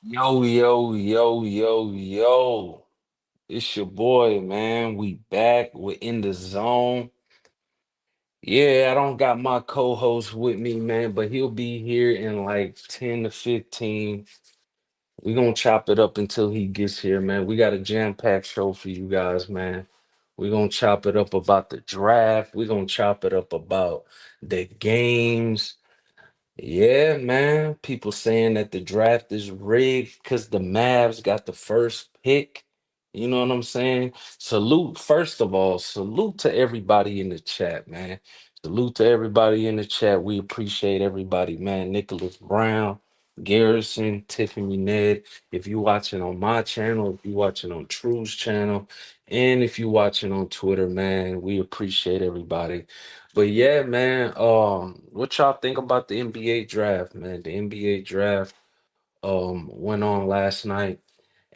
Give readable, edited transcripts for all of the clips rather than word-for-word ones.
Yo, yo, yo, yo, yo. It's your boy, man. We back. We're in the zone. Yeah, I don't got my co-host with me, man, but he'll be here in like 10 to 15. We're gonna chop it up until he gets here, man. We got a jam-packed show for you guys, man. We're gonna chop it up about the draft. We're gonna chop it up about the games. Yeah, man. People saying that the draft is rigged because the Mavs got the first pick. You know what I'm saying? Salute, first of all, salute to everybody in the chat, man. Salute to everybody in the chat. We appreciate everybody, man. Nicholas Brown, Garrison, Tiffany Ned. If you're watching on my channel, if you're watching on True's channel, and if you're watching on Twitter, man, we appreciate everybody. But yeah, man, what y'all think about the NBA draft, man? The NBA draft went on last night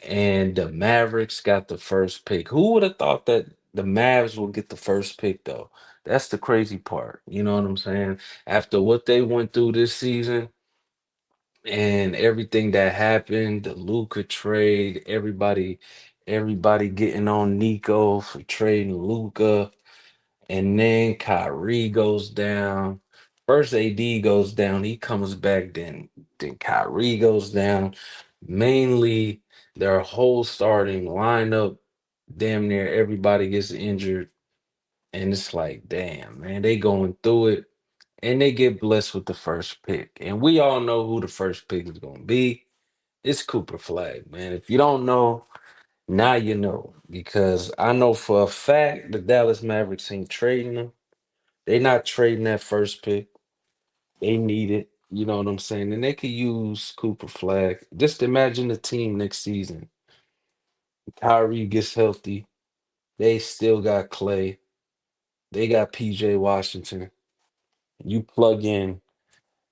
and the Mavericks got the first pick. Who would have thought that the Mavs would get the first pick though? That's the crazy part. You know what I'm saying? After what they went through this season and everything that happened, the Luca trade, everybody getting on Nico for trading Luca. And then Kyrie goes down. First AD goes down. He comes back. Then Kyrie goes down. Mainly their whole starting lineup, damn near everybody gets injured. And it's like, damn, man, they going through it. And they get blessed with the first pick. And we all know who the first pick is gonna be. It's Cooper Flagg, man. If you don't know, now you know. Because I know for a fact the Dallas Mavericks ain't trading him. They not trading that first pick. They need it. You know what I'm saying? And they could use Cooper Flag. Just imagine the team next season. Kyrie gets healthy. They still got Clay. They got PJ Washington. You plug in,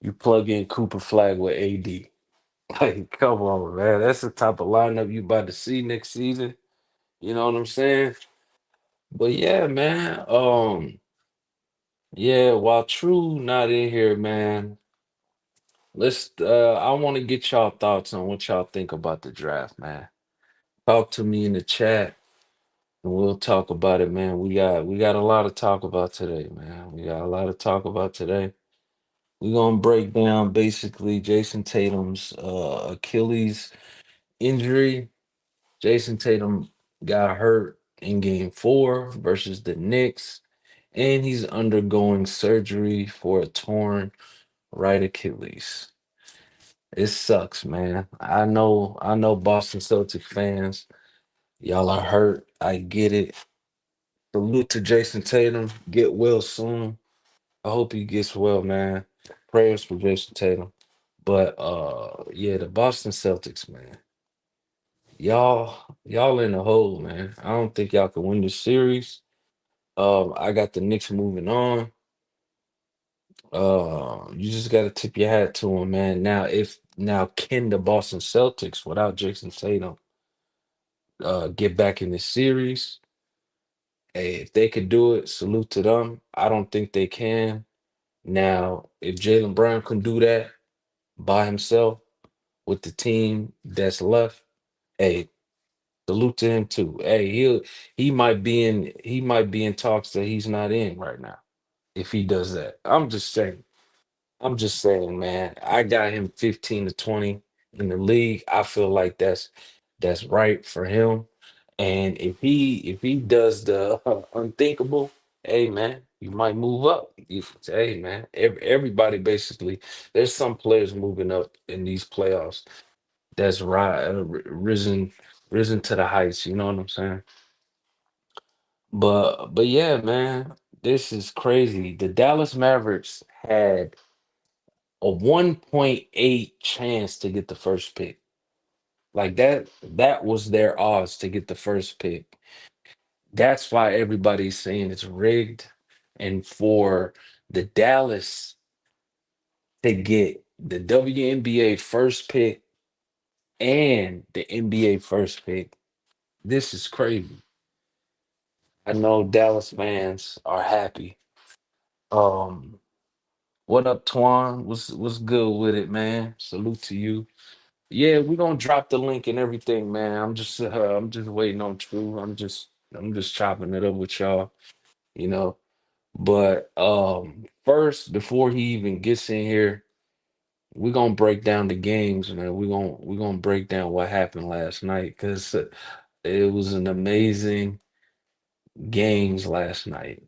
you plug in Cooper Flag with AD. Like, come on, man. That's the type of lineup you about to see next season. You know what I'm saying? But yeah, man. Yeah, while True not in here, man. I want to get y'all thoughts on what y'all think about the draft, man. Talk to me in the chat and we'll talk about it, man. We got a lot to talk about today, man. We got a lot to talk about today. We're gonna break down basically Jason Tatum's Achilles injury. Jason Tatum got hurt in game 4 versus the Knicks, and he's undergoing surgery for a torn right Achilles. It sucks, man. I know Boston Celtics fans, y'all are hurt. I get it. Salute to Jason Tatum. Get well soon. I hope he gets well, man. Prayers for Jason Tatum. But yeah, the Boston Celtics, man. Y'all in the hole, man. I don't think y'all can win this series. I got the Knicks moving on. You just gotta tip your hat to him, man. Now can the Boston Celtics without Jason Tatum get back in this series? Hey, if they could do it, salute to them. I don't think they can. Now, if Jalen Brown can do that by himself with the team that's left, hey, salute to him too. Hey, he might be in talks that he's not in right now if he does that. I'm just saying, man. I got him 15 to 20 in the league. I feel like that's right for him. And if he does the unthinkable, hey man, you might move up. Hey man, everybody basically. There's some players moving up in these playoffs. That's right, risen to the heights. You know what I'm saying? But yeah, man, this is crazy. The Dallas Mavericks had a 1.8 chance to get the first pick. Like that was their odds to get the first pick. That's why everybody's saying it's rigged. And for the Dallas to get the WNBA first pick and the NBA first pick, this is crazy. I know Dallas fans are happy. Um, what up, Twan? What's good with it, man? Salute to you. Yeah, we're gonna drop the link and everything, man. I'm just waiting on True. I'm just chopping it up with y'all, you know. But first, before he even gets in here, we're gonna break down the games, man. We're gonna break down what happened last night because it was an amazing games last night.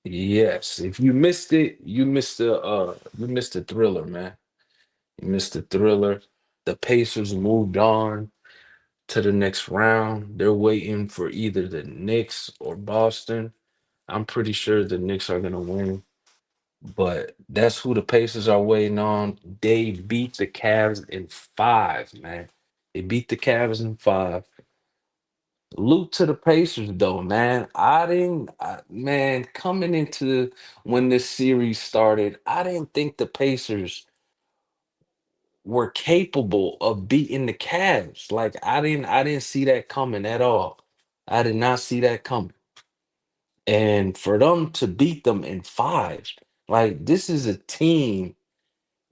Yes, if you missed it, you missed the thriller, man. You missed the thriller. The Pacers moved on to the next round. They're waiting for either the Knicks or Boston. I'm pretty sure the Knicks are gonna win, but that's who the Pacers are waiting on. They beat the Cavs in five, man. They beat the Cavs in five. Salute to the Pacers, though, man. Man, coming into when this series started, I didn't think the Pacers were capable of beating the Cavs. Like I didn't see that coming at all. I did not see that coming. And for them to beat them in five, like this is a team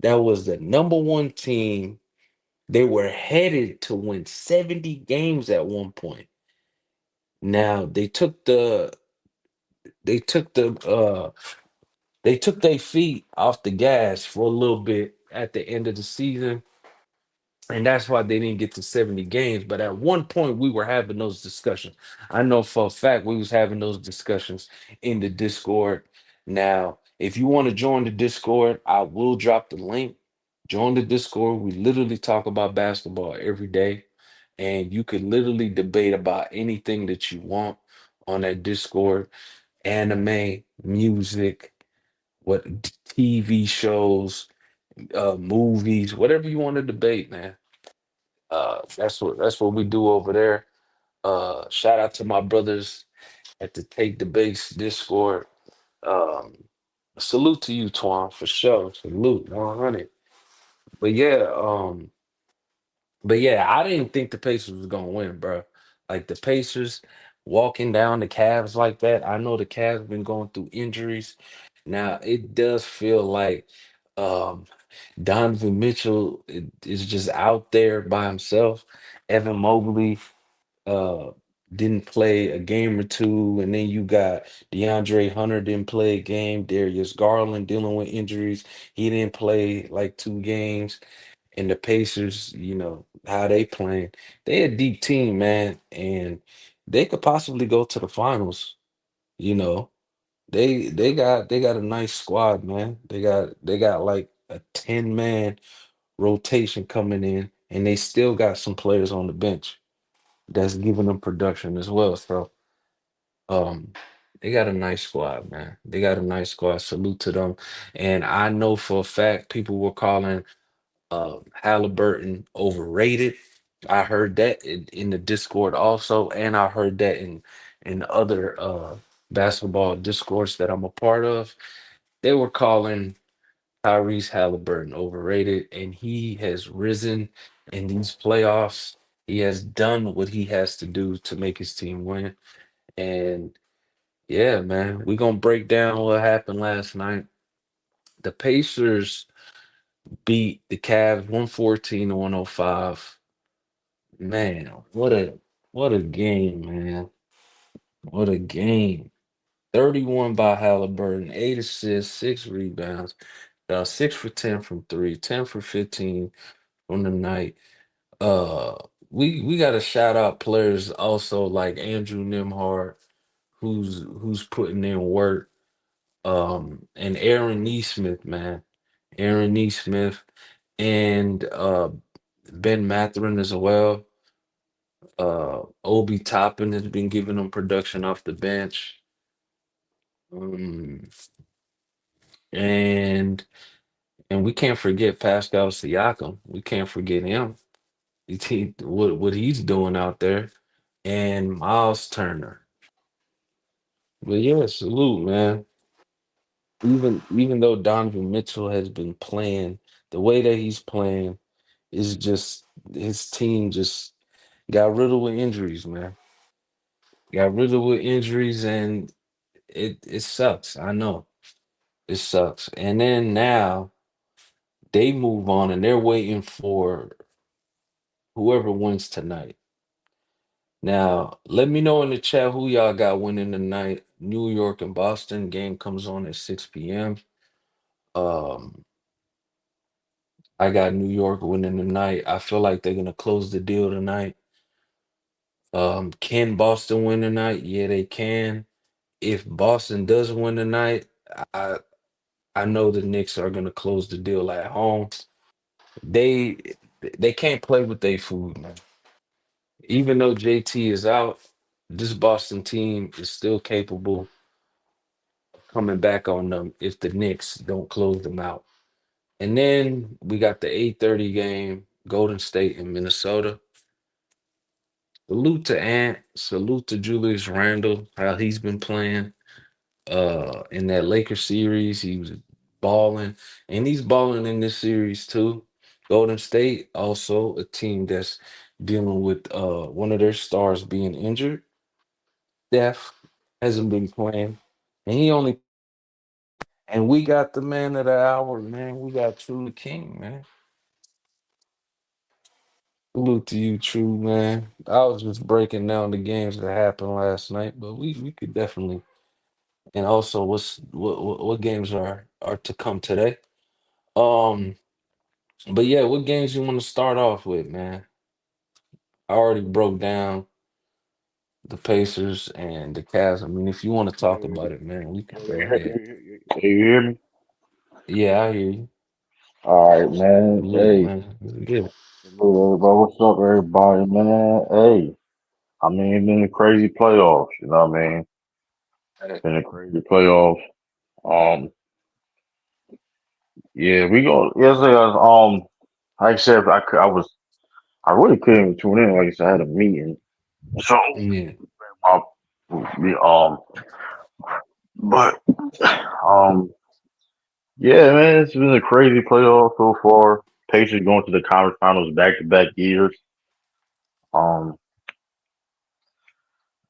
that was the number one team. They were headed to win 70 games at one point. Now they took the they took their feet off the gas for a little bit at the end of the season. And that's why they didn't get to 70 games. But at one point we were having those discussions. I know for a fact we was having those discussions in the Discord. Now, if you want to join the Discord, I will drop the link. Join the Discord. We literally talk about basketball every day. And you could literally debate about anything that you want on that Discord. Anime, music, what TV shows, movies, whatever you want to debate, man. That's what we do over there. Shout out to my brothers at the Take the Base Discord. Um, Salute to you, Twan, for sure. Salute, 100. But yeah, but yeah, I didn't think the Pacers was gonna win, bro. Like the Pacers walking down the Cavs like that. I know the Cavs been going through injuries. Now it does feel like um Donovan Mitchell is just out there by himself. Evan Mobley uh didn't play a game or two, and then you got DeAndre Hunter didn't play a game. Darius Garland dealing with injuries. He didn't play like two games. And the Pacers, how they playing. They a deep team, man, and they could possibly go to the finals. You know, they got a nice squad, man. They got like a 10-man rotation coming in, and they still got some players on the bench that's giving them production as well. So um they got a nice squad, man. They got a nice squad. Salute to them. And I know for a fact people were calling Halliburton overrated. I heard that in the Discord also, and I heard that in other basketball discords that I'm a part of. They were calling Tyrese Halliburton overrated, and he has risen in these playoffs. He has done what he has to do to make his team win. And yeah, man, we're gonna break down what happened last night. The Pacers beat the Cavs 114 to 105. Man, what a game, man. What a game. 31 by Halliburton, 8 assists, 6 rebounds, 6 for 10 from three, 10 for 15 on the night. Uh we gotta shout out players also like Andrew Nimhard, who's putting in work. And Aaron Neesmith, man. Aaron Neesmith and Ben Mathurin as well. Obi Toppin has been giving them production off the bench. Um, and and we can't forget Pascal Siakam. We can't forget him. What he's doing out there. And Miles Turner. But yeah, salute, man. Even though Donovan Mitchell has been playing the way that he's playing is just his team just got riddled with injuries, man. Got riddled with injuries, and it sucks. I know it sucks. And then now They move on and they're waiting for whoever wins tonight. Now, let me know in the chat who y'all got winning tonight. New York and Boston game comes on at 6 p.m. Um, I got New York winning tonight. I feel like they're gonna close the deal tonight. Can Boston win tonight? Yeah, they can. If Boston does win tonight, I I know the Knicks are gonna close the deal at home. They they can't play with their food, man. Even though JT is out, this Boston team is still capable of coming back on them if the Knicks don't close them out. And then we got the 8:30 game, Golden State in Minnesota. Salute to Ant, salute to Julius Randle, how he's been playing in that Lakers series. He was balling, and he's balling in this series too. Golden State, also a team that's dealing with one of their stars being injured. Steph hasn't been playing, and he only and we got the man of the hour, man. We got True the King, man. Salute to you, True, man. I was just breaking down the games that happened last night, but we could definitely and also what games are to come today. Um, but yeah, what games you want to start off with, man? I already broke down the Pacers and the Cavs. I mean, if you want to talk about it, man, we can go ahead. You hear me? Yeah, I hear you. All right, man. Salute, Hey, man. Let's get it. hello, everybody. What's up, everybody, man? Hey, I mean, it's been a crazy playoffs. You know what I mean? Hey, Been a crazy playoffs. Um, yeah, we go. Yesterday, like I said, I really couldn't even tune in. Like I said, I had a meeting. So, yeah, uh, we, but, um, yeah, man, it's been a crazy playoff so far. Pacers going to the conference finals back to back years. Um,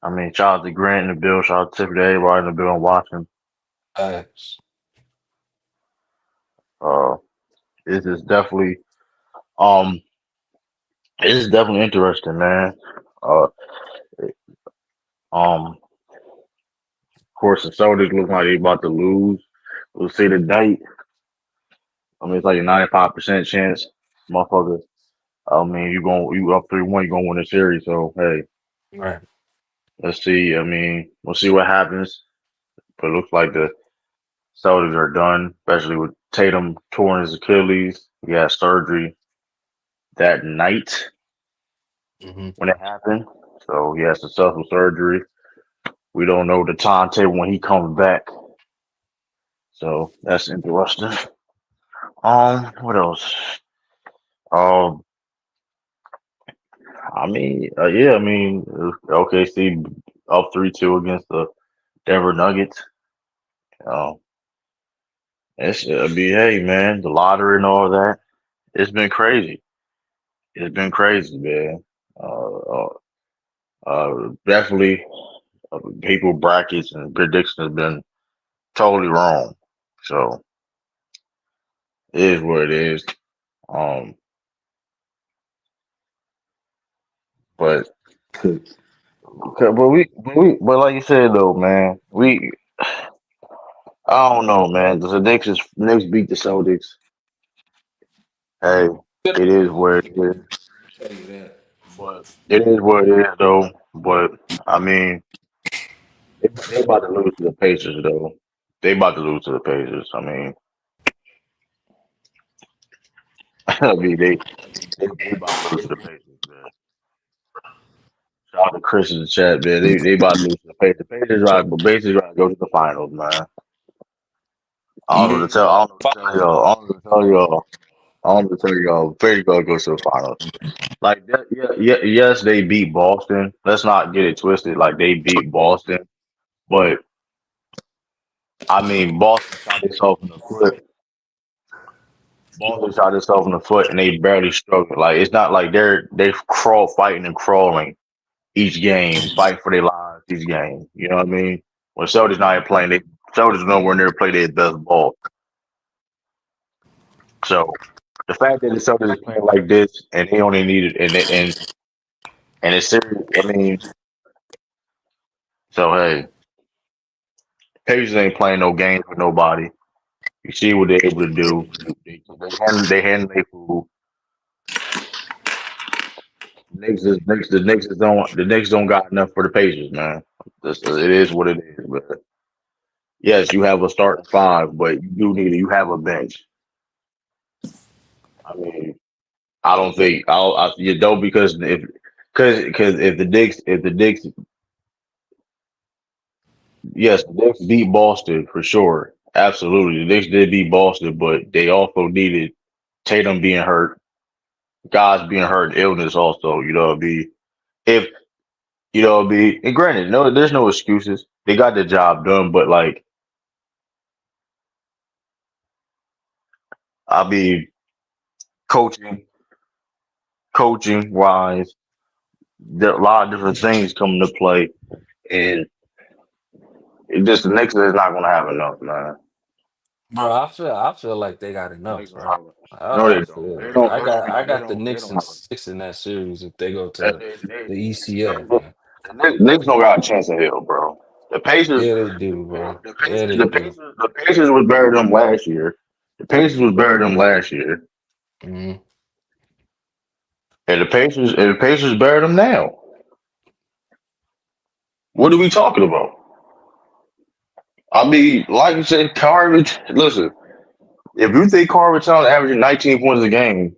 I mean, shout out to Grant and the Bill. Shout out to Tiffany, to everybody in the bill and watching. facts. Uh, this is definitely, um, this is definitely interesting, man. Uh, of course, the Celtics look like they about to lose. We'll see the date. I mean, it's like a 95% chance, motherfucker. I mean, you up 3-1, you gonna win the series. So hey, Right. let's see. I mean, we'll see what happens. But it looks like the Celtics are done, especially with Tatum torn his Achilles. He had surgery that night Hmm. when it happened. So he has successful surgery. We don't know the timetable when he comes back. So that's interesting. What else? Um, yeah, I mean, OKC up 3-2 against the Denver Nuggets. Um, hey, man, the lottery and all that. It's been crazy. It's been crazy, man. Definitely, people brackets and predictions have been totally wrong. So it is what it is. Um, but but like you said though, man, I don't know, man. The Knicks beat the Celtics. Hey, Good it is what it is. tell you that. But it is what it is though. But I mean, they about to lose to the Pacers though. They about to lose to the Pacers. I mean, I mean they about to lose to the Pacers, man. Shout out to Chris in the chat, man. They about to lose to the Pacers. The Pacers right, but basically right to go to the finals, man. Yeah. I don't know what to tell y'all. I don't know what to tell y'all. I don't know what to tell y'all. Pacers gonna go to the finals. Like that, yeah, yes, they beat Boston. Let's not get it twisted. Like they beat Boston, but I mean, Boston shot themselves in the foot. Boston shot themselves in the foot, and they barely struggled. Like it's not like they crawl fighting and crawling each game, fighting for their lives each game. You know what I mean? When Celtics not even playing, they Celtics nowhere near play their best ball. So the fact that the Celtics is playing like this and they only needed and it's serious. I mean, so hey, Pacers ain't playing no games with nobody. You see what they're able to do. They handle their food. The Knicks don't got enough for the Pacers, man. It is what it is. But yes, you have a starting five, but you have a bench. I mean, I don't think you don't because if the Knicks yes, the Knicks beat Boston for sure. Absolutely. The Knicks did beat Boston, but they also needed Tatum being hurt, guys being hurt, illness also, if and granted, no, there's no excuses. They got the job done, but like I mean, coaching, coaching wise, there are a lot of different things come into play, and the Knicks is not gonna have enough, man. Bro, I feel like they got The enough, Knicks don't bro. have enough. No, I they don't. They feel don't. I They don't got I have. They got the don't. They Knicks don't in have enough. 6 in that series if they go They, to they, they, the no, ECF, man. the Knicks don't got a chance in hell, bro. The Pacers, Yeah, they the, do, bro. the Yeah, Pacers, they the do. Pacers, the Pacers was better than them last year. The Pacers was better than them last year, Mhm. and the Pacers better than them now. What are we talking about? I mean, like you said, Carver. Listen, if you think Carver Town averaging 19 points a game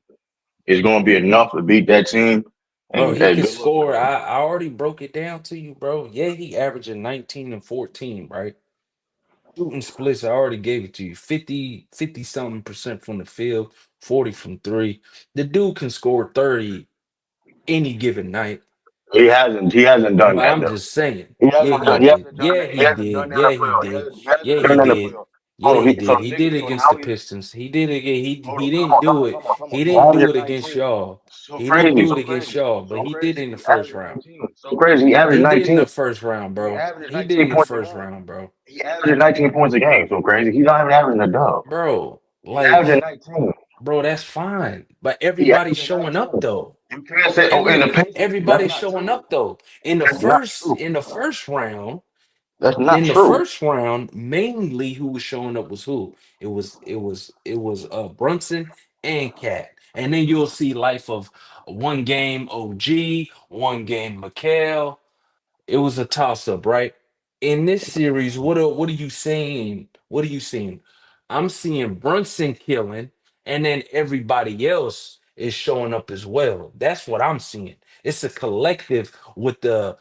is going to be enough to beat that team, Bro, and he hey, can good luck with score. that. I already broke it down to you, bro. Yeah, he averaging 19 and 14, right? Shooting splits, I already gave it to you. 50 something percent from the field, 40 from three. The dude can score 30 any given night. He hasn't done But that I'm though. just saying, He yeah, hasn't he done. He did. hasn't done Yeah, that. He he hasn't done did. that in the Yeah, he playoff. did. He Yeah, hasn't he done that in the did. playoff. Yeah, Hold on. he So did. the He nigga. did it So against now the he. Pistons. He did it again. Hold on. He Come didn't on. Come do on. it. Come on. Come on. He He didn't do averaging it against 19. y'all. So He didn't crazy. do it So against crazy. y'all, but So he did it crazy. in the He first averaging round. 19. So crazy. He averaged He did in 19. the first round, He bro. averaged He did 19 in the points a first game. round, bro. He averaging 19 points a game. So crazy. He's not even averaging a dub. Bro, He averaging like, 19. bro, that's fine. But He everybody's averaging showing up 19. though. You can't say, oh, in the Pacers. That's Everybody's not showing true. up though. In the That's not first true. in the first round, That's not in the true. first round, mainly who was showing up was who? It was Brunson and Cat. And then you'll see life of one game OG, one game McHale. It was a toss up, right? In this series, what are you saying? What are you seeing? I'm seeing Brunson killing, and then everybody else is showing up as well. That's what I'm seeing. It's a collective with the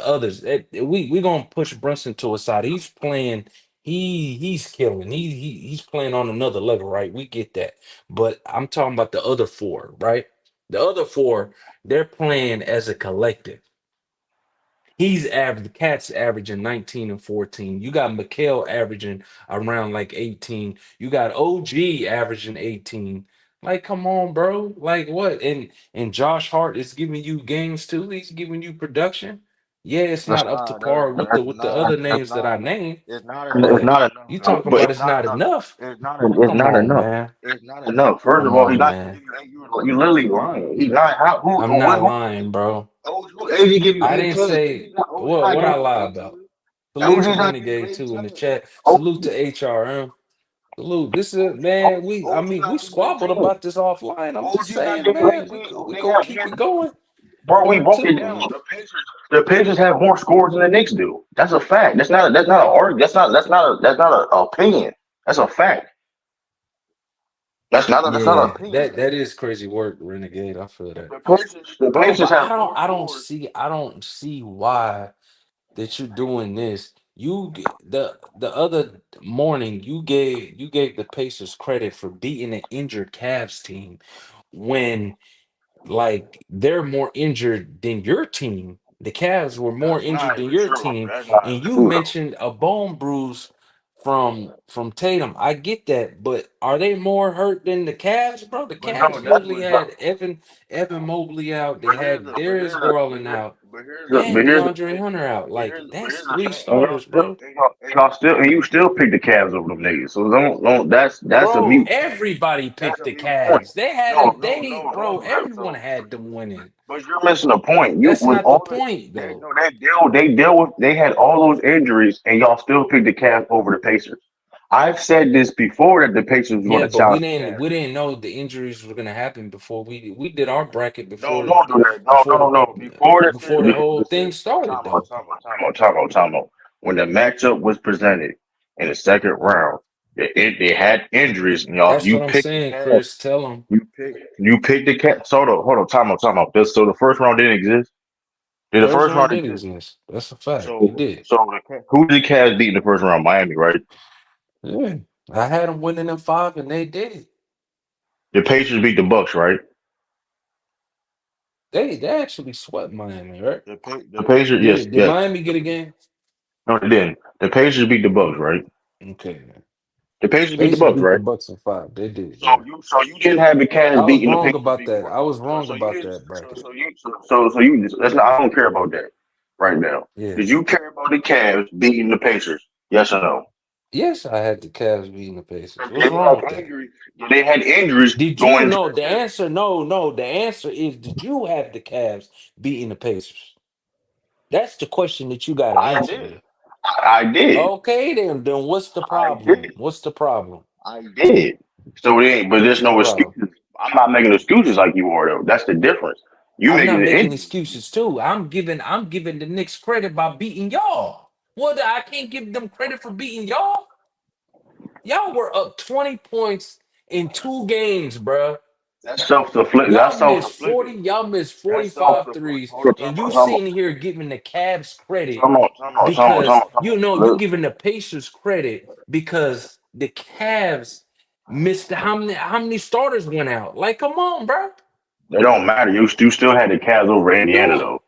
others. We gonna push Brunson to a side. He's playing. He's killing. He's playing on another level, right? We get that. But I'm talking about the other four, right? The other four, they're playing as a collective. The Cat's averaging 19 and 14. You got Mikhail averaging around like 18. You got OG averaging 18. Like, come on, bro. Like what? And Josh Hart is giving you games too. He's giving you production. Yeah, it's That's not up to not. par with the That's with the not. other That's names that I not. named, It's not. It's but not enough, you though. talking But about it's it's not not enough. enough. It's not. It's Come not on, enough. man. It's not enough. First of Come all, he's on, not giving man. you. You literally lying. He's not. How? I'm Who? not What? lying, bro. Who? AD give you I didn't 18. say OG what not I giving you lie about. 18. Salute to OG's not giving you Renegade too in the 18. chat. Salute OG. to HRM. Salute. This is man. I OG mean, we not giving you squabbled 18. about this offline. I'm just OG not saying, giving you man. 18. We They gonna have keep more. it going. Bro, we Part broke it two, down. man. The Pacers have more scores than the Knicks do. That's a fact. That's not an argument. That's not a opinion. That's a fact. That's not an Yeah, opinion. that is crazy work, Renegade. I feel that, The bro. Pacers But have more scores. I don't see why that you're doing this. The other morning you gave the Pacers credit for beating an injured Cavs team when like they're more injured than your team. The Cavs were more That's injured not than even your true. team, That's not and even you true though. mentioned a bone bruise from Tatum. I get that, but are they more hurt than the Cavs, bro? The But no, Cavs that's literally what. No, had Evan Mobley out. They but there's had a but Darius there's a Garland out. and but here's DeAndre Hunter out. Like but that's here's the three thing. And starters, bro. y'all still and you still pick the Cavs over them niggas. So don't that's a Bro, mute point. everybody That's picked a the mute point. Cavs. They had No, a no, they, no, bro. no. Everyone had them winning. But you're missing a point. You That's with not the all the point, though. they deal with they had all those injuries and y'all still picked the Cavs over the Pacers. I've said this before that the Pacers were going Yeah, to but we challenge the didn't Cavs. we didn't know the injuries were gonna happen before we did our bracket No, before don't do that. before No. Before the before the before whole the thing series, started, though. time out. When the matchup was presented in the second round, they had injuries and y'all That's you what I'm picked the saying, Cavs. Chris. Tell them. You picked the Cavs. Hold on, time out. So the first round didn't exist. Did the First first round round did exist? exist. That's a fact. It So did. who did the Cavs beat in the first round? Miami, right? Yeah. I had them winning in five, and they did it. The Pacers beat the Bucks, right? They actually swept Miami, right? The Pacers, Did yes. Miami get a game? No, they didn't. The Pacers beat the Bucks, right? Okay, man. The Pacers beat the Pacers Bucks, beat the right? Bucks in five. They did, So yeah. you didn't have the Cavs I was beating the wrong Pacers about that. before. I was wrong You about didn't. that bracket. You that's not. I don't care about that right now. Yeah. Did you care about the Cavs beating the Pacers? Yes or no? Yes, I had the Cavs beating the Pacers. What's They wrong with had that? injuries. They had injuries Did you going into know that the series. answer? No, no. The answer is did you have the Cavs beating the Pacers? That's the question that you got to I answer did. me. I did. Okay, then what's the I problem? did. What's the problem? I did. So it ain't. But What's there's the no problem? excuses. I'm not making excuses like you are though. That's the difference. You I'm making not the making injury excuse. excuses too. I'm giving the Knicks credit by beating y'all. What I can't give them credit for beating y'all. Y'all were up 20 points in two games, bruh. That's self-inflicted. That's Y'all missed 40, self-inflicted. y'all missed That's 45 self-inflicted. threes, Hold on, and you sitting here giving the Cavs credit because you know you Look, giving the Pacers credit because the Cavs missed how many starters went out. Like, come on, bro. it don't matter. You still had the Cavs over Indiana Do it. though.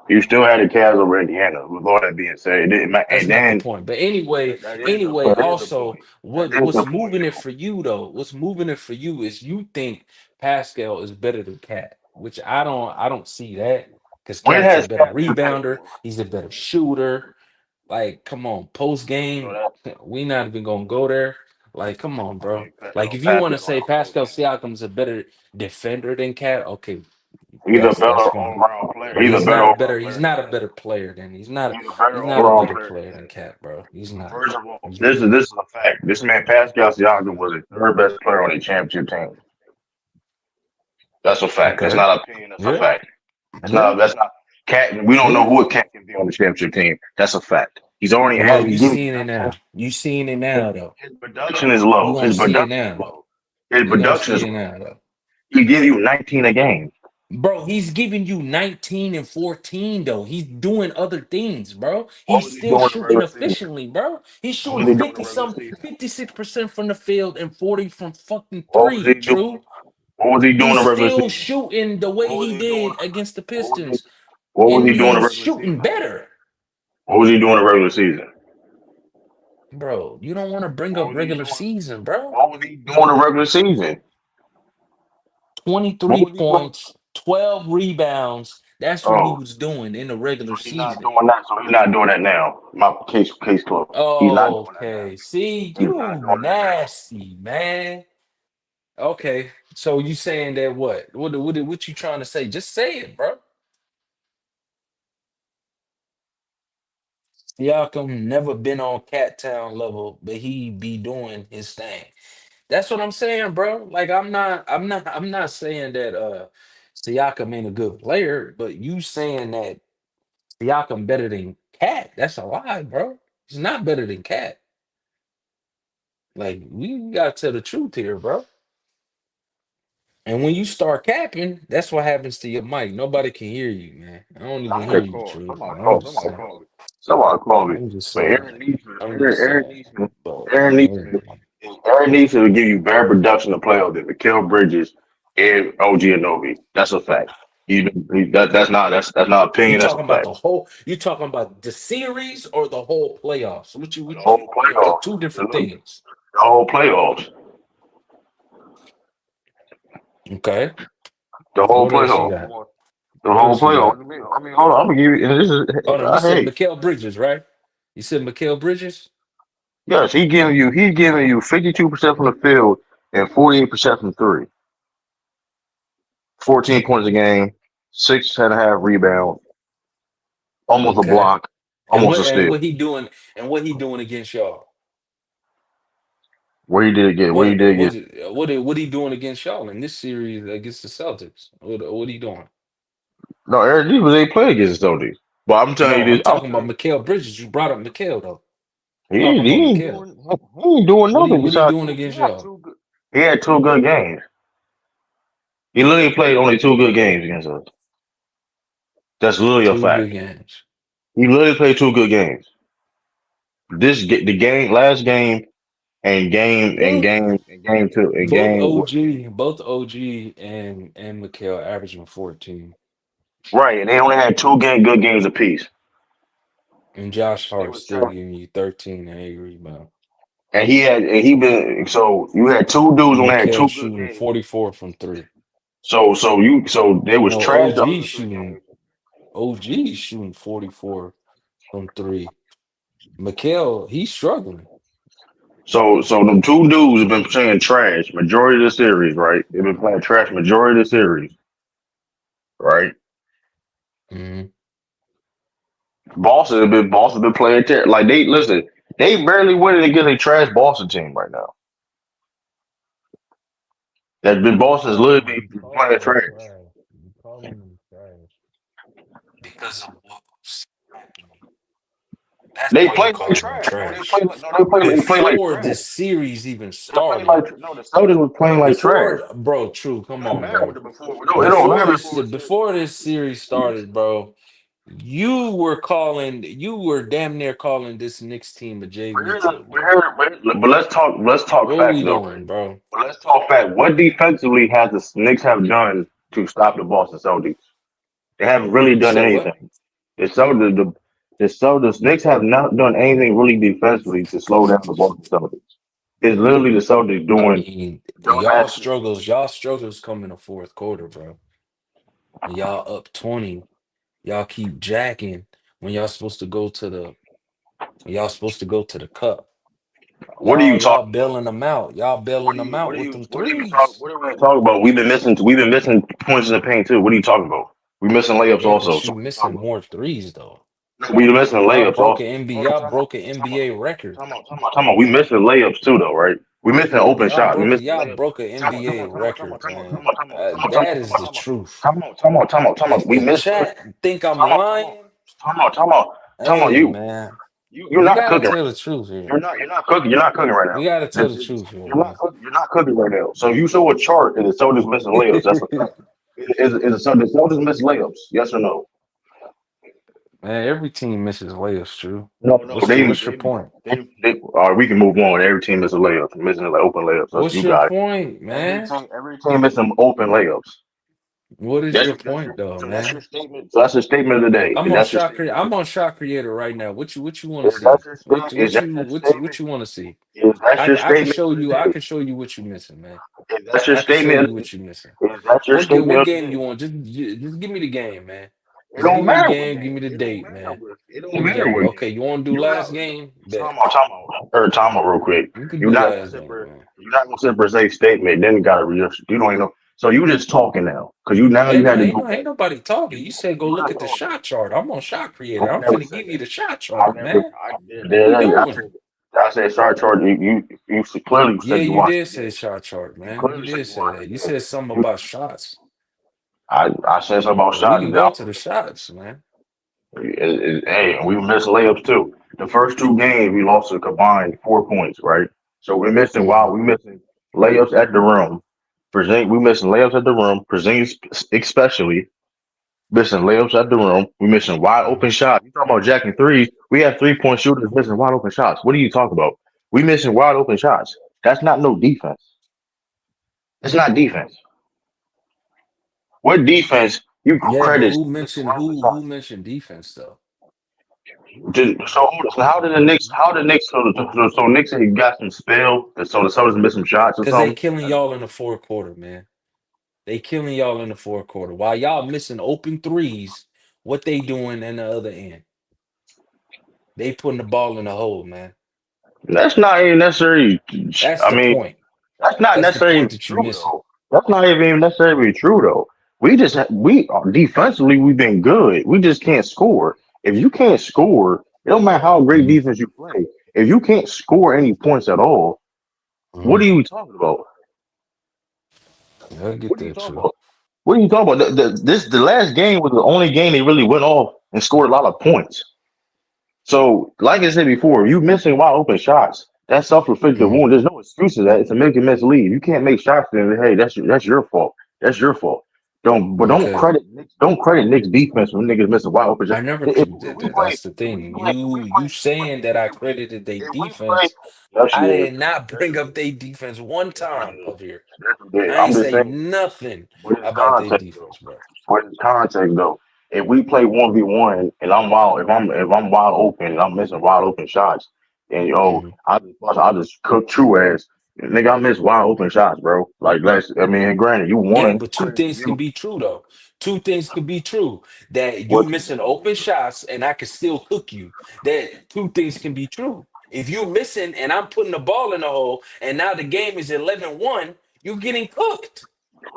You still had the Cavs over Indiana. With all that being said, it didn't matter. That's And not the then point. But anyway, that is the also point. what That is what's the point moving it though. for you though? What's moving it for you is you think Pascal is better than Cat, which I don't see that because When Cat's a has better Cat been better rebounder. though? He's a better shooter. Like, come on, post So game, that we not even gonna go there. Like, come on, bro. Like, no if you want to Pascal say ain't post Pascal game. Siakam's a better defender than Cat, okay, He's a that's better fine. all-round player. But He's a he's better not a all-round better. He's player than not a Cat. better player than. He's a better He's not a all-around better player than player Cat. than Cat, bro. He's not. First of all, He's not. this is a fact. This man Pascal Siakam was the third best player on a championship team. That's a fact. That's Okay. not an opinion. That's a Yeah. fact. Yeah. That's not Cat. We don't know Yeah. who Cat can be on the championship team. That's a fact. He's already Well, had. you He's giving seeing it production. now. You seeing it now though. His production is You low. gonna see it now though. His You gonna production see is it low. now though. He give you 19 a game. Bro, he's giving you 19 and 14 though. He's doing other things, bro. What He's was he still doing in the shooting regular season? efficiently, bro. He's What shooting was he doing in 50 the regular some season? 56% from the field and 40 from fucking What was he three. doing? True. What was he doing in He's the regular still season? shooting the way What was he he doing? did against the What was he? Pistons. What was And he doing in the he's regular shooting season? better. What was he doing in the regular season? Bro, you don't want to bring What up was he regular doing? season, bro. What was he doing in the regular season? What 23 was he doing? points, 12 rebounds. That's what he Oh, was doing in the regular so he's not season. doing that. So he's not doing that now. My case closed. He's not doing that now. Okay. See, He's not you doing that now. nasty, man. Okay. So you saying that what? What you trying to say? Just say it, bro. Siakam never been on Cat Town level, but he be doing his thing. That's what I'm saying, bro. Like I'm not saying that Siakam ain't a good player, but you saying that Siakam better than Cat, that's a lie, bro. He's not better than Cat. Like we gotta tell the truth here, bro. And when you start capping, that's what happens to your mic. Nobody can hear you, man. I don't even hear Somebody you, called. true. Somebody I'm called. just saying. Somebody called me. I'm just But saying. I'm just saying. But Aaron yeah. Neeson, Aaron Neeson will give you better production to play playoffs than Mikal Bridges and OG Anobi. That's a fact. That's not You opinion. That's a talking about fact. the whole? You talking about the series or the whole playoffs? What you? The whole playoffs. Two The, different things. the whole playoffs. Okay. The whole What else you playoffs. got? The Who whole else you playoff. got? I mean, hold on. I'm gonna give you. And this is Hold on, you said hey, Mikal Bridges, right? You said Mikal Bridges? yes, he's giving you 52% from the field and 48% from three. 14 points a game, 6.5 rebounds, almost a Okay. block, almost a And steal. what he doing and what he doing against y'all? Where he did get. What he doing against y'all in this series against the Celtics? What he doing? No, Eric G was ain't playing against the Celtics. But I'm telling you No, I'm this. I'm talking about telling Mikal Bridges. You brought up Mikal though. you, Talking about he ain't Mikal. doing he ain't doing nothing What he besides doing two. against y'all? He had two good games. He literally played only two good games against us. That's literally a Two good fact. games. He literally played two good games. The game, last game, Well, and game two, and game Both OG and Mikal averaging 14. right. And they only had good games apiece. And Josh They Hart was still trying, giving you 13 and 8 rebounds. and he been so you had two dudes And only had Mikal two good shooting games. 44 from three. So they was No, trash the other good games. OG shooting 44 from three. Mikal, he's struggling. So them two dudes have been playing trash majority of the series, right? They've been playing trash majority of the series, right? Mhm. Boston been playing like they listen. They barely winning against a trash Boston team right now. That's been Boston's literally You been calling playing them trash. trash. You calling them trash. Because of what's happening. That's They why you play like calling them trash. No, trash. they play like Before trash. this series even They play started, no. The Celtics was playing like trash. before, bro, true, It come don't on, matter what bro. the before. No, it don't matter before it said. Before this series started, bro, you were damn near calling this Knicks team a JV team, bro. But let's talk What facts we though, right? doing, bro? But let's talk facts. What defensively has the Knicks have done to stop the Boston Celtics? They haven't really You done said what? anything. The Celtics, the Knicks have not done anything really defensively to slow down the Boston Celtics. It's literally the Celtics I doing mean, dumbass shit. y'all struggles come in the fourth quarter, bro. When y'all up 20, y'all keep jacking when y'all supposed to go to the cup. What are you Y'all talking about? bailing them out. Y'all bailing them out with them threes. What are we talking about? We've been missing points in the paint too. What are you talking about? We missing layups Yeah, also. but So you what are you talking missing about? more threes though. No, we missing layups also. Y'all broke an NBA record. We missing layups too though, right? We missing open shots. We missing Y'all layups. broke an NBA record, man. That is the truth. Time out. We If missed time chat think I'm out. lying, Time out. Time out. Time out. hey man, You're we not gotta cooking tell right the now. truth here. You're not cooking right We now. gotta tell the truth here, man. You're not cooking right now. So you show a chart and the Celtics missing layups. That's a fact. The Celtics miss layups? Yes or no? Man, every team misses layups, true. No. What's your point? All right, we can move on. Every team misses layups, missing like open layups. That's What's you your got it. point, man? Every team missing open layups. What is your point though, So that's your man? statement. So that's your statement of the day. That's your statement. I'm on shot creator right now. What you want to Is that see? your statement? Is that your What statement? you want to see? Is that your statement of the I day? can show you what you missing, man. Is that your I can show statement? you what you missing. Is that your statement What of the game day? you want? Just give me the game, man. It Just don't give me the matter what game, give game. me the date, man. It Give don't me the matter game. what Okay, game. you want to do You not last game? Bet. time out real quick. You can You're do not gonna last sit game, for man. you're not gonna sit for say statement. Then you gotta read. You don't even know. So you just talking now because you had to go Ain't back. nobody talking. You said go You look just at the talking. shot chart. I'm on shot creator. I I'm never finna said give you that. the shot I chart, never. man. I did. What we I doing? said. I said start charging. You clearly Yeah, said you you watched did the say game. shot chart, You man. You clearly said did you say watched that. the You game. said something You, about shots. I said something about We shots. can go to the shots, man. Hey, we missed layups too. The first two games we lost a combined 4 points, right? So we're missing Hmm. we missing layups at the rim. We missing layups at the rim. Porzingis especially missing layups at the rim. We missing wide open shots. You talking about jacking threes? We have 3 point shooters missing wide open shots. What are you talking about? We missing wide open shots. That's not no defense. It's not defense. What defense you Yeah, but credit missing wide open who shots? mentioned defense though? So how did the Knicks? How the Knicks? So Knicks got some spell. So the Celtics missed some shots or Cause they something. killing y'all in the fourth quarter, man. They killing y'all in the fourth quarter. While y'all missing open threes, what they doing in the other end? They putting the ball in the hole, man. That's not even necessarily. That's I the mean, point. that's not That's the necessarily point even that you true missing. though. That's not even necessarily true though. We defensively we've been good. We just can't score. If you can't score, it don't matter how great Mhm, defense you play. If you can't score any points at all, what mhm. are you talking about? Yeah, I get What are you that talking too. about? What are you talking about? The last game was the only game they really went off and scored a lot of points. So, like I said before, you missing wide open shots. That's self-inflicted Mhm. wound. There's no excuse to that. It's a make and miss lead. You can't make shots. Then hey, that's your fault. That's your fault. Don't Okay. credit Knicks. Don't credit Knicks defense when niggas missing wide open I shots. never If we play, that's the if we thing. play, if we You play, saying that I credited their if we play, defense. yes I you did. did not Yes bring you up did. their defense one Yes you time did. up here. Yes you did. I I'm ain't just say saying. nothing What is about their context though? defense, bro. What is context though? If we play 1v1 and I'm wild, if I'm wide open and I'm missing wide open shots, and Hmm. I just cook true ass. Nigga, I miss wide open shots, bro. Like I mean, and granted, you Yeah, won. but two Credit to things can you. be true though. Two things could be true. That you What you missing open shots and I can still cook you. That two things can be true. If you missing and I'm putting the ball in the hole and now the game is 11-1, you getting cooked.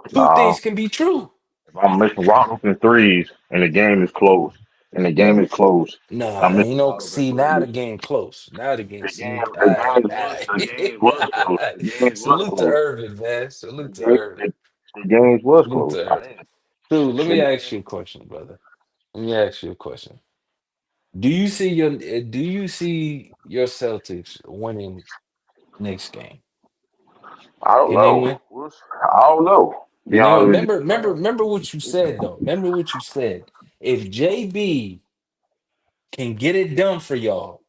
Two nah, things can be true. if I'm missing wide open threes and the game is close, I'm Nah, missing wide open see now the threes. game close. Now the game, see, The all right, game all was the game right. was close. The game was Salute to close. Irvin, man. The Salute to game Irvin. the games was Salute close. to I Irvin. did. Dude, let The me ask game. you a question, brother. Let me ask you a question. Do you see your Celtics winning next game? I don't Can they know. win? I don't know. Be Can they honest with you. remember what you said though. Remember what you said. If JB can get it done for y'all,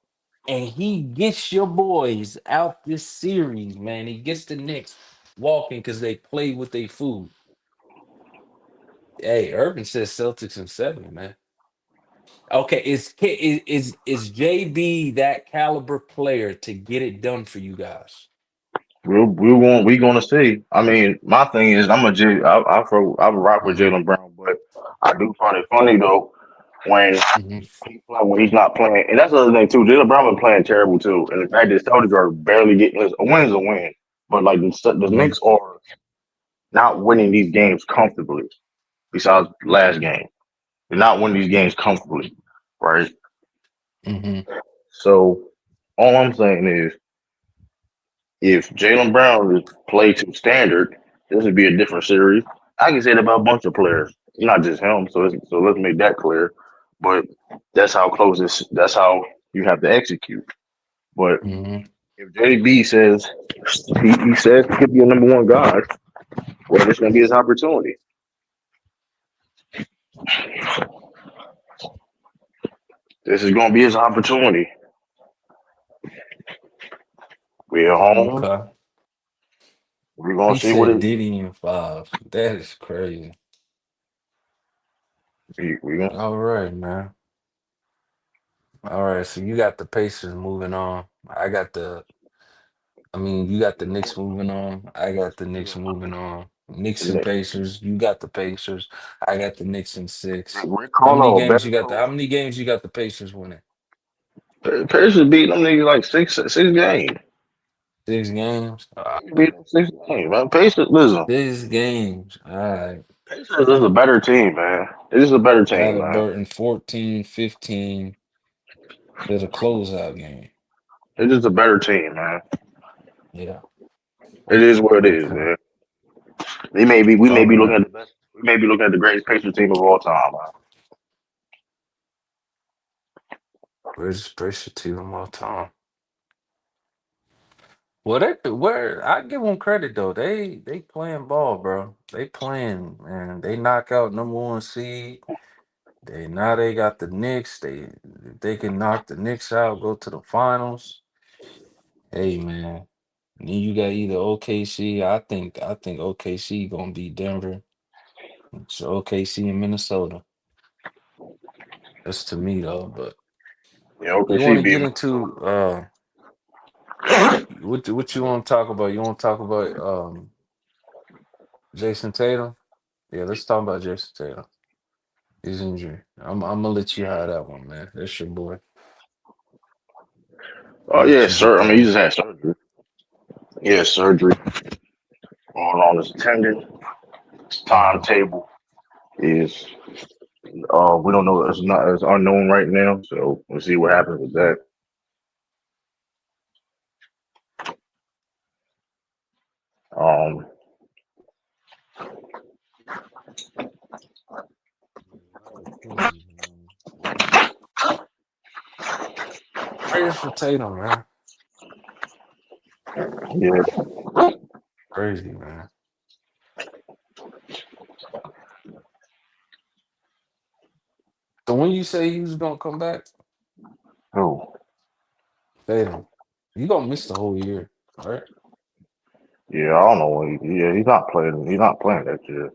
and he gets your boys out this series, man. He gets the Knicks walking because they play with their food. Hey, Urban says Celtics in seven, man. Okay, is JB that caliber player to get it done for you guys? We gonna see. I mean, my thing is I rock with Hmm. Jalen Brown, but I do find it funny though when Hmm. when he's not playing, and that's the other thing too. Jalen Brown been playing terrible too, and the fact that Celtics are barely getting a win is a win, but like the Hmm. Knicks are not winning these games comfortably. Besides last game, they're not winning these games comfortably, right? Hmm. So all I'm saying is, if Jalen Brown is played to standard, this would be a different series. I can say that about a bunch of players, not just him. So let's make that clear. But that's how close this. That's how you have to execute. But Hmm. if JB says he says he could be a number one guy, well, this gonna be his opportunity. This is gonna be his opportunity. We're home. Okay. We're gonna He see what said it. Diddy in five. That is crazy. We gonna All right, man. All right, so you got the Pacers moving on. You got the Knicks moving on. I got the Knicks moving on. Knicks and see. Pacers. You got the Pacers. I got the Knicks in six. Rick Carlisle better How coach. many games you got the Pacers winning? Pacers beat them niggas like six games. 6 games. All They beat right. them 6 games, man. Pacers, listen. 6 games. All right. Pacers is a better team, man. It is a better team, man. Halliburton 14, 15 to the closeout game. It is a better team, man. Yeah. It is what it is, Okay. man. We may All be looking right. at the best. We may be looking at the greatest Pacers team of all time, man. Where's Pressure to them all time? Well, where I give them credit though. They playing ball, bro. They playing, man. They knock out number one seed. They got the Knicks. They can knock the Knicks out, go to the finals. Hey, man. Then you got either OKC. I think OKC gonna beat Denver. So OKC in Minnesota. That's to me though. But You know, you because want she to be get in into Minnesota. what you want to talk about? You want to talk about Jason Tatum? Yeah, let's talk about Jayson Tatum. His injury. I'm gonna let you have that one, man. That's your boy. Oh I'll yeah, let you get sir. I that mean, he one. just had surgery. Yeah, surgery going on his tendon. His Hmm. timetable is we don't know. It's not it's unknown right now. So we'll see what happens with that. Um, That's crazy, man. Prayers for Tatum, man. yeah. Crazy, man. So when you say he was gonna come back, Oh, Tatum, you gonna miss the whole year, right? yeah. I don't know. Yeah, he's not playing. He's not playing that year.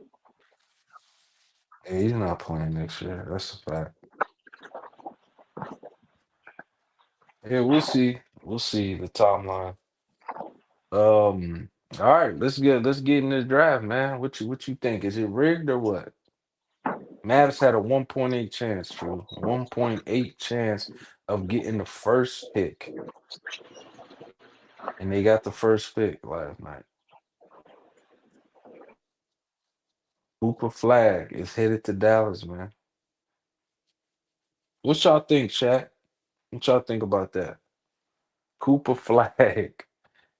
Yeah, he's not playing next year. That's a fact. Yeah, we'll see. We'll see the timeline. All right, let's get in this draft, man. What you think? Is it rigged or what? Mavs had a 1.8 chance, true. 1.8 chance of getting the first pick, and they got the first pick last night. Cooper Flag is headed to Dallas, man. What y'all think, Shaq? What y'all think about that? Cooper Flag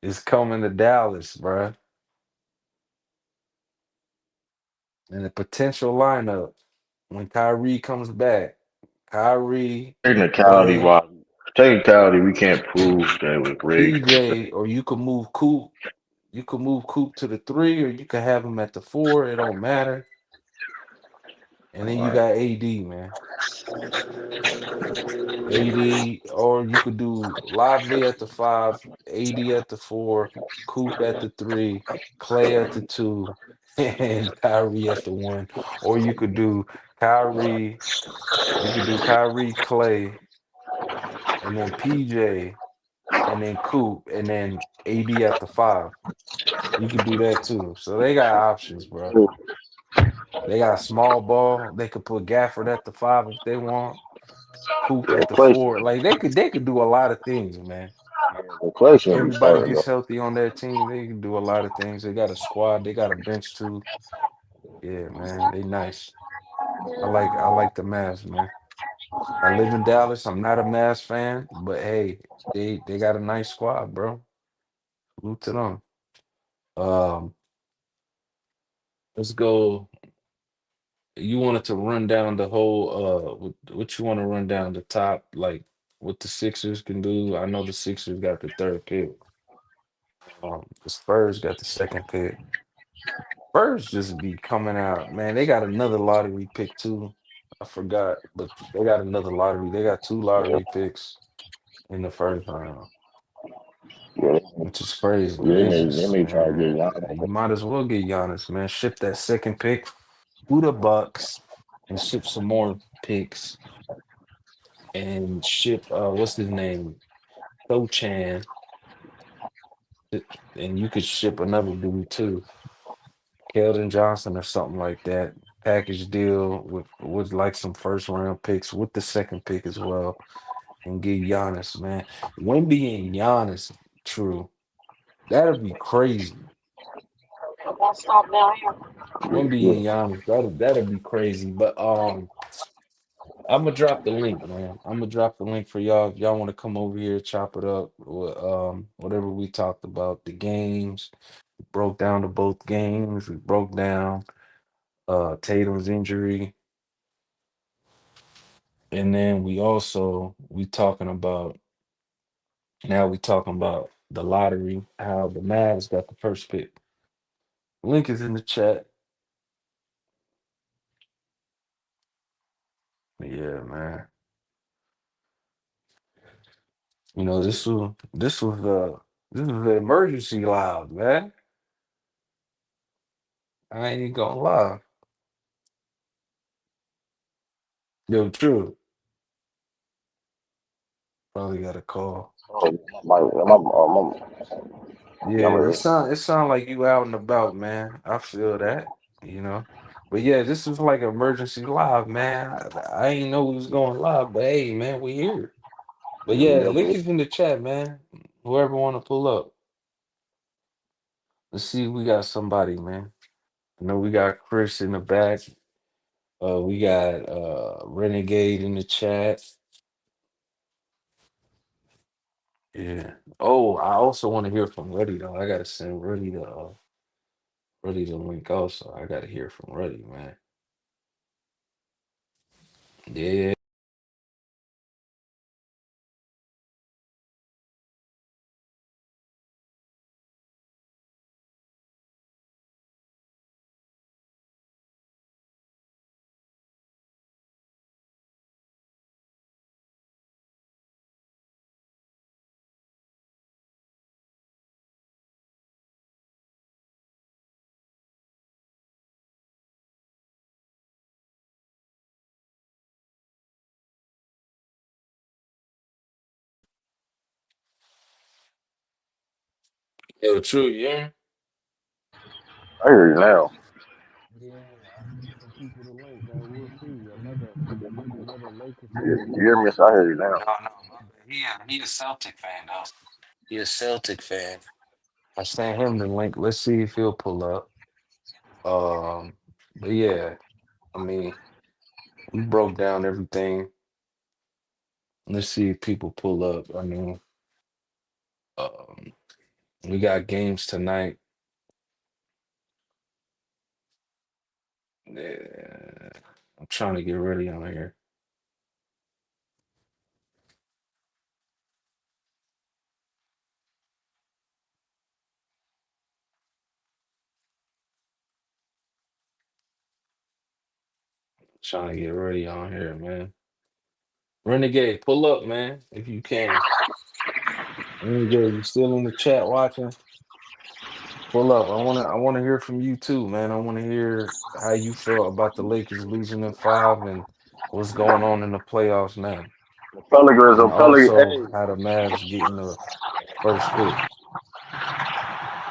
is coming to Dallas, bruh. And the potential lineup when Kyrie comes back, Kyrie, Technicality Clay, wise, technicality we can't prove that it was rigged. PJ, or you could move Coop. You could move Coop to the three, or you could have him at the four. It don't matter. And then you Right. got AD, man. AD, or you could do Lively at the five, AD at the four, Coop at the three, Clay at the two, and Kyrie at the one. Or Kyrie, you could do Kyrie, Clay, and then PJ, and then Coop, and then AD at the five. You could do that too. So they got options, bro. They got small ball. They could put Gafford at the five if they want. Coop Yeah, at the four. Like they could do a lot of things, man. Clay shouldn't be Everybody starting gets though. healthy on that team. They can do a lot of things. They got a squad. They got a bench too. Yeah, man. They nice. I like the Mavs, man. I live in Dallas. I'm not a Mavs fan, but hey, they got a nice squad, bro. Salute to them. Um, let's go. You wanted to run down the whole what you want to run down the top, like what the Sixers can do. I know the Sixers got the third pick. The Spurs got the second pick. Spurs just be coming out, man. They got another lottery pick too. I forgot, but they got another lottery. They got two Yeah, lottery picks in the first round, yeah, which is crazy. yeah. They They just, may try to get man, you Giannis. might as well get Giannis, man. Ship that second pick to the Bucks and ship some more picks and ship what's his name? Chan, and you could ship another dude too. Keldon Johnson or something like that. Package deal with like some first round picks with the second pick as well, and get Giannis, man. Wemby and Giannis, true. That'd be crazy. Wemby and Yeah, Giannis, that'd be crazy. But I'm gonna drop the link, man. I'm gonna drop the link for y'all. If y'all want to come over here, chop it up with whatever we talked about, the games. We broke down to both games. We broke down Tatum's injury. And then we talking about the lottery, how the Mavs got the first pick. Link is in the chat. Yeah, man. You know, this was the emergency loud, man. I ain't even gonna lie. Yo, true. Probably got a call. oh, Yeah, I'm it ready. sound it sound like you out and about, man. I feel that, you know. But yeah, this is like emergency live, man. I ain't know we was going live, but hey, man, we here. But yeah, Yeah, link is in the chat, man. Whoever want to pull up, let's see. We got somebody, man. I know we got Chris in the back. We got Renegade in the chat. Yeah. Oh, I also want to hear from Ruddy though. I gotta send Ruddy the link also. I gotta hear from Ruddy, man. Yeah. Yo, true, yeah. I hear you now. Yeah, I sent some people the link, man. We'll see. Maybe another Lakers fan You pull hear me? up. So I hear you now. No, no, my bad. He a Celtic fan though. He a Celtic fan. I sent him the link. Let's see if he'll pull up. But yeah, I mean, we broke down everything. Let's see if people pull up. I mean, um, we got games tonight. Yeah, I'm trying to get ready on here. Trying to get ready on here, man. Renegade, pull up, man, if you can. Renegade, you still in the chat watching? Pull up. I wanna hear from you too, man. I wanna hear how you felt about the Lakers losing in five and what's going on in the playoffs now. Pelicans And or Pelicans. also Hey, how the Mavs getting the first pick.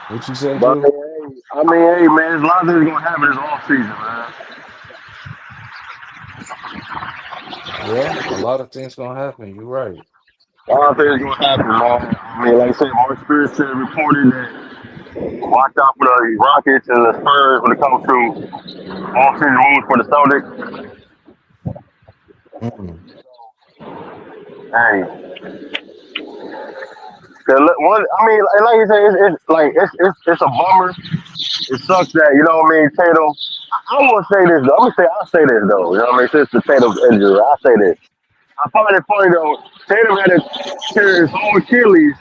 What you say, but Drew? hey, man, a lot of things gonna happen this off season, man. Yeah, a lot of things gonna happen. You're right. A lot of things gonna happen, man. I mean, like I said, Mark Spears said reported that watch out for the Rockets and the Spurs when it comes to off season moves for the Celtics. Mm, Hey, I mean, like you say, it's like it's a bummer. It sucks that you know what I mean. Tatum. I want to say this though. I'll say this though. You know what I mean. Since the Tatum's injury, I'll say this. I find it funny though. Tatum had to tear his whole Achilles.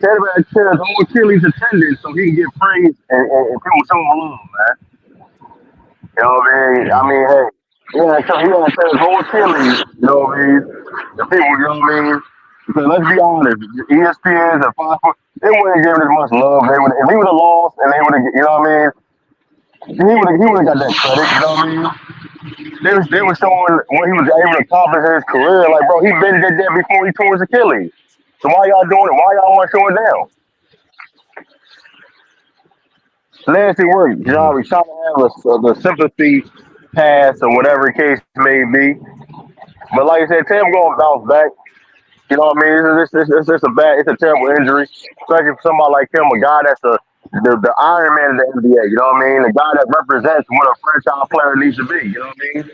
Tatum had to tear his whole Achilles tendon so he can get praise and people show him love, man. You know what I mean? I mm, mean, hey, he had to tear his whole Achilles. You know what I mean? The people, you know what I mean? Because let's be honest, ESPN's and Fox, they wouldn't give him as much love. They would, if he would have lost and they would have, you know what I mean? He would have got that credit. You know what I mean? They were showing what he was able to accomplish in his career. Like, bro, he been did that before he tore his Achilles. So why y'all doing it? Why y'all want to show it now? Nasty work. mm, Y'all we trying to have the sympathy pass or whatever the case may be. But like I said, Tim gonna bounce back. You know what I mean? It's a terrible injury, especially for somebody like him, a guy that's the Iron Man of the NBA. You know what I mean? The guy that represents what a franchise player needs to be. You know what I mean?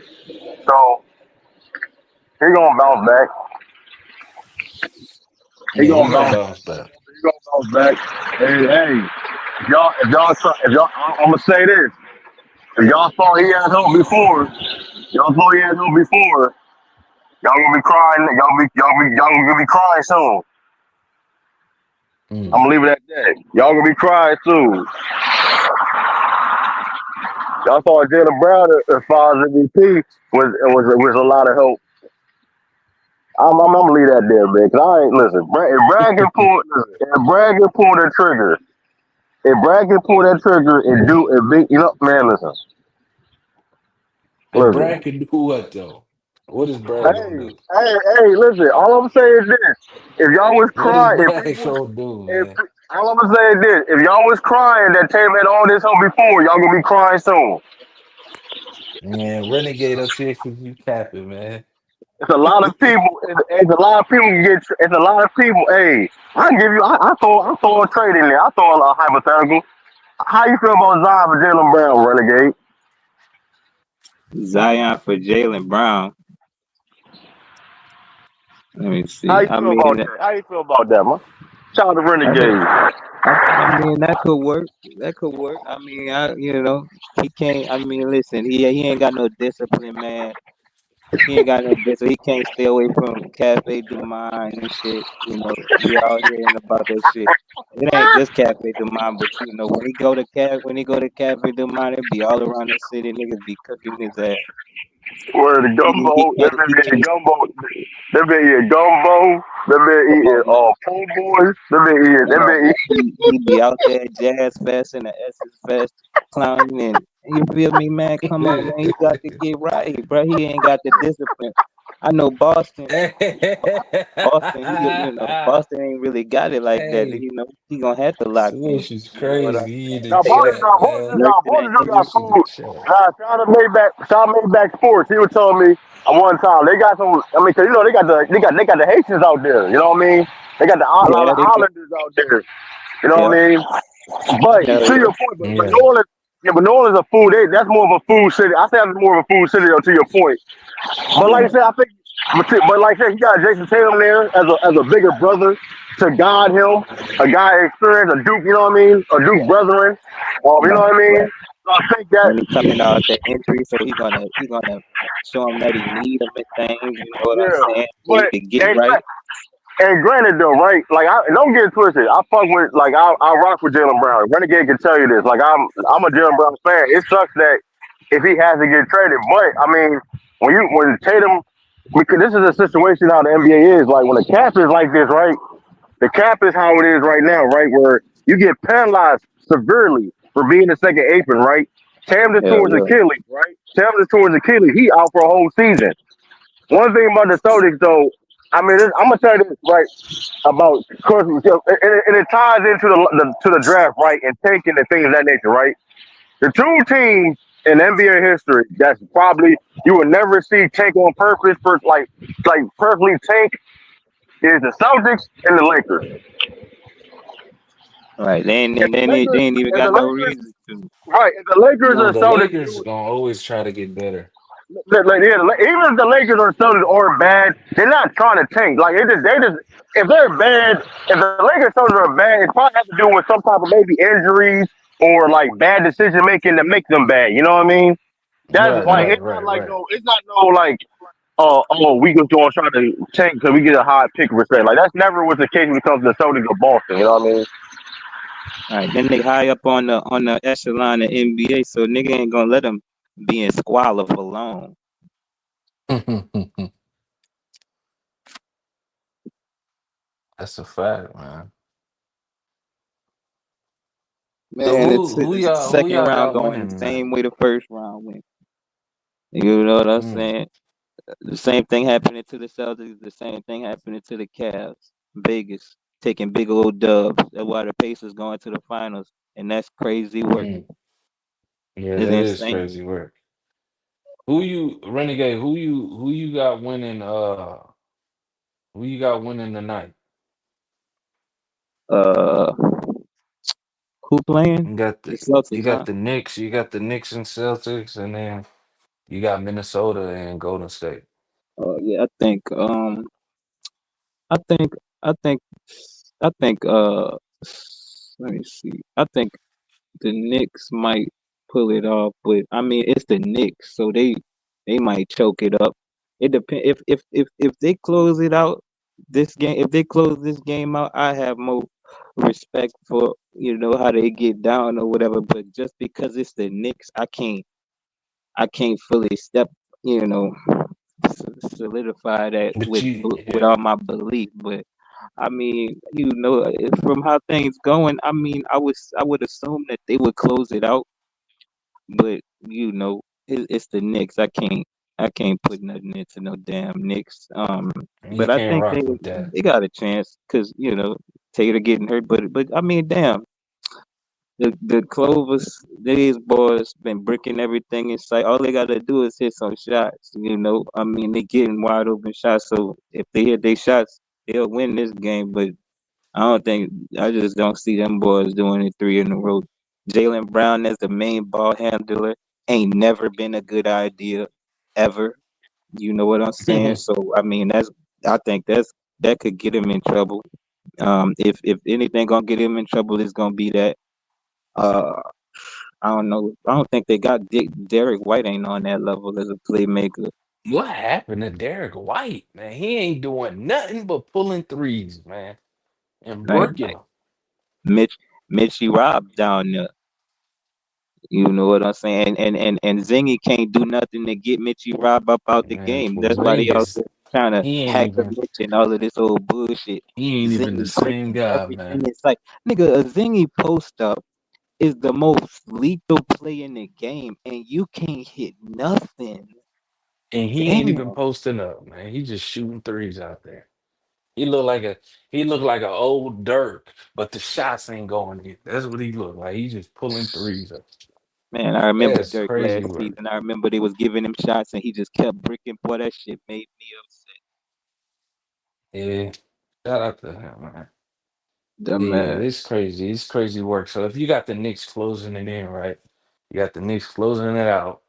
So he gonna bounce back. He yeah, he gonna gonna bounce. bounce back. He gonna bounce back. Hey, if y'all, I'm gonna say this. If y'all thought he had help before, y'all thought he had help before. Y'all gonna be crying. Y'all gonna be crying soon. I'm Mm. gonna leave it at that. Y'all gonna be crying soon. Y'all thought Jalen Brown as far as MVP was a lot of help. I'm gonna leave that there, man. Cause I ain't listen. If Brad can pull the trigger, if Brad can pull that trigger and do and be, you know, man, And listen. Brad can do what though? What is Brad Hey, gonna do? listen. All I'm saying is this: if y'all was What is crying, if Brad people, gonna do, if man? all I'm gonna say is this: if y'all was crying that Tatum had all this help before, y'all gonna be crying soon. Man, Renegade up here because you capping, man. It's a lot of people. It's a lot of people get. It's a lot of people. Hey, I give you. I throw a trade in there. I throw a hypothetical. How you feel about Zion for Jalen Brown, Renegade? Zion for Jalen Brown. Let me How see. you feel about that? How you feel about that, man? Shout out to I mean, Renegade. that could work. That could work. He can't. I mean, listen, he ain't got no discipline, man. He ain't got no discipline. He can't stay away from Cafe Du Monde and shit. We all hearing about that shit. It ain't just Cafe Du Monde, but when he go to Cafe Du Monde, it be all around the city. Niggas be cooking his ass. Where the He gumbo? That can't. been He eating can't. gumbo. That been eating gumbo. That been Come eating on, man. pool boys. That been eating. Come That on, been man. eating. He be out there at Jazz Fest and the Essence Fest clowning and you feel me, man? Come on, man. He got to get right, bro. He ain't got the discipline. I know Boston ain't really got it like that. Hey, He gonna have to lock in. Swish is You know what I'm crazy. He in the Now, saying? Boston, chat, man. Working at Boston got Swish in the food. chat. Shout out Maybach Sports. He was telling me at one time they got some. I mean, 'cause they got the Haitians out there. You know what I mean? They got a lot yeah, of they got Islanders out there. You know yeah, what I mean? But hell to yeah. your point, but Yeah. New Orleans, yeah, but New Orleans is a food. That's more of a food city. I say that's more of a food city. Though, to your point, but like I Yeah. said, I think, but like I said, he got Jason Tatum there as a bigger brother to guide him, a guy experienced, a Duke. You know what I mean? A Duke brethren. You know Right, what I mean? right. So I think that. When he coming out the injury, so he gonna show him that he need him and things. You know what I'm Yeah, saying? So he but could get and right. And granted though, right? Like don't get it twisted. I fuck with I rock with Jalen Brown. Renegade can tell you this. Like I'm a Jalen Brown fan. It sucks that if he has to get traded. But I mean, when Tatum, because this is a situation how the NBA is. Like when the cap is like this, right? The cap is how it is right now, right? Where you get penalized severely for being the second apron, right? Tam just Hell towards yeah. Achilles, right? Tam just towards Achilles. He out for a whole season. One thing about the Celtics, though, I mean, I'm gonna tell you this right about, of course, and it ties into the draft, right, and tanking and things of that nature, right. The two teams in NBA history that's probably you would never see tank on purpose for like purposely tank is the Celtics and the Lakers. Right. If the They Lakers, ain't even if the got no Lakers, reason to. right, if the Lakers No, and the Celtics Lakers do gonna always try to get better. even if the Lakers or Celtics are bad, they're not trying to tank. Like they just if they're bad, if the Lakers Celtics are bad, it probably has to do with some type of maybe injuries or like bad decision making that make them bad. You know what I mean? That's Right, like right, it's not right, like right. no, it's not no like we just going to try to tank because we get a high pick respect. Like that's never was the case when it comes to the Celtics or Boston. You know what I mean? Right. Then they high up on the echelon of NBA, so nigga ain't gonna let them be in squalor for long. That's a fact, man. So Man, it's who second y'all round got going the winning tonight? same way the first round went. You know what I'm Mm, saying? The same thing happening to the Celtics. The same thing happening to the Cavs. Vegas taking big old dubs. That's why the Pacers going to the finals, and that's crazy work. mm. Yeah, It's that is insane. crazy work. Who you Renegade? Who you got winning? Who you got winning tonight? Uh, who playing? You got The you Celtics, got huh? the Knicks. You got the Knicks and Celtics, and then you got Minnesota and Golden State. Yeah, I think, I think, I think. Let me see. I think the Knicks might pull it off, but I mean it's the Knicks, so they might choke it up. It depend if they close it out this game. If they close this game out, I have more respect for how they get down or whatever. But just because it's the Knicks, I can't fully you know solidify that But you, with yeah, all my belief. But I mean, from how things going, I mean, I would assume that they would close it out, but it's the Knicks. I can't put nothing into no damn Knicks. you But I can't think they rock with that. they got a chance because Taylor getting hurt. But I mean, damn, the Clovers, these boys been bricking everything in sight. All they gotta do is hit some shots. I mean, they getting wide open shots. So if they hit their shots, they'll win this game. But I don't think I just don't see them boys doing it three in a row. Jalen Brown as the main ball handler ain't never been a good idea ever. You know what I'm saying? So I mean, I think that could get him in trouble. If anything gonna get him in trouble, it's gonna be that. Uh, I don't know. I don't think they got Derek White ain't on that level as a playmaker. What happened to Derek White, man? He ain't doing nothing but pulling threes, man, and Like bricking them. Mitch Mitchie Rob down there. You know what I'm saying? And Zingy can't do nothing to get Mitchie Rob up out the Man, game. That's why they Porzingis, also trying to he ain't hack the even Mitch and all of this old bullshit. he ain't even the Zingy same breaking guy, everything. man. It's like nigga, a Zingy post up is the most lethal play in the game, and you can't hit nothing. And he ain't even Damn, posting up, man. He just shooting threes out there. He look like a he look like an old Dirk, but the shots ain't going in. That's what he look like. He just pulling threes up. man. I remember That's Dirk crazy last work. season. I remember they was giving him shots, and he just kept bricking. Boy, that shit made me upset. Yeah. Shout out to him, man. Yeah, it's Dumbass. crazy. It's crazy work. So if you got the Knicks closing it in, right? You got the Knicks closing it out.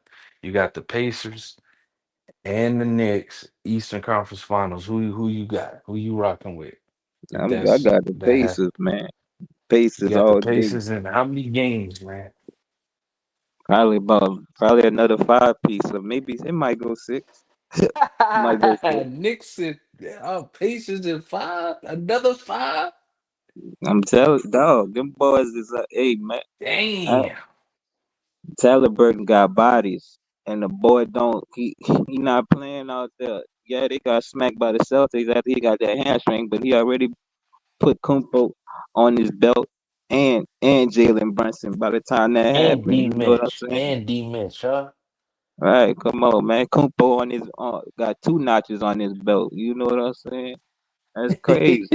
You got the Pacers and the Knicks Eastern Conference Finals. Who you got? Who you rocking with? If I that's got the that, Pacers, man. you Pacers got the all day. Pacers in how many games, man? Probably another five piece, or maybe it might go six. Might go six. Knicks and Pacers in five, another five. I'm telling dog, them boys is hey man. Uh, Damn. Burton got bodies, and the boy don't he not playing out there. Yeah, they got smacked by the Celtics after he got that hamstring, but he already put Kumpo on his belt and Jalen Brunson by the time that And happened. D You know what I'm Mitch. saying? And D Mitch, huh? All right, come on, man. Kumpo on his got two notches on his belt. You know what I'm saying? That's crazy.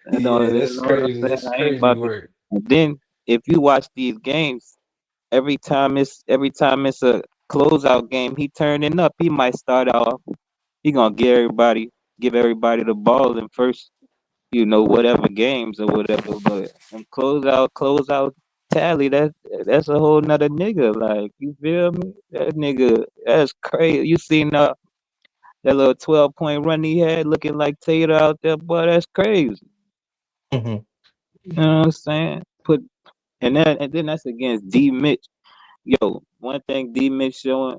Yeah, You that's know what I'm crazy. saying? That's I ain't crazy about to. work. And then if you watch these games, every time it's a closeout game, he turning up. He might start off. He gonna give everybody the ball in first, whatever games or whatever. But and closeout tally. That's a whole nother nigga. Like you feel me? That nigga, that's crazy. You seen that little 12-point run he had, looking like Tater out there, boy. That's crazy. Mhm. You know what I'm saying? And then that's against D Mitch. Yo, one thing D Mitch showing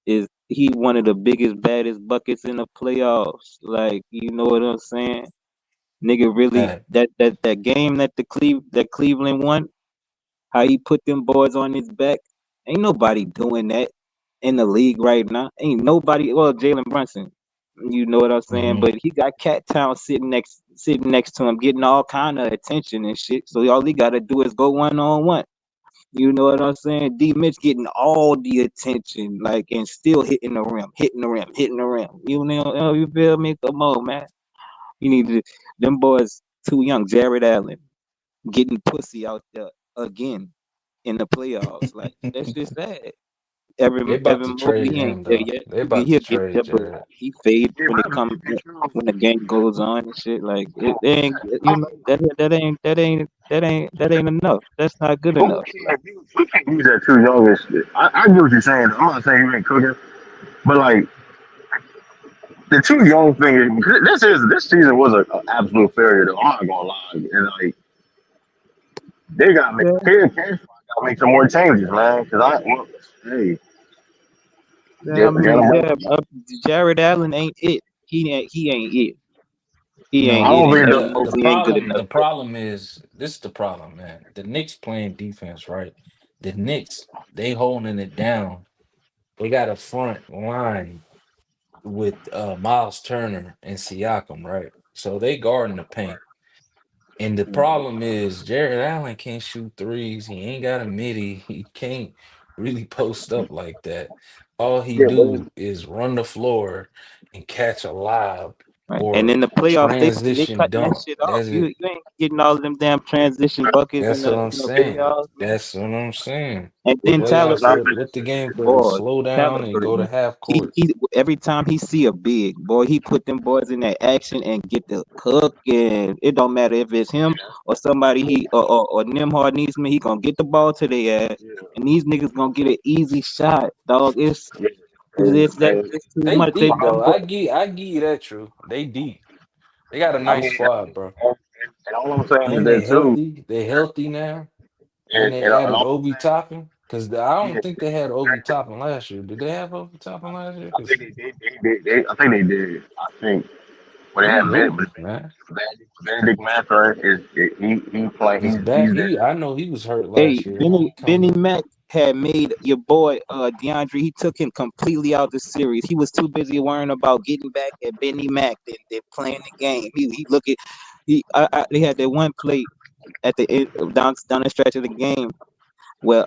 is he one of the biggest, baddest buckets in the playoffs. Like, you know what I'm saying? Nigga really Hey, that game that Cleveland won, how he put them boys on his back. Ain't nobody doing that in the league right now. Ain't nobody well, Jalen Brunson. You know what I'm saying? mhm. But he got Cat Town sitting next to him, getting all kind of attention and shit. So all he gotta do is go 1-on-1. You know what I'm saying? D Mitch getting all the attention, like, and still hitting the rim, hitting the rim, hitting the rim. You feel me? Come on, man. You need to, them boys too young. Jared Allen getting pussy out there again in the playoffs. Like, that's just sad. They Evan about to Evan Mobley trade he ain't him there though. yet. They about to He'll get trade there, but Jared. he fade Yeah, when it but comes if it's true, when the game goes on and shit. Like it ain't, I'm, that ain't enough. That's not good but enough. Like, we can't use that too young as shit. I get what you're saying. I'm not saying you ain't cooking, but like the too young thing is this season was an absolute failure. Though I'm not gonna lie, and like they got to make yeah, got to make some more changes, man. Because hey, yeah, I mean, Jalen yeah, Brunson, Jared Allen ain't it. He ain't it. He No, ain't I it, don't and think Evan the Mobley ain't good problem enough. the problem is this is the problem, man. The Knicks playing defense, right? The Knicks, they holding it down. They got a front line with Miles Turner and Siakam, right? So they guarding the paint. And the problem is Jared Allen can't shoot threes. He ain't got a midi. He can't really post up like that. All he yeah, but do is run the floor and catch a lob. Right. And in or the playoffs, they transition cutting that dunk. shit off. That's You it. you ain't getting all of them damn transition buckets That's what I'm in the saying. playoffs, man. That's what I'm saying. And then Tyler, Playoffs, Not let the game boy, slow Tyler down and go to Burton, half court. he every time he see a big boy, he put them boys in that action and get the cook. And it don't matter if it's him or somebody or Nimhard Neesman, he gonna get the ball to their ass, and these niggas gonna get an easy shot, dog. yeah, It's too They much. They deep though. but I give you that true. They deep. They got a I nice mean, squad, bro. and all I'm saying is And that too. they healthy now. And they And added all I'm Obi saying, Toppin. Because I yeah, don't think they had Obi Toppin last year. Did they have Obi Toppin last year? I Because think they I think they did. I think, but they he had Ben, hooping, man. Benedict Mathurin he playing He's he's back. there. I know he was hurt Hey, last year. Benny He coming Benny back. Mac had made your boy DeAndre. He took him completely out the series. He was too busy worrying about getting back at Benny Mac than playing the game. He look at they had that one play at the end, down the stretch of the game where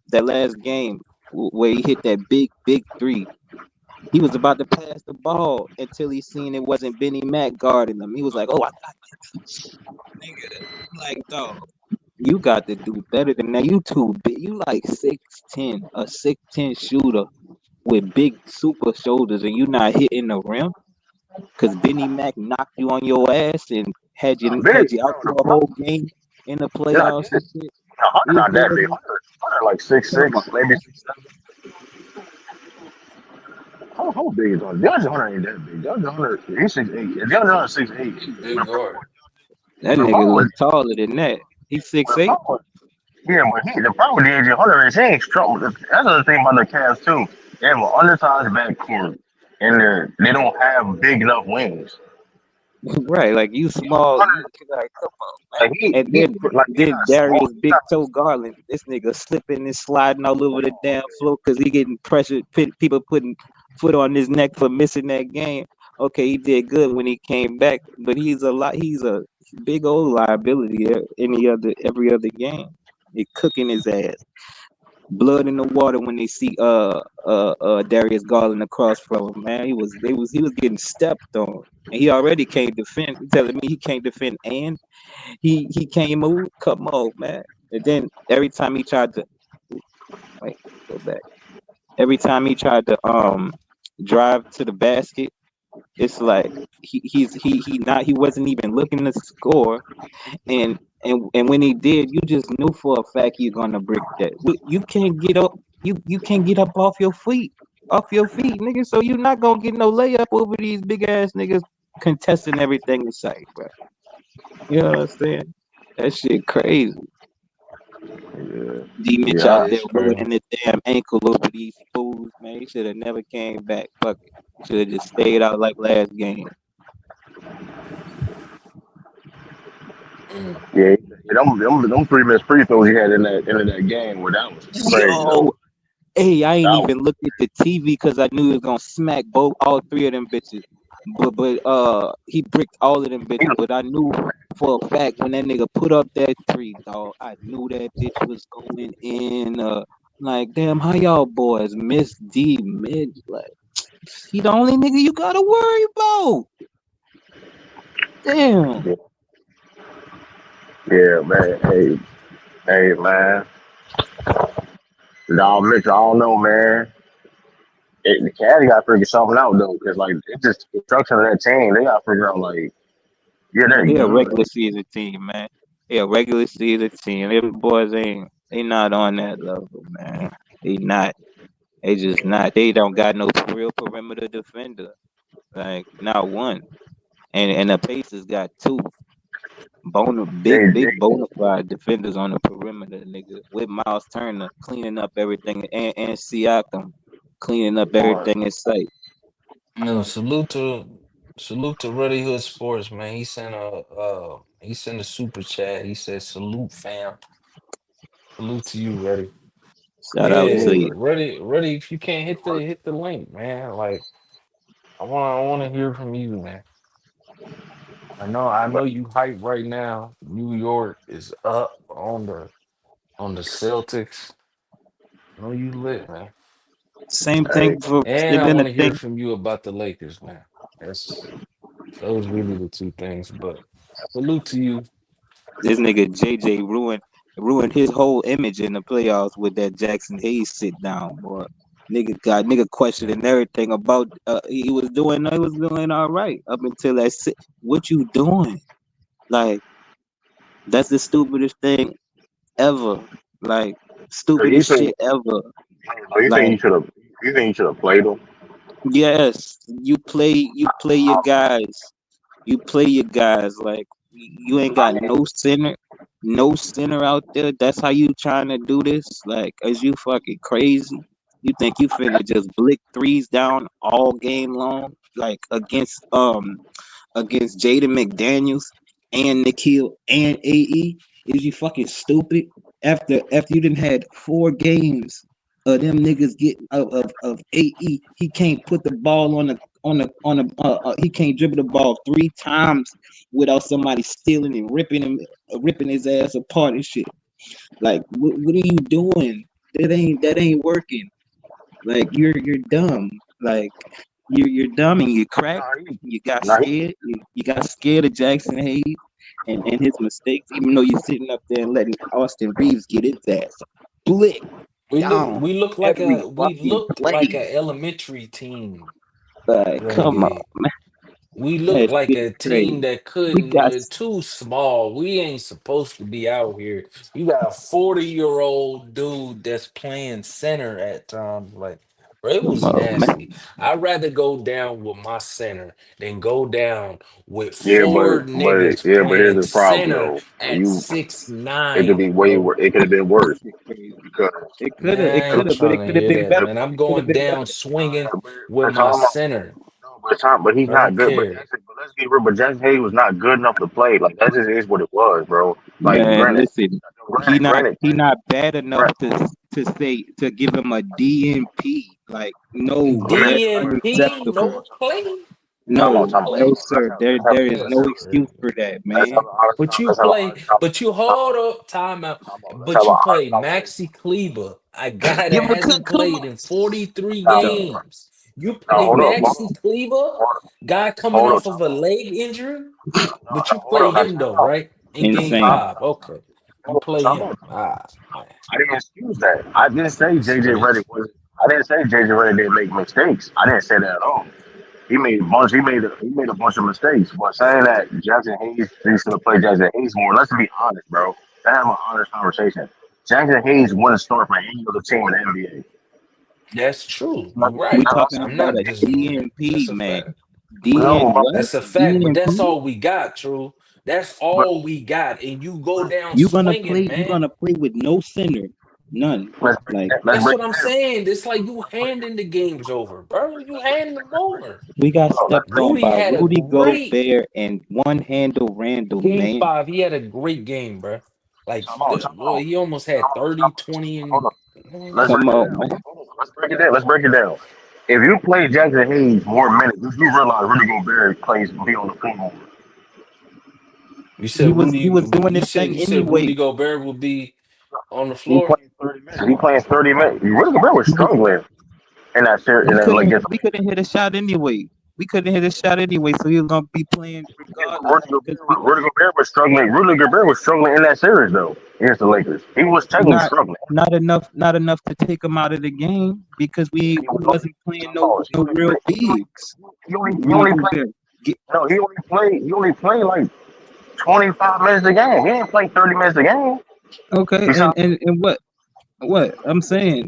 that last game where he hit that big three. He was about to pass the ball until he seen it wasn't Benny Mac guarding him. He was like, "Oh, I got this, nigga." I'm like, dog. You got to do better than that. You too big. You like 6'10", a 6'10" shooter with big super shoulders, and you not hitting the rim because Benny Mac knocked you on your ass and had you out Bro, for a whole game in the they're not, playoffs and shit. Hunter These not that boys, big. Hunter like six come six, on, maybe 6'7". How big is Hunter? DeAndre Hunter ain't that big. DeAndre Hunter, he's 6'8". DeAndre Hunter 6'8". He big guard. that But the nigga problem look with taller than that. He's but six the eight. problem with yeah, but the problem with DeAndre Hunter is he ain't strong. That's another thing about the Cavs too. They have an undersized backcourt, and they don't have big enough wings. Right, like you small, Hunter, you like come on, man. like And he like he's then not small. Darius Big Toe Garland, this nigga slipping and sliding all over the damn floor because he getting pressured. People putting foot on his neck for missing that game. Okay, he did good when he came back, but He's a big old liability every other game. They cooking his ass. Blood in the water when they see Darius Garland across from him, man. He was getting stepped on. And he already can't defend. You telling me he can't defend and he can't move? Come on, man. And then every time he tried to wait, go back. Every time he tried to drive to the basket, it's like he wasn't even looking to score. And when he did, you just knew for a fact you're gonna brick that. You can't get up. You can't get up off your feet, nigga. So you're not gonna get no layup over these big ass niggas contesting everything in sight, bro. You know what I'm saying? That shit crazy. Yeah, D Mitch yeah. out That there is crazy. ruining his damn ankle over these fools, man. He should have never came back. Fuck it. Should have just stayed out like last game. Mm. Yeah, them 3 missed free throws he had in that game. Well, that was crazy Yo, though. hey, I ain't That was even looked at the TV because I knew he was gonna smack all three of them bitches. But he bricked all of them he bitches. But I knew for a fact when that nigga put up that three, dog, I knew that bitch was going in. Like damn, how y'all boys miss D mid? Like he the only nigga you gotta worry about. Damn. yeah, yeah, man. Hey, man. No, Mitch, I don't know, man. The Cavs got to figure something out though, because like it's just the construction of that team. They got to figure out like, yeah, Man, they're they a good. regular season team, man. They a regular season team. Them boys they not on that level, man. They not. They just not. They don't got no real perimeter defender. Like not one. And the Pacers got two big They bona fide defenders on the perimeter, nigga. With Miles Turner cleaning up everything and Siakam cleaning up boy, everything in sight. No, salute to Ruddy Hood Sports, man. He sent a super chat. He said, "Salute, fam. Salute to you, Ruddy." Shout out Yeah, to yeah, you. Ruddy. If you can't hit the link, man. Like I wanna hear from you, man. I know you hype right now. New York is up on the Celtics. I know you lit, man. Same hey, thing for And and I then want the to hear thing from you about the Lakers, man. That's Those really the two things. But salute to you. This nigga JJ ruined his whole image in the playoffs with that Jackson Hayes sit down, boy. Nigga questioning everything about he was doing all right up until that sit. What you doing? Like that's the stupidest thing ever. Like So you stupidest think shit ever. so you think Like you should have played him? yes, you play your guys. You play your guys like you ain't got no center out there. That's how you trying to do this? Like, is you fucking crazy? You think you finna just blick threes down all game long, like against Jaden McDaniels and Nikhil and AE? Is you fucking stupid? After you done had 4 games of them niggas getting of AE, he can't put the ball he can't dribble the ball 3 times without somebody stealing and ripping his ass apart and shit. Like what are you doing? That ain't working. Like you're dumb. Like you're dumb and you cracked. Nah, he, You got nah, he, scared. You got scared of Jackson Hayes and his mistakes, even though you're sitting up there and letting Austin Reeves get his ass blick down We look like every we fucking looked like play. an elementary team, Like, come on, Renegade. We look that like shit a crazy. team that We couldn't, got too small. We ain't supposed to be out here. You got a 40-year-old dude that's playing center at times. Like, bro, it come was on, man. nasty. I'd rather go down with my center than go down with yeah, four niggas but here's playing the problem center though. When at you, six it could be nine, way bro. worse. It could have been worse Shit crazy. because It Man, I could ain't have, but it trying to could have hear been that, better. man. I'm It could have going been down better. swinging but, with but my Tom, center. no, but he's I not don't good. care. But let's be real. But Jackson Hayes was not good enough to play. Like that just is what it was, bro. Like Man, listen, he granted, not bad enough granted. to give him a DNP. Like, no, Man, that's DNP, unacceptable. no play, time out, no No, time out, no, play. sir. There is That's no crazy. excuse for that, let's have man. an honest, But you let's have an play, honest but you conversation. hold up, time out. Let's have But an you honest play conversation. Maxi Kleber, a guy Yeah, that but hasn't come played on. in 43 Now, Dog. games. You now play Man, Maxi Kleber, guy coming hold on, off time of a out. leg injury, No, but no, you hold play on, now, him time though, out. right? In game insane. Time, five. Okay. You hold on, play time him. out. Ah, man. I didn't excuse that. I didn't say That's JJ crazy. Redick was. I didn't say JJ Redick didn't make mistakes. I didn't say that at all. He made a bunch. He made a bunch of mistakes. But saying that Jackson Hayes, they should have played Jackson Hayes more. Let's be honest, bro. Let's have an honest conversation. Jackson Hayes wouldn't start for any other team in the NBA. That's true. Not, You're We right. not talking I'm saying about not a disagreeing. DNP, That's a man. fact. no, but What? That's a fact, but that's DNP? all we got, true. That's but all we got. And you go down You gonna swinging, play? You man. gonna play with no center? None. Like let's That's break what it I'm down. saying. It's like you handing the games over, bro. You handing them over. we got Hold on, let's stepped break on Rudy by had a Rudy great Gobert and one handle Randall, game man. five. He had a great game, bro. Like, time boy, out, he almost time had out, time 30, out. 20, Hold and on. man, Let's Come break it on, down. man. Let's break it down. Let's break it down. If you play Jackson Hayes more minutes, you realize Rudy Gobert plays be on the floor more. you He said was Rudy. he was doing You his said thing you said anyway. Rudy Gobert would be on the He floor. playing 30 minutes. He playing 30 minutes. Rudy Gobert was He was struggling in that series, we and then like couldn't against we couldn't hit a shot anyway. We couldn't hit a shot anyway, so he was gonna be playing yeah, but regardless. Because we Rudy Gobert was struggling. Rudy Gobert was struggling in that series though against the Lakers. He was technically not struggling. not enough to take him out of the game because we He was only wasn't playing time out. no real bigs. He Rudy only played. Gobert. Get, No, he only played like 25 minutes a game. He didn't play 30 minutes a game. okay, He saw. and what I'm saying,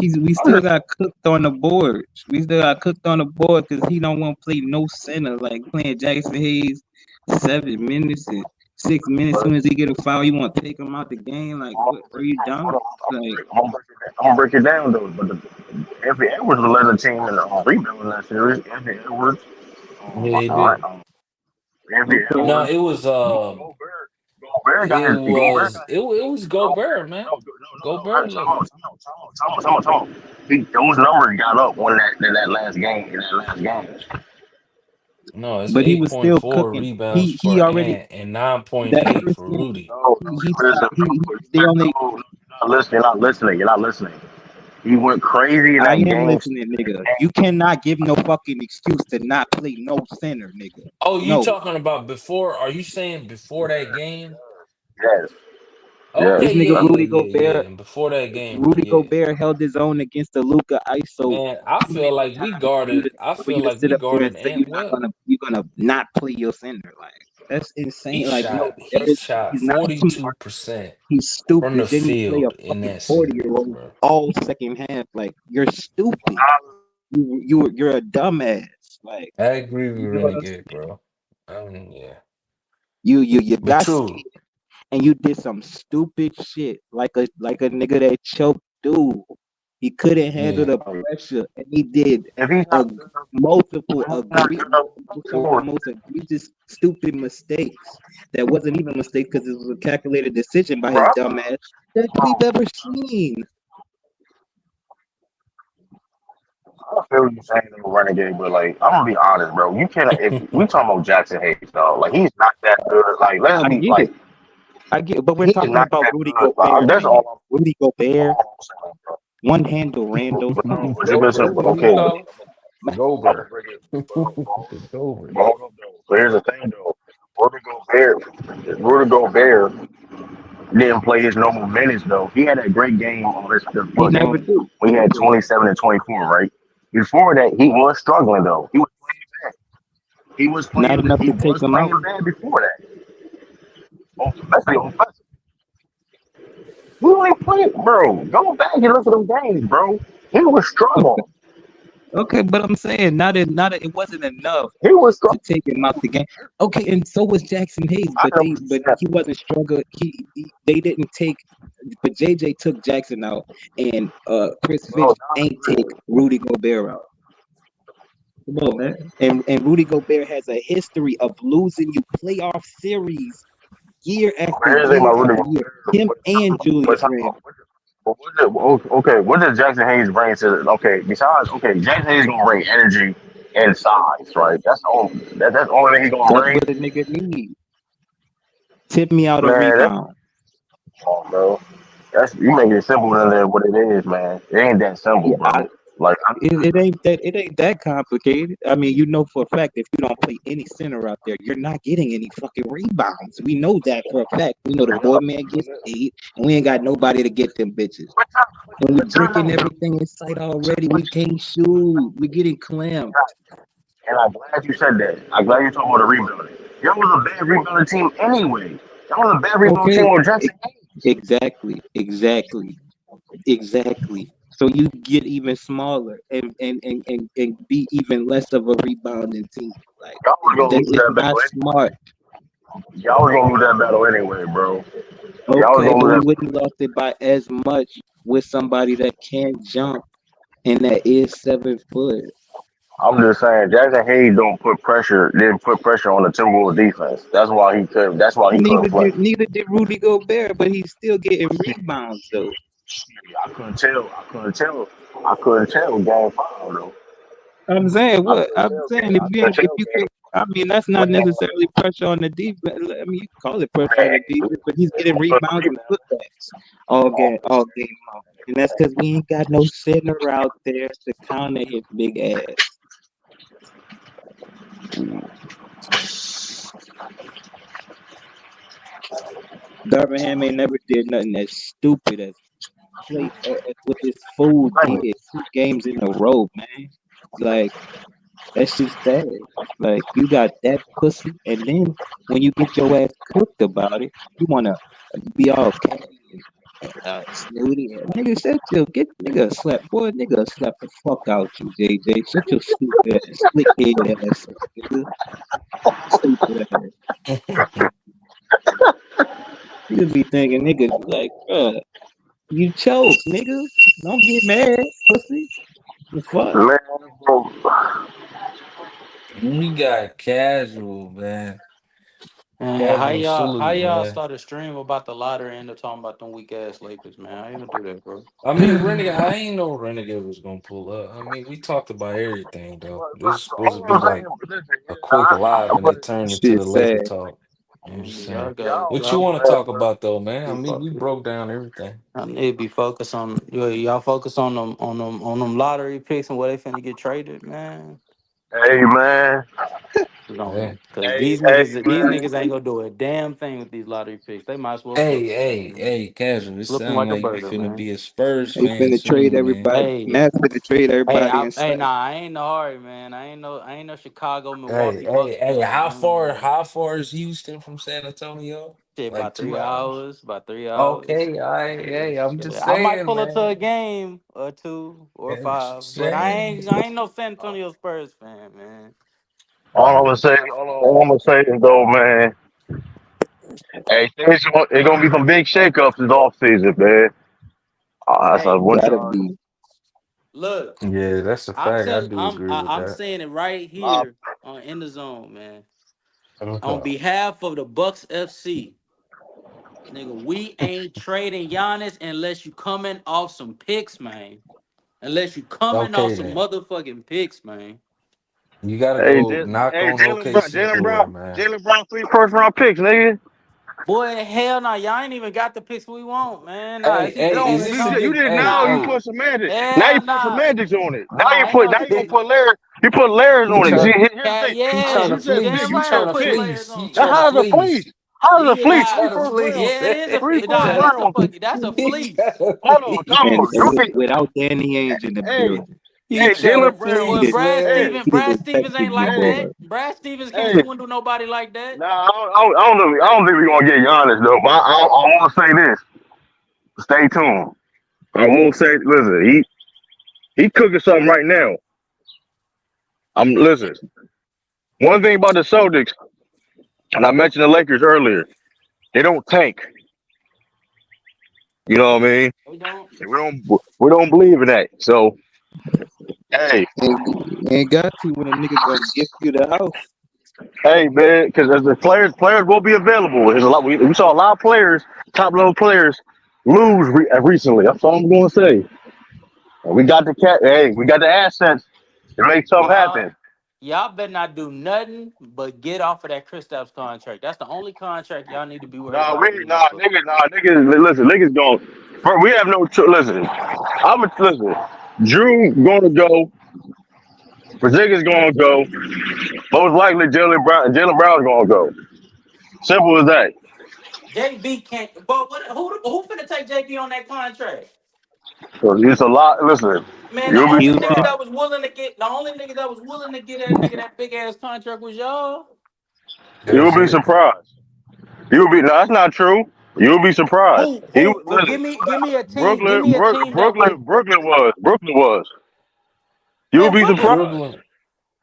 we I'm still just got cooked on the board. We still got cooked on the board because he don't want to play no center like playing Jackson Hayes 7 minutes and 6 minutes. As soon as he get a foul, you want to take him out the game. Like, what? Are you dumb? Like, I'm gonna break it down though. But Anthony Edwards led the team in the rebound in that series. Anthony Edwards, Yeah, he did. Anthony okay, No, Edwards, it was Gobert. Gobert got his. Gobert got it was Gobert. Gobert, man. No. Gobert led Time him. out. Time out. Those numbers got up when that last game. In that last game. No, it's but he was still 8.4 cooking. rebounds He for already Ant and that 9.8 first for game. Rudy. No, He listen. he they only No, you're not listening. You're not listening. He went crazy in I that am game. listening, nigga. You cannot give no fucking excuse to not play no center, nigga. Oh, you No. talking about before? Are you saying before that game? Yes, Okay, This yes. nigga yeah, Rudy yeah, yeah, Gobert yeah. Before that game, Rudy yeah. Gobert held his own against the Luca ISO Man, I too feel many like we times guarded. I for feel you to like sit we up there and guarded say Ant well. you're gonna not play your center. Like that's He insane. Like no, shot. that He is shot he's not smart. 42% He's from the stupid. Then he play a field in fucking that 40-year series, old bro. all second half. Like you're stupid. You're a dumbass. Like I agree you with know what I'm Renegade, saying? bro. Yeah. You But got true. scared and you did some stupid shit like a nigga that choked dude. He couldn't handle Yeah. the pressure, and he did If he's a not good enough, not good enough some of the most egregious, stupid mistakes that wasn't even a mistake because it was a calculated decision by his bro. dumb ass that we've ever seen. I feel what you're saying, Renegade, but like I'm gonna be honest, bro. You can't. If we talking about Jackson Hayes, dog, like he's not that good. Like let's I be get like it, I get it, but we're he is talking not about that Rudy good. Like Gobert, that's man. all Rudy Gobert, I'm saying, bro. one handle Randall. But Come no, on, but you listen. Gobert. But What do you okay, but call it? I'm gonna Gober. bring it. The Gober. But hold up, though. But here's the thing, though. Rudy Gobert didn't play his normal minutes though. He had a great game on his he first never game do. when he had 27 and 24, right? Before that, he was struggling though. He was playing bad. Not enough He to take was him out. playing bad before that. Especially offensive. He ain't playing, bro. Go back and look at them games, bro. He was struggling. Okay, but I'm saying it wasn't enough He was to struggling. take him out the game. Okay, and so was Jackson Hayes, I know what but you're he wasn't struggling. They didn't take, but JJ took Jackson out, and Chris saying. Finch No, ain't take Rudy Gobert out. Come on, man. And Rudy Gobert has a history of losing you playoff series year but after here's the thing year about Rudy after year. Gobert. Him and But Julius time Randle. out. Okay, what does Jackson Hayes bring to the okay, besides okay, Jackson Hayes gonna bring energy and size, right? That's the only thing he's gonna That's bring. what a nigga need. Tip me out a Man, that's rebound. all, bro. That's you make it simple than what it is, man. It ain't that simple, Yeah, bro. Like it ain't that complicated. I mean, you know for a fact if you don't play any center out there, you're not getting any fucking rebounds. We know that for a fact. We know the boy man gets paid, and we ain't got nobody to get them bitches. And we but y'all bricking know, bro. everything in sight already. We can't shoot. We getting clamped. And I'm glad you said that. I'm glad you talking about the rebounding. Y'all was a bad rebounding team anyway. Y'all was a bad rebounding Okay, team with Jackson Hayes. exactly. So you get even smaller and be even less of a rebounding team. Like Y'all was gonna that, lose it's that not battle smart. Y'all was gonna lose that battle anyway, bro. Y'all was Okay, gonna but we lose that. wouldn't lost it by as much with somebody that can't jump and that is 7 foot. I'm just saying, Jackson Hayes didn't put pressure on the Timberwolves defense. That's why he couldn't play. Neither did Rudy Gobert, but he's still getting rebounds though. I couldn't tell. I couldn't tell game five though. I couldn't I'm tell saying game. I couldn't if tell you game. could, I mean that's not Man, necessarily pressure on the defense. I mean you can call it pressure on man, the defense, but he's it's getting because of rebounds and rebound. putbacks all game long, and that's because we ain't got no center out there to counter his big ass. Darvingham ain't never did nothing as stupid as play as what this fool Like, did 2 games in a row, man. Like that's just sad. Like you got that pussy, and then when you get your ass cooked about it, you wanna be all catty and snooty. Nigga, get nigga a slap, boy. Nigga slap the fuck out you, JJ. Shut your stupid ass, slick head ass up, nigga. Stupid ass. Niggas be thinking, nigga, like, you choke, nigga. Don't get mad, pussy. The fuck? man, bro, We got casual, man. Man, Casual how salute, y'all man. start a stream about the lottery and end up talking about them weak ass Lakers, man? How you gonna do that, bro? I mean, Renegade, I ain't know Renegade was gonna pull up. I mean, we talked about everything though. This was supposed to all be I'm saying, like listen, a quick live, and but it turned into Shit the Laker sad. talk. I'm just Y'all saying. got What you y'all want to talk about though, man? I be mean, we focused. broke down everything. I need to be focused on y'all focus on them lottery picks and where they finna get traded, man. Hey man, Hey, Cause hey these hey niggas ain't gonna do a damn thing with these lottery picks. They might as well flip hey, them, hey, man. hey, casual. It Flip them sound like a like you burger, finna man. be a Spurs They fan finna trade soon, man. everybody. Hey, Matt finna trade everybody in sight. I ain't no hurry, man. I ain't no Chicago, Hey, Milwaukee hey, Bucks hey, fan, man. how far is Houston from San Antonio? Shit, Like about 2 hours? about 3 hours. Okay, hey, I'm just I might saying, pull up to a man. game or two or I'm five, just but saying. I ain't no San Antonio Spurs fan, man. all I'm gonna say is though, man. Hey, it's gonna be some big shakeups this off season, man. That's Hey, what Gotta y'all. be. look, Yeah, that's a fact. I do agree with I'm that. saying it right Nah, here on In the Zone, man. On Okay. behalf of the Bucks FC, nigga, we ain't trading Giannis unless you coming off some picks, man. Unless you coming off Okay some then. motherfucking picks, man. You gotta hey, go knock hey, on OKC door, man. Jalen Brown, 3 first round picks, nigga. Boy, hell no, y'all ain't even got the picks we want, man. Nah, Hey, it's either hey, is No, this Jalen. a you good did hey, now. You hey, Nah, put semantics. Now you hell put nah, semantics on it. nah. Ain't no. Now you gonna put layers. You put layers he on it. See, try here's the Yeah, thing. he Hold on. trying yeah, to You said you pick. fleece. damn He You right. said trying I'm to putting pick. layers fleece. He on Now it. trying to how's a fleece? fleece. How's a He fleece? Yeah, trying Three to first fleece. round. yeah. Three first Nah, that's a round. fucking. That's a He fleece. trying to Hold on. And Hold on. You fleece. can. without Danny Ainge in the Hey, building, He hey, trying to Jalen Brown. Boy, he the fleece, man. Hey, he the Brad Stevens ain't detective like hey, boy. that. Brad Stevens can't hey. swindle nobody like that. Nah, I don't think we're gonna get Giannis though. But I want to say this. Stay tuned. I won't say. Listen, he cooking something right now. I'm listen. One thing about the Celtics, and I mentioned the Lakers earlier, they don't tank. You know what I mean? We don't. We don't believe in that. So hey, Ain't got to when a nigga gonna gift you the house. hey man, because as the players will be available. There's a lot. We saw a lot of players, top level players, lose recently. That's all I'm going to say. And we got the cat. Hey, we got the assets to make something Y'all, happen. y'all better not do nothing but get off of that Kristaps contract. That's the only contract y'all need to be worried about with him for. Nah, niggas. Listen, niggas going. We have no. Listen, listen. Drew gonna go. Brazilia's gonna go. Most likely, Jalen Brown's gonna go. Simple as that. JB can't. But who finna take JB on that contract? So it's a lot. Listen, Man, the you'll be only nigga Houston, surprised. that was willing to get the only nigga that was willing to get that nigga that big ass contract was y'all. You'll That's be it. surprised. You'll be. No, that's not true. You'll be surprised. Who Listen. give me a team that would Brooklyn was. You'll man be Brooklyn. surprised.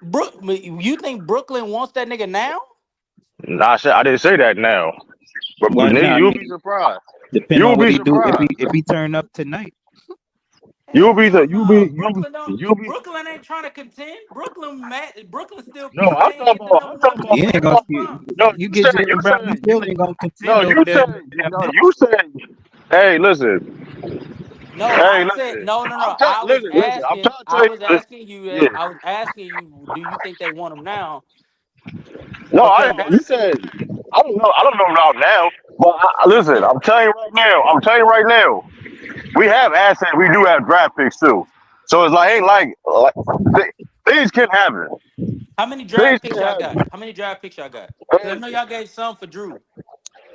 Brooklyn. You think Brooklyn wants that nigga now? Nah, I didn't say that now. But why nigga, not? you'll be surprised. Depend You'll on what be he do. surprised. If he turn up tonight, Hell no. You'll be. Brooklyn ain't trying to contend. Brooklyn still No, pissed they ain't get the number I'm one talking about. he pick. ain't That's gonna. all No, See, problem. no. you get Jalen Brown, you still ain't gonna No, contend over there in Damn you Memphis. said. Hey, listen. No, Hey, I said listen. no, no, no. Listen. I'm trying to tell you. Yeah. I was asking you, do you think they want him now? No, I Because didn't know. You said. I don't know. I don't know about now. But listen, yeah. I'm telling you right now. We have assets. We do have draft picks too. So it's like ain't like things can happen. How many Things draft picks can y'all happen. got? How many draft picks y'all got? Because I And, know y'all gave some for Drew.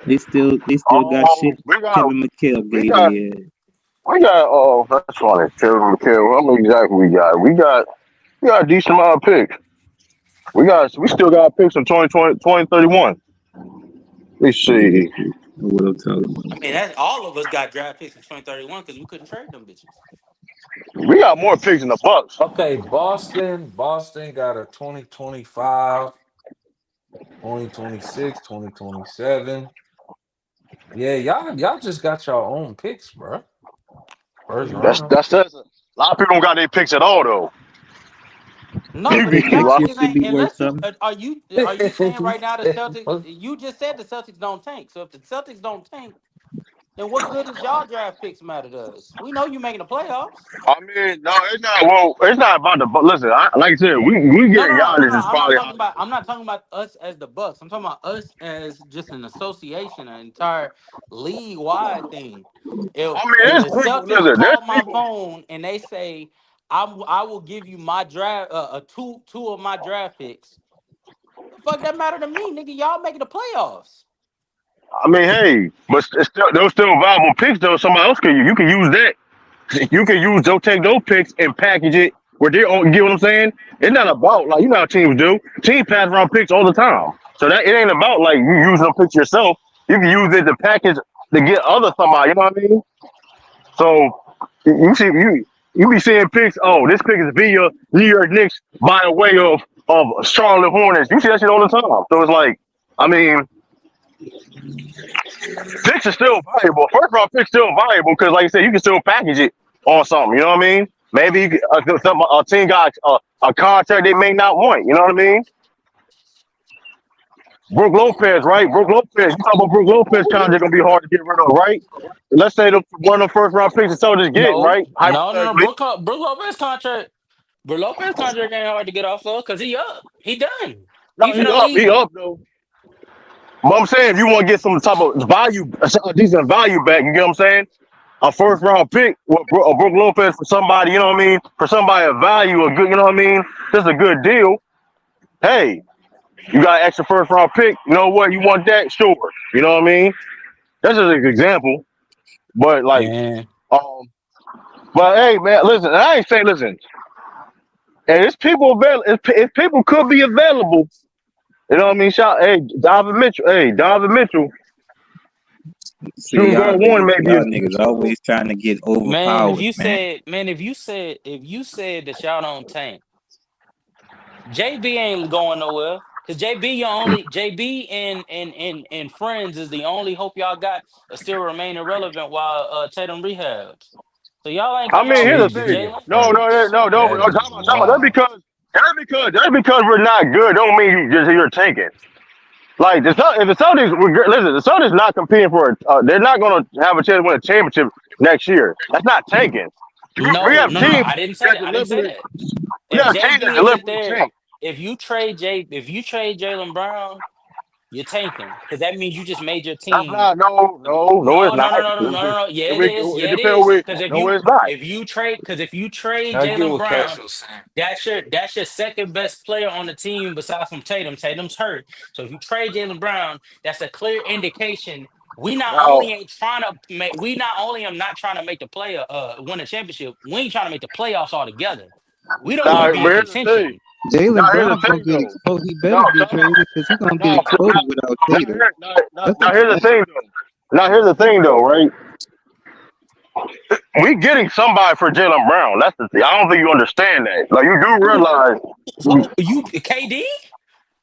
They still got shit. we got Kevin McHale we gave got they we got. Oh, that's funny. Kevin McHale. How many exactly we got? We got a decent amount of picks. We still got picks in 2020, 2031. Let's see. what I'm talking I about. mean, that's all of us got draft picks in 2031 because we couldn't trade them bitches. We got more picks than the Bucks. Okay, Boston got a 2025, 2026, 2027. Yeah, y'all just got your own picks, bro. First round. That's a lot of people don't got their picks at all though. No, You but be Your y'all pick shit niggas should ain't be worth unless you something. are you saying right now the Celtics? You just said the Celtics don't tank. So if the Celtics don't tank, then what good does y'all draft picks matter to us? We know you making the playoffs. I mean, no, it's not. Well, it's not about the. But listen, like I said, we No, getting no, no, no, Giannis no. is probably. I'm not talking about us as the Bucks. I'm talking about us as just an association, an entire league wide thing. I If mean, if there's the people. Celtics Listen, there's call my people. phone and they say I will give you my draft two of my draft picks, the fuck that matter to me, nigga? Y'all making the playoffs. I mean, hey, but it's still those still viable picks though. Somebody else can you can use that. You can use those take those picks and package it where they're on. Get what I'm saying? It's not about like you know how teams do. Teams pass around picks all the time. So that it ain't about like you using them picks yourself. You can use it to package to get other somebody. You know what I mean? So you see you be seeing picks. Oh, this pick is via New York Knicks by way of Charlotte Hornets. You see that shit all the time. So it's like, I mean, picks are still valuable. First round picks still valuable because, like I said, you can still package it on something. You know what I mean? Maybe a team got a contract they may not want. You know what I mean? Brook Lopez, right? Brook Lopez. You talk about Brook Lopez contract gonna be hard to get rid of, right? Let's say one of the first round picks the Celtics get, No, right? no, no, no. Hypothetically, Brook Lopez contract. Brook Lopez contract ain't hard to get off of because he up. He done. no, He finna he leave. up though. But I'm saying if you want to get some type of value, a decent value back, you get what I'm saying? A first round pick with Brook Lopez for somebody, you know what I mean? For somebody of value, a good, you know what I mean? Just a good deal. Hey, you got an extra first round pick. You know what? You want that? Sure. You know what I mean? That's just an example. But like, And um, but hey, man, listen. I ain't saying listen. And it's people available. If people could be available, you know what I mean? Shout, hey, Donovan Mitchell. Hey, Donovan Mitchell. See, Shooting guard one, maybe. y'all niggas always trying to get man, overpowered, man. if you said that y'all don't tank, JB ain't going nowhere. Cause JB and friends is the only hope y'all got of still remaining relevant while Tatum rehabs. So y'all ain't I coming mean, off here's of the J- thing. Jalen. JB No, no, friends. no, no. That is Time out. wild. That's because we're not good. Don't mean you're tanking. Like if the Celtics, listen, the Celtics not competing for. They're not going to have a chance to win a championship next year. That's not tanking. We No, have no, no, no. teams I didn't say that that. I didn't say deliberately. that. We If have teams that JB isn't deliberately there, tank. if you trade Jalen Brown, you're tanking. Because that means you just made your That's team. not. No. It's No, no, not. no, no, no, no, no, no. Yeah, it is. Yeah, It it depends. is. Because No, it's not. if you trade I get Jalen what Brown, Cashman's saying. that's your second best player on the team besides from Tatum. Tatum's hurt. So if you trade Jalen Brown, that's a clear indication. Now, We not only am not trying to make the player win a championship, we ain't trying to make the playoffs altogether. We don't now, want to be but in here's the thing. contention. Now, Jalen here's the Brown gonna thing, get though. exposed. He No, better be traded because he gonna get no, exposed without Tatum. That's now, a here's the fact. thing, though. Now, here's the thing, though, right? We getting somebody for Jalen Brown. That's the thing. I don't think you understand that. Like you do Who, realize. you KD?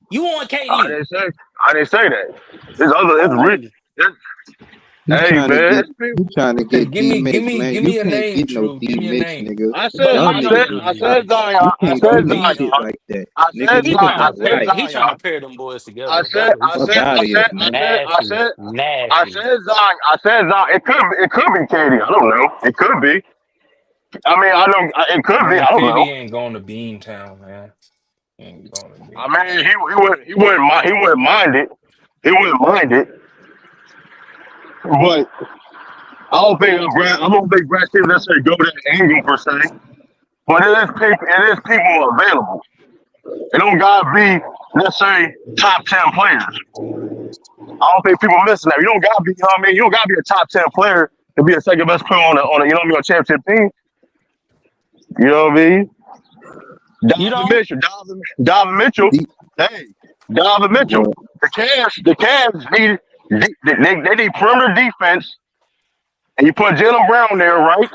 You want I KD? didn't say. I didn't say that. There's other. It's rich. Who? It's, He hey trying to man, get it's people. he trying to get Give D me, give Mitch, me, man. give You me a can't name, get no True. D Give me a Mitch, name. nigga. But Y'all he ain't gonna niggas get no I is D said like Mitch. Zion. you I can't But said do no he shit Zion. like that, I nigga. said he Niggas Zion. trying I to is said pair right. he trying to Zion. pair them boys I together. That's said. what he's I Fuck said. trying to out I of do. here, said. I man. said. I Nasty, said. I nasty. said Zion. I said Zion. It could be Katie. I don't know. It could be. I mean, I don't. It could be. Man, I don't KD know. ain't going to Beantown, man. He ain't going to I mean, Beantown. he wouldn't mind it. He wouldn't mind it. But I don't think Brad Stevens necessarily go that angle per se. But it is people available. It don't gotta be necessarily top 10 players. I don't think people missing that. You don't gotta be, you know what I mean? You don't gotta be a top 10 player to be a second best player on a you know what I mean, on a championship team. You know what I mean? You Donovan don't? Mitchell, Donovan Mitchell. D, Hey, Donovan Mitchell. well, The Cavs they need perimeter defense, and you put Jalen Brown there, right?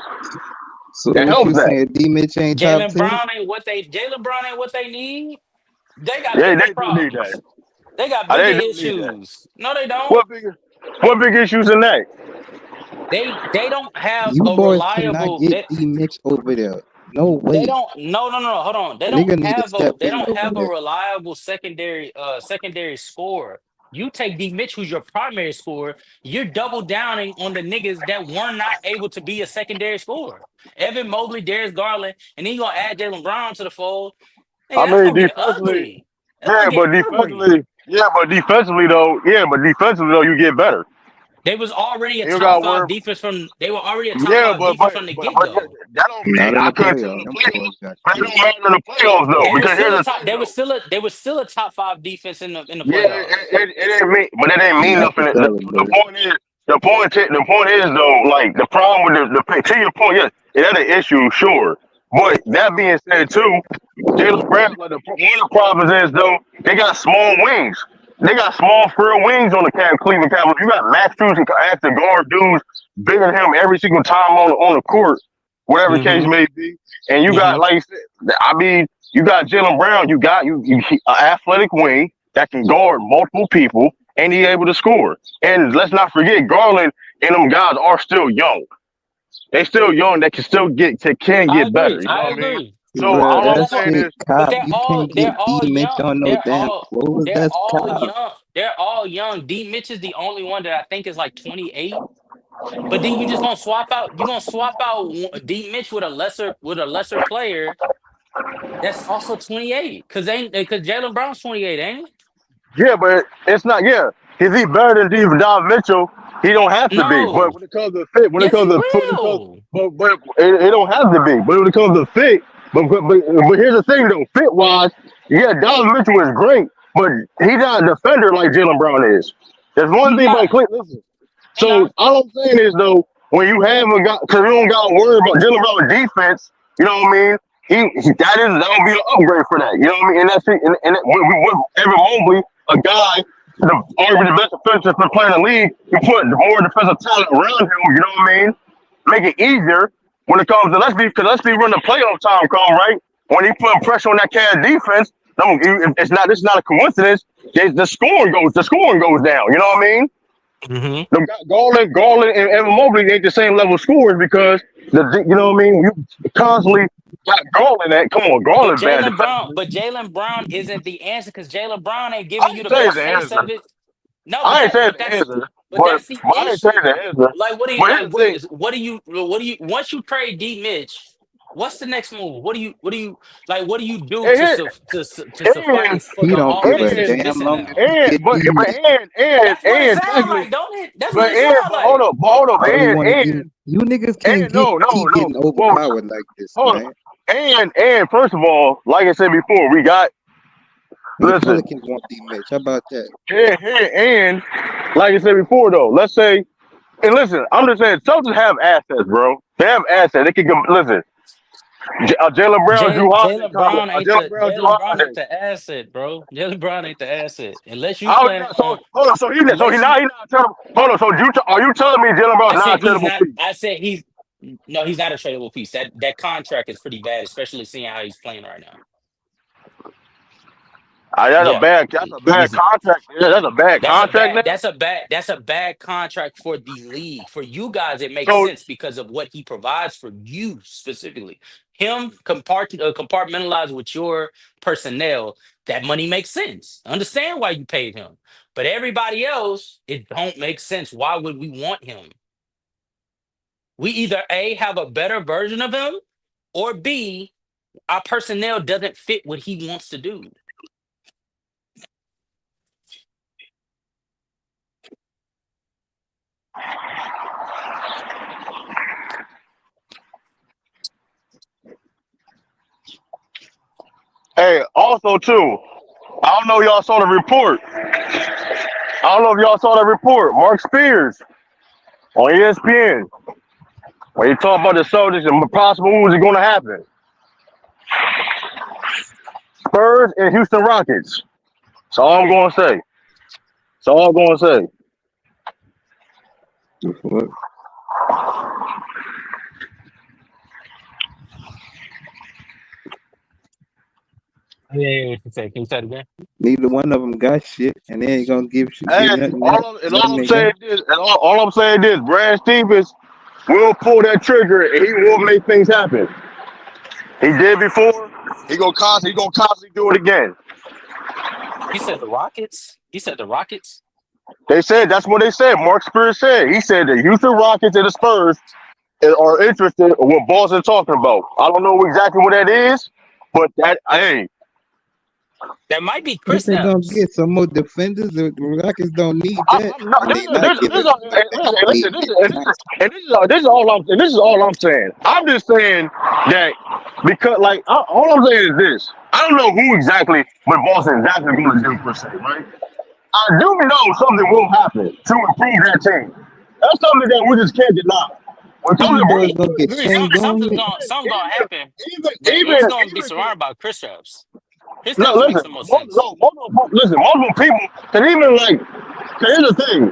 so That what helps you that. saying? D Mitch ain't top 10? Jalen Brown ain't what they need. They got Yeah, bigger they do need that. problems. They got bigger They do need that. issues. No, they don't. What big what big issues in that? They don't have You a boys cannot reliable get D Mitch over there. No they way. don't no, hold on. Nigga need to step They in don't over have a there. reliable secondary scorer. You take D Mitch, who's your primary scorer, you're double downing on the niggas that were not able to be a secondary scorer. Evan Mobley, Darius Garland, and then you gonna add Jalen Brown to the fold. Hey, I that's mean, gonna get defensively, ugly. That's gonna get ugly. but defensively though, you get better. They was already a You top got to five worry. defense from. They were already a top Yeah, five defense from the get but go. that don't Not mean in I the couldn't tell playoffs. the Them playoffs. boys got But it cooked. don't matter in the playoffs though, They were because still here's a the top. thing though. They were still a top five defense in the Yeah, playoffs. it didn't mean, but it didn't mean Not to nothing. The celebrate. point is, the point is though, like the problem with the pick. To your point, yes, it had an issue, sure. But that being said too, Jalen Brown, like one of the problems is though, they got small wings. They got small frail wings on the Cleveland Cavaliers. You got Max Strus and have to guard dudes bigger than him every single time on the court, whatever the case Mm-hmm. may be. And you got, Mm-hmm. like you said, I mean, you got Jalen Brown. You got you an athletic wing that can guard multiple people and he able to score. And let's not forget, Garland and them guys are still young. They still young. They can I get better. agree. You know I what I mean? agree. So Bruh, all But I'm that's that's what. saying it, is, But Cop. You can't they're get D all Mitch young. on no damn clothes. They're That's all Cop. young. They're all young. D Mitch is the only one that I think is like 28. But then you just gonna swap out. You gonna swap out D Mitch with a lesser player that's also 28. Cause Jalen Brown's 28, ain't yeah, but it's not. Yeah, is he better than Don Mitchell? He don't have he? to be. But No. when it comes to fit, Yes, he will. but it don't have to be. But when it comes to fit, but here's the thing though, fit wise, yeah, Don Mitchell is great, but he's not a defender like Jalen Brown is. There's one He's thing about not. Clinton. Listen, He so not. all I'm saying is though, when you haven't got, because you don't got to worry about Jalen Brown defense, you know what I mean? That'll be an upgrade for that. You know what I mean? And that's it. And with Evan Mobley, a guy, arguably the best defensive player in the league, you put more defensive talent around him. You know what I mean? Make it easier when it comes to let's be when the playoff time come, right? When he putting pressure on that Cavs defense, no, it's not a coincidence. The scoring goes down. You know what I mean? Mm-hmm. Garland, and Evan Mobley ain't the same level of scorers because you know what I mean. You constantly got Garland at. Come on, But Garland bad Jalen Brown, defensively. but Jalen Brown isn't the answer because Jalen Brown ain't I giving you ain't the say it's best the face answer. of it. No, I ain't say it's the answer. but that's the But I ain't say it's issue. the answer. Like what do you But like here's the thing. what do you once you trade D Mitch, what's the next move? What do you do And here to and suffice for He the don't give a offense and that you're damn missing long as now? he get D Mitch. That's what it sounds technically, like, don't it? That's what it sounds but hold like. up, but hold up, All he want to do. You niggas can't and get no, no, keep no. getting Well, overpowered like this, hold up, man. and first of all, like I said before, we got The listen. Pelicans want D Mitch. How about that? And like I said before, though, let's say, and listen, I'm just saying, Celtics have assets, bro. They have assets. They can listen. Jalen Brown, Drew Holiday coming. Jalen Brown ain't the asset, bro. Jalen Brown ain't the asset. Unless you How he plan not? So on hold on. unless you He not tradable. Hold on. So are you telling me Jalen I Brown's not said a he's tradable not piece? I said he's no, he's not a tradable piece. That contract is pretty bad, especially seeing how he's playing right now. Yeah. That's a bad He's contract. Yeah, that's a bad contract now. that's a bad contract for the league. For you guys, it makes So sense because of what he provides for you specifically. Him compartmentalized with your personnel, that money makes sense. Understand why you paid him. But everybody else, it don't make sense. Why would we want him? We either A, have a better version of him, or B, our personnel doesn't fit what he wants to do. hey, also too, I don't know if y'all saw the report. I don't know if y'all saw the report. Mark Spears on ESPN when he talked about the Celtics and possible moves are going to happen. Spurs and Houston Rockets. That's all I'm going to say. That's all I'm going to say. The fuck? Yeah, what you say? Can you say it again? Neither one of them got shit, and they ain't gonna Hey, give nothing else. all Nothing I'm they got. saying is, all I'm saying is, Brad Stevens will pull that trigger and he will make things happen. He did before. He gonna constantly do it again. You said the Rockets. You said the Rockets. They said that's what they said. Mark Spears said. He said the Houston Rockets and the Spurs are interested in what Boston talking about. I don't know exactly what that is, but that hey, That might be If Chris they gonna Stapps. get some more defenders, the Rockets don't need that. I'm not. I mean, not giving them like that. They Listen, get this is all I'm saying. I'm just saying that because all I'm saying is this. I don't know who exactly what Boston is exactly going to do per se, right? I do know something will happen to improve that team. That's something that we just can't deny. When it comes these to boys Agree. gonna get Agree. changed on it. Something's gonna happen. even But even it's gonna be even surrounded by Chris Stapps. Chris no, Stapps makes listen, the most sense. multiple people can even here's the thing.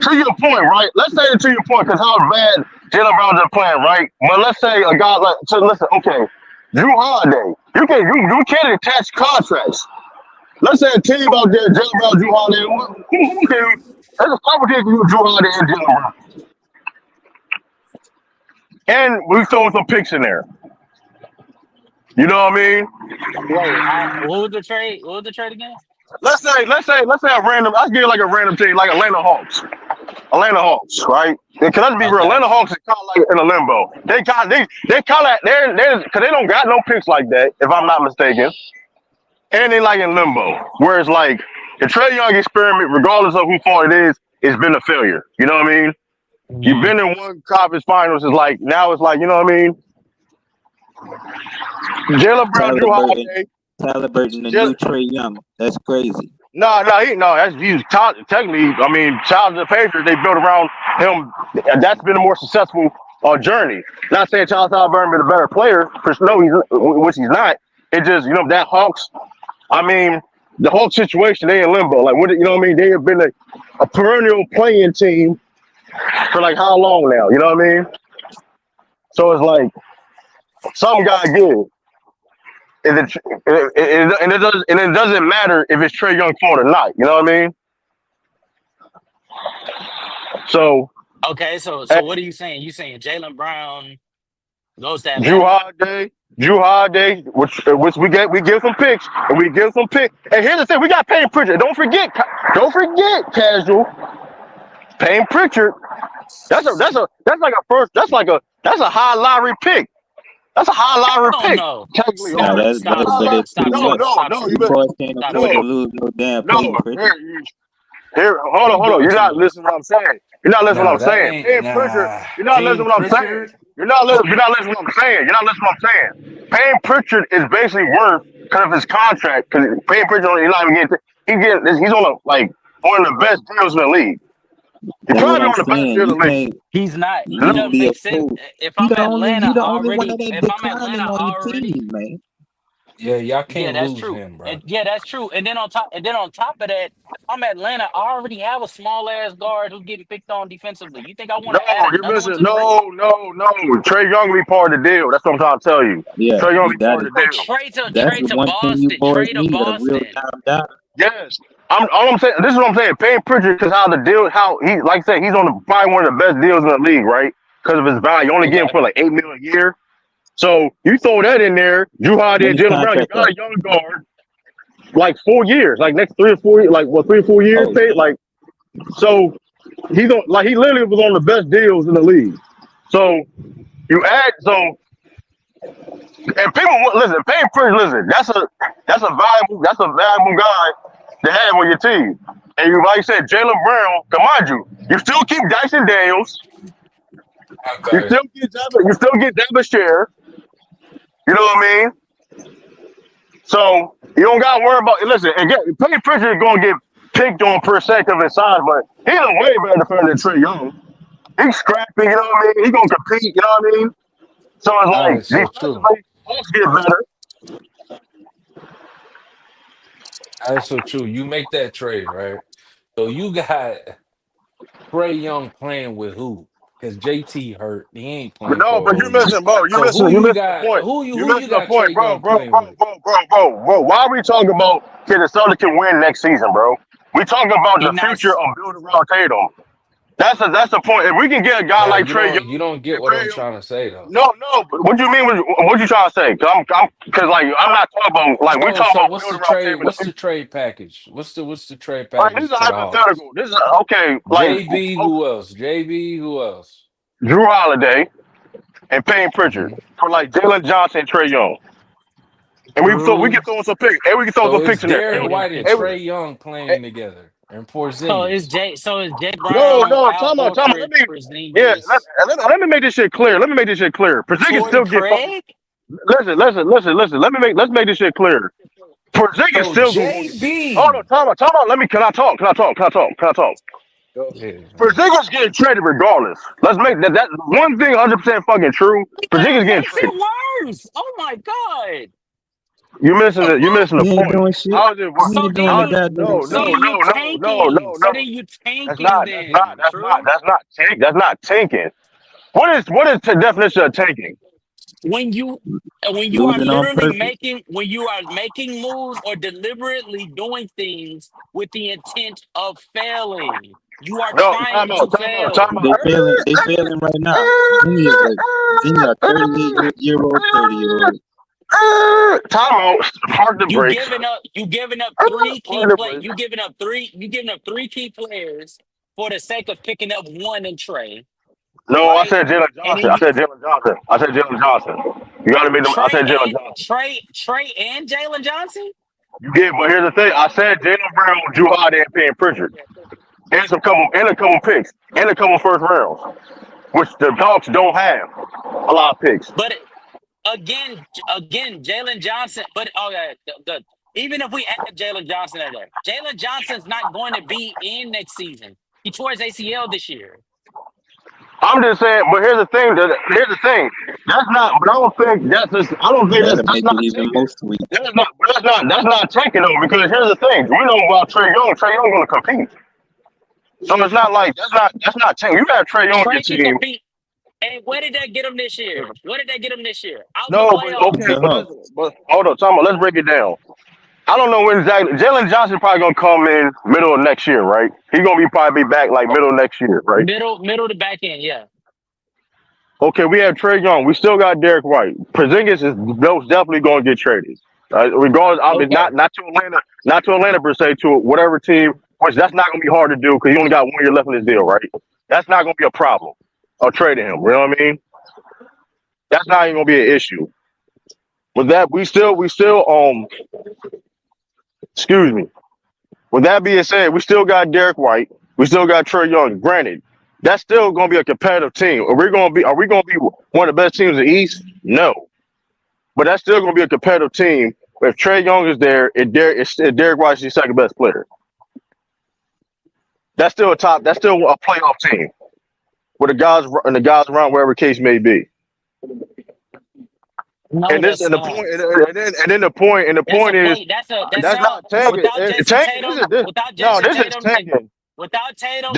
To your point, right? Let's say to your point, because how bad Jalen Brown's are playing, right? But let's say a guy listen, okay, Drew Holiday, you can't attach contracts. Let's say a team out there, Jalen Brown, Drew Holiday, who can? There's a competition with Drew Holiday and Jalen Brown, and we throwing some picks in there. You know what I mean? Wait, what was the trade? What was the trade again? Let's say a random. Let's give like a random team, like Atlanta Hawks. Atlanta Hawks, right? Because let's be real, Okay. Atlanta Hawks is kind of like in a limbo. They kind of they're because they don't got no picks like that, if I'm not mistaken, and they like in limbo. Whereas like the Trey Young experiment, regardless of who fault it is, it's been a failure. You know what I mean? You've Mhm. been in one conference finals. It's like now it's like you know what I mean? Jalen Brown, Drew Halliburton, Holiday. Halliburton, the Jalen, new Trey Young. That's crazy. no, that's he's technically. I mean, Child of the Patriots, they built around him. That's been a more successful journey. Not saying Charles Halliburton been a better player, for no, which he's not. It just that Hawks. I mean, the Hawks situation, they in limbo. Like what you know what I mean? They have been a perennial playing team for like how long now? You know what I mean? So it's like some guy give. And it doesn't matter if it's Trey Young's fault or not. You know what I mean? So Okay, so what are you saying? You saying Jalen Brown goes to Drew Atlanta? Holiday, Drew Holiday, which we give some picks, and we give some picks. And here's the thing: we got Payne Pritchard. Don't forget, casual Payne Pritchard. That's like a first. That's a high lottery pick. That's a high lottery Oh pick. no. Technically, hold Nah, on. Stop, that's That's stop, a high but stop, lottery. it's too stop No, much. trolling. no, Stop no. These trolling. boys can't Stop afford to No, trolling. lose no damn Payton no. Pritchard. Hold on, You hold on. doing You're too not much. listening to what I'm saying. You're not listening to what Nah, I'm that saying. ain't Payne Pritchard. nah. You're not listening Payne to what I'm saying. Pritchard. You're not listening to what I'm saying. You're not listening to what I'm saying. Payne Pritchard is basically worth because of his contract. Because Payne Pritchard, he's not even he's on one of the best deals in the league. He's That's what probably I'm one of the best saying. deals You in the league. can't He's not. It you doesn't be a make sense. fool. If I'm Atlanta You the only one already, that ain't if I'm declining Atlanta on your already, team, man. Yeah, y'all yeah, can't that's lose true. him, bro. And yeah, that's true. And then on top of that, if I'm Atlanta, I already have a small ass guard who's getting picked on defensively. You think I want No, to add you're another one missing. to the ring? No. Trey Young be part of the deal. That's what I'm trying to tell you. Yeah, Trey Young you be got part it. of the Oh, deal. That's trade the to one thing you Boston. boys Trade to need, a real Boston. time down. Yes. All I'm saying, this is what I'm saying. Payne Pritchard, because how he, like I said, he's on probably one of the best deals in the league, right? Because of his value. You only get him Okay. for like $8 million a year. So you throw that in there, Drew Holiday When and his Jalen Brown, you contract got up. a young guard, like 4 years, like next 3 or 4 years, like what 3 or 4 years, Oh pay, yeah. like so he literally was on the best deals in the league. So you add and people listen, Payne Pritchard, listen, that's a valuable guy to have on your team. And you like you said, Jalen Brown, come on you still keep Dyson Daniels, Okay. you still get Davis Share, you know what I mean? So you don't gotta worry about listen, and Payne Pritchard is gonna get picked on per se of his size, but he's a way better defender than Trey Young. He's scrappy, you know what I mean? He's gonna compete, you know what I mean? So it's All like right, so true. defensively, Hawks get better. All right, so true. You make that trade, right? So you got Trey Young playing with who? Because JT hurt. He ain't But playing no, for a but whole you year. missing, bro. So You missing the point. You who you missing the got point, Trey Young playing with? bro. Why are we talking about can the Celtics can win next season, bro? We talking about He the not. future of building around Tatum. That's the point. If we can get a guy Nah, like Trey Young, you don't get if what Trey I'm Young, trying to say though. no. But what you mean? What you trying to say? Cause like I'm not talking about like we're talking So about what's the building around trade? Tatum in the What's future. the trade package? What's the trade Like this is package a to the Hawks? hypothetical. This is okay. Like JB, who else? JB, who else? Drew Holiday and Payne Pritchard Hmm. for like Jalen Johnson and Trey Young, and we Drew. can throw some picks. And we can throw So some it's picks in there. Derek Payton White and And we, Trey Pritchard. Young and, playing together and So Porzingis. is Jay no, Brown, no, Al time out. Horford, Let, Porzingis, let me make this shit clear. Let me make this shit clear. Porzingis Torrey still get fucking. Craig? Listen. Let's make this shit clear. Porzingis So still gonna get. Hold on, JB, time out. Can I talk? Can I talk? go ahead, man. Porzingis getting traded regardless. Let's make that one thing 100% fucking true. That Porzingis getting makes traded. it worse. Oh my god. You The are fuck? missing the He ain't point. doing shit. How is it work? He So ain't then doing a How? you goddamn so thing. then you tanking. So then you That's tanking not. then, True. That's not tanking. What is the definition of tanking? When you when you are Losing on literally purpose. making when you are making moves or deliberately doing things with the intent of failing. You are No, trying to time fail. out. They failing right now. Jimmy a 38-year old, 30-year-old. Time out. Park the brakes. You giving up Park the brakes. you giving up three key players for the sake of picking up one in Trey, No, I right? said Jalen And Johnson. then I you said Jalen Johnson. I said Jalen Johnson. You got to make them. I said Jalen Johnson. Trey and Jalen Johnson? You did, but here's the thing. I said Jalen Brown, Drew Holiday, and Payne Pritchard, and a couple picks, and a couple first rounds, which the Hawks don't have a lot of picks. But again, Jalen Johnson. But oh yeah, even if we add Jalen Johnson in there, Jalen Johnson's not going to be in next season. He tore his ACL this year. I'm just saying, but here's the thing. Here's the thing. That's not. But I don't think that's. Just, I don't think That'll that's make it not even taking. more sweet. That's not taking though. Because here's the thing. We know about Trey Young. Trey Young going to compete. So it's not like that's not taking. You have Trey Young on your Trey can team. compete. And what did that get him this year? What did that get him this year? Out the No, but playoffs. okay, The Hawks. but hold on, Tom. Let's break it down. I don't know when exactly. Jalen Johnson probably gonna come in middle of next year, right? He's gonna probably be back like middle of next year, right? Middle to back end, yeah. Okay, we have Trey Young. We still got Derek White. Porzingis is most definitely gonna get traded. Regardless, I mean, Okay. not to Atlanta per se, to whatever team. Which that's not gonna be hard to do because he only got 1 year left in his deal, right? That's not gonna be a problem. Or trading him. You know what I mean? That's not even gonna be an issue. With that, we still excuse me. With that being said, we still got Derek White. We still got Trey Young. Granted, that's still going to be a competitive team. Are we going to be one of the best teams in the East? No, but that's still going to be a competitive team. If Trey Young is there, if Derek White is the second best player, that's still a top. That's still a playoff team with the guys around wherever case may be. No, And this that's and the not. point and then the That's a point is play. That that's sound not tanking. without Jason Tanking. Tatum, No, this is tanking. Without Tatum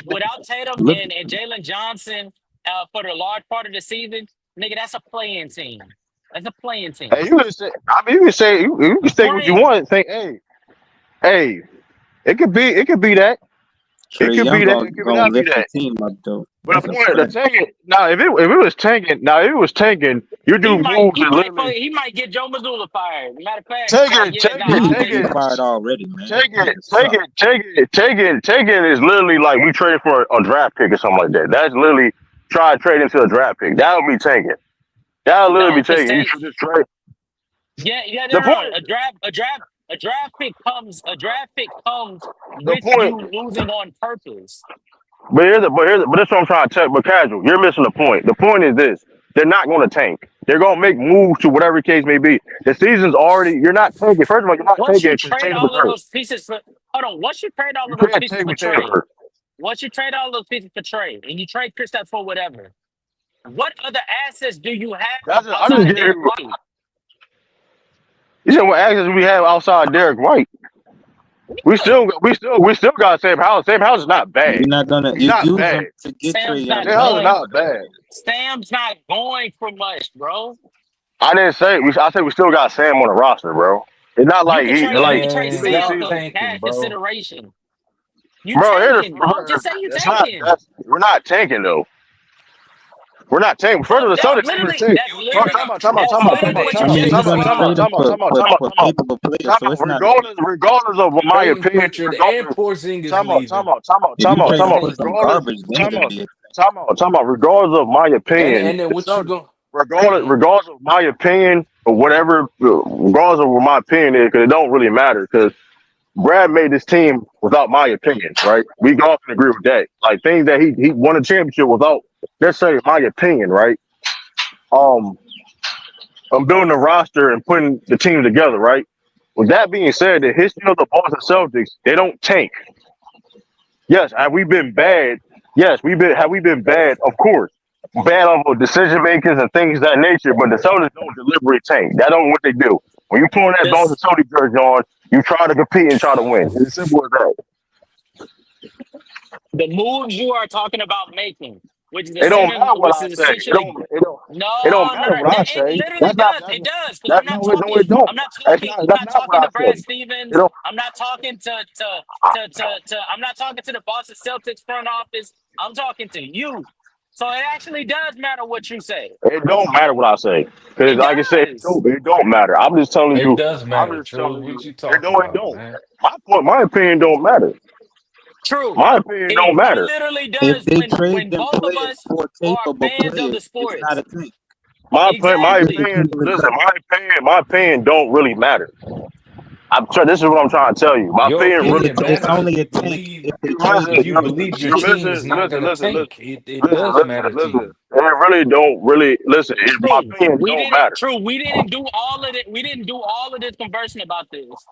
Look, and Jalen Johnson for the large part of the season, nigga, that's a playing team. That's a playing Hey, team. you can say. I mean, you can say what you Playing. want. Think, hey, it could be that. It Trey could Young be that. It could gonna not be lift the that. team up though. But That's the a point, the fact. tanking. Now, if it was tanking, you do moves and literally He might get Joe Mazzulla fired. Matter of fact, take it, yeah, take nah, it, He I'll need to take take be it, him. fired already, man. take it, Nigga take suck. it, taking is literally like we traded for a draft pick or something like that. That's literally try to trade into a draft pick. That would be taking. That would literally No, be because taking. You should just trade. The no. point, A draft pick comes the with point. you losing on purpose. But that's what I'm trying to tell. But casual, you're missing the point. The point is this: they're not going to tank. They're going to make moves to whatever case may be. The season's already. You're not tanking. First of all, you're not Once tanking you because trade Tatum is all of hurt. those pieces for hold on, once you trade all You of those can't pieces tank for with Tatum trade, hurt. once you trade all those pieces for trade, and you trade Kristaps for whatever, what other assets do you have I'm just outside of giving Derek you. White? You said what access we have outside Derek White? Yeah. We still got Sam Howell. Sam Howell's not bad. You're not gonna He's you not use bad. them to get Trey Sam's Young Sam not though. Howell's going. not bad. Sam's not going for much, bro. I didn't say. I said we still got Sam on the roster, bro. It's not like You could he trade like he he trade Man, made the Sam y'all for season. tanking, cash bro. consideration. You Bro, tanking, bro. Just say you it's not. tanking. We're not tanking though. We're not tanking. First Bro, of the that's Celtics ain't literally tank. that's Bro, literally time that's out, literally what I you mean, just you're gonna trade described. him for capable players, so it's not. regardless of my Peyton opinion, Pritchard and Porzingis leaving. If you trade him for some regardless, garbage, then it'll be. regardless of my opinion, And then the what you Celtics, going hmm regardless of my opinion or whatever, regardless of what my opinion is, because it don't really matter. Because Brad made this team without my opinion, right? We all can agree with that. Like things that he won a championship without necessarily my opinion, right? Um, I'm building a roster and putting the team together, right? With that being said, the history of the Boston Celtics, they don't tank. Yes, have we been bad? Yes, have we been bad? Of course. Bad on decision makers and things of that nature, but the Celtics don't deliberately tank. That don't what they do. When you put on that Boston This Celtics jersey on, you try to compete and try to win. It's as simple as that. the moves you are talking about making, It don't matter what which I is say. essentially It don't no, no, matter no. what I It say. literally does. It does because No, it don't. I'm That's not not what talking I to Brad say. It Stevens. don't. I'm not talking I'm not talking to the Boston Celtics front office. I'm talking to you. So it actually does matter what you say. It don't matter what I say. Because It like I said, does. it don't matter. I'm just telling It you. does I'm matter, just True. telling What you. you It talking don't. It about, don't. man? My opinion don't matter. True. My opinion don't It matter. literally If does they trade when them both of players us for are capable fans of players, the it's not sports. a tank. My Exactly. Just to opinion. keep it Listen, simple. my opinion don't really matter. This is what I'm trying to tell you. My Your opinion really opinion don't It's matters matter. only if a you tank believe if they You trade if him you for believe your capable team players. is not gonna tank. It does matter to listen. you. It really don't really listen. My True. opinion don't matter. We didn't do all of it. We didn't do all of this conversing about this.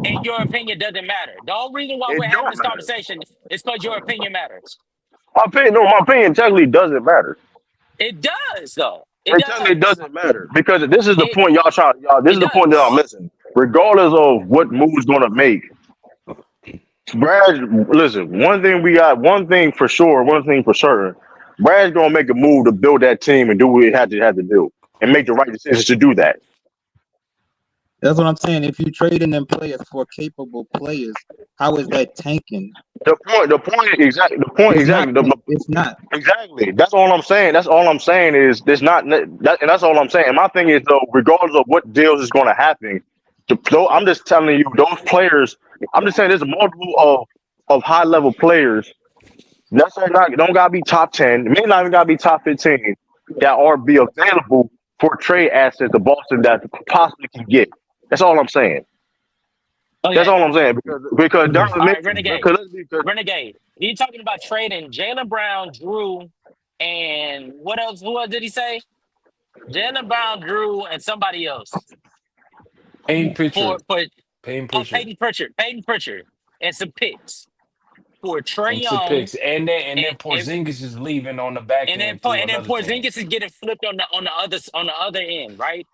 And your opinion doesn't matter. The only reason why we're It having don't this matter. conversation is because your opinion matters. My opinion technically doesn't matter. It does, though. It It technically does. doesn't matter because this is the It point y'all. This it is the point that I'm does. missing. Regardless of what move's gonna make, Brad. Listen, one thing for sure, one thing for certain. Brad's gonna make a move to build that team and do what he had to do and make the right decisions to do that. That's what I'm saying. If you trade in them players for capable players, how is that tanking? It's not. Exactly. It's not. Exactly. That's all I'm saying. That's all I'm saying is there's not that, and that's all I'm saying. And my thing is though, regardless of what deals is going to happen, I'm just telling you those players. I'm just saying there's a multiple of high level players. That's not don't gotta be top 10. It may not even gotta be top 15 that are be available for trade assets to Boston that possibly can get. That's all I'm saying. That's Okay. all I'm saying because Mhm. All right, Renegade. because Renegade. He talking about trading Jalen Brown, Drew, and what else? Who else did he say? Jalen Brown, Drew, and somebody else Payne Pritchard. for Payne Pritchard. Peyton Pritchard, and some picks for Trey And some Young, picks. And then and Porzingis is leaving on the back end to and then another team. Porzingis is getting flipped on the other end, right?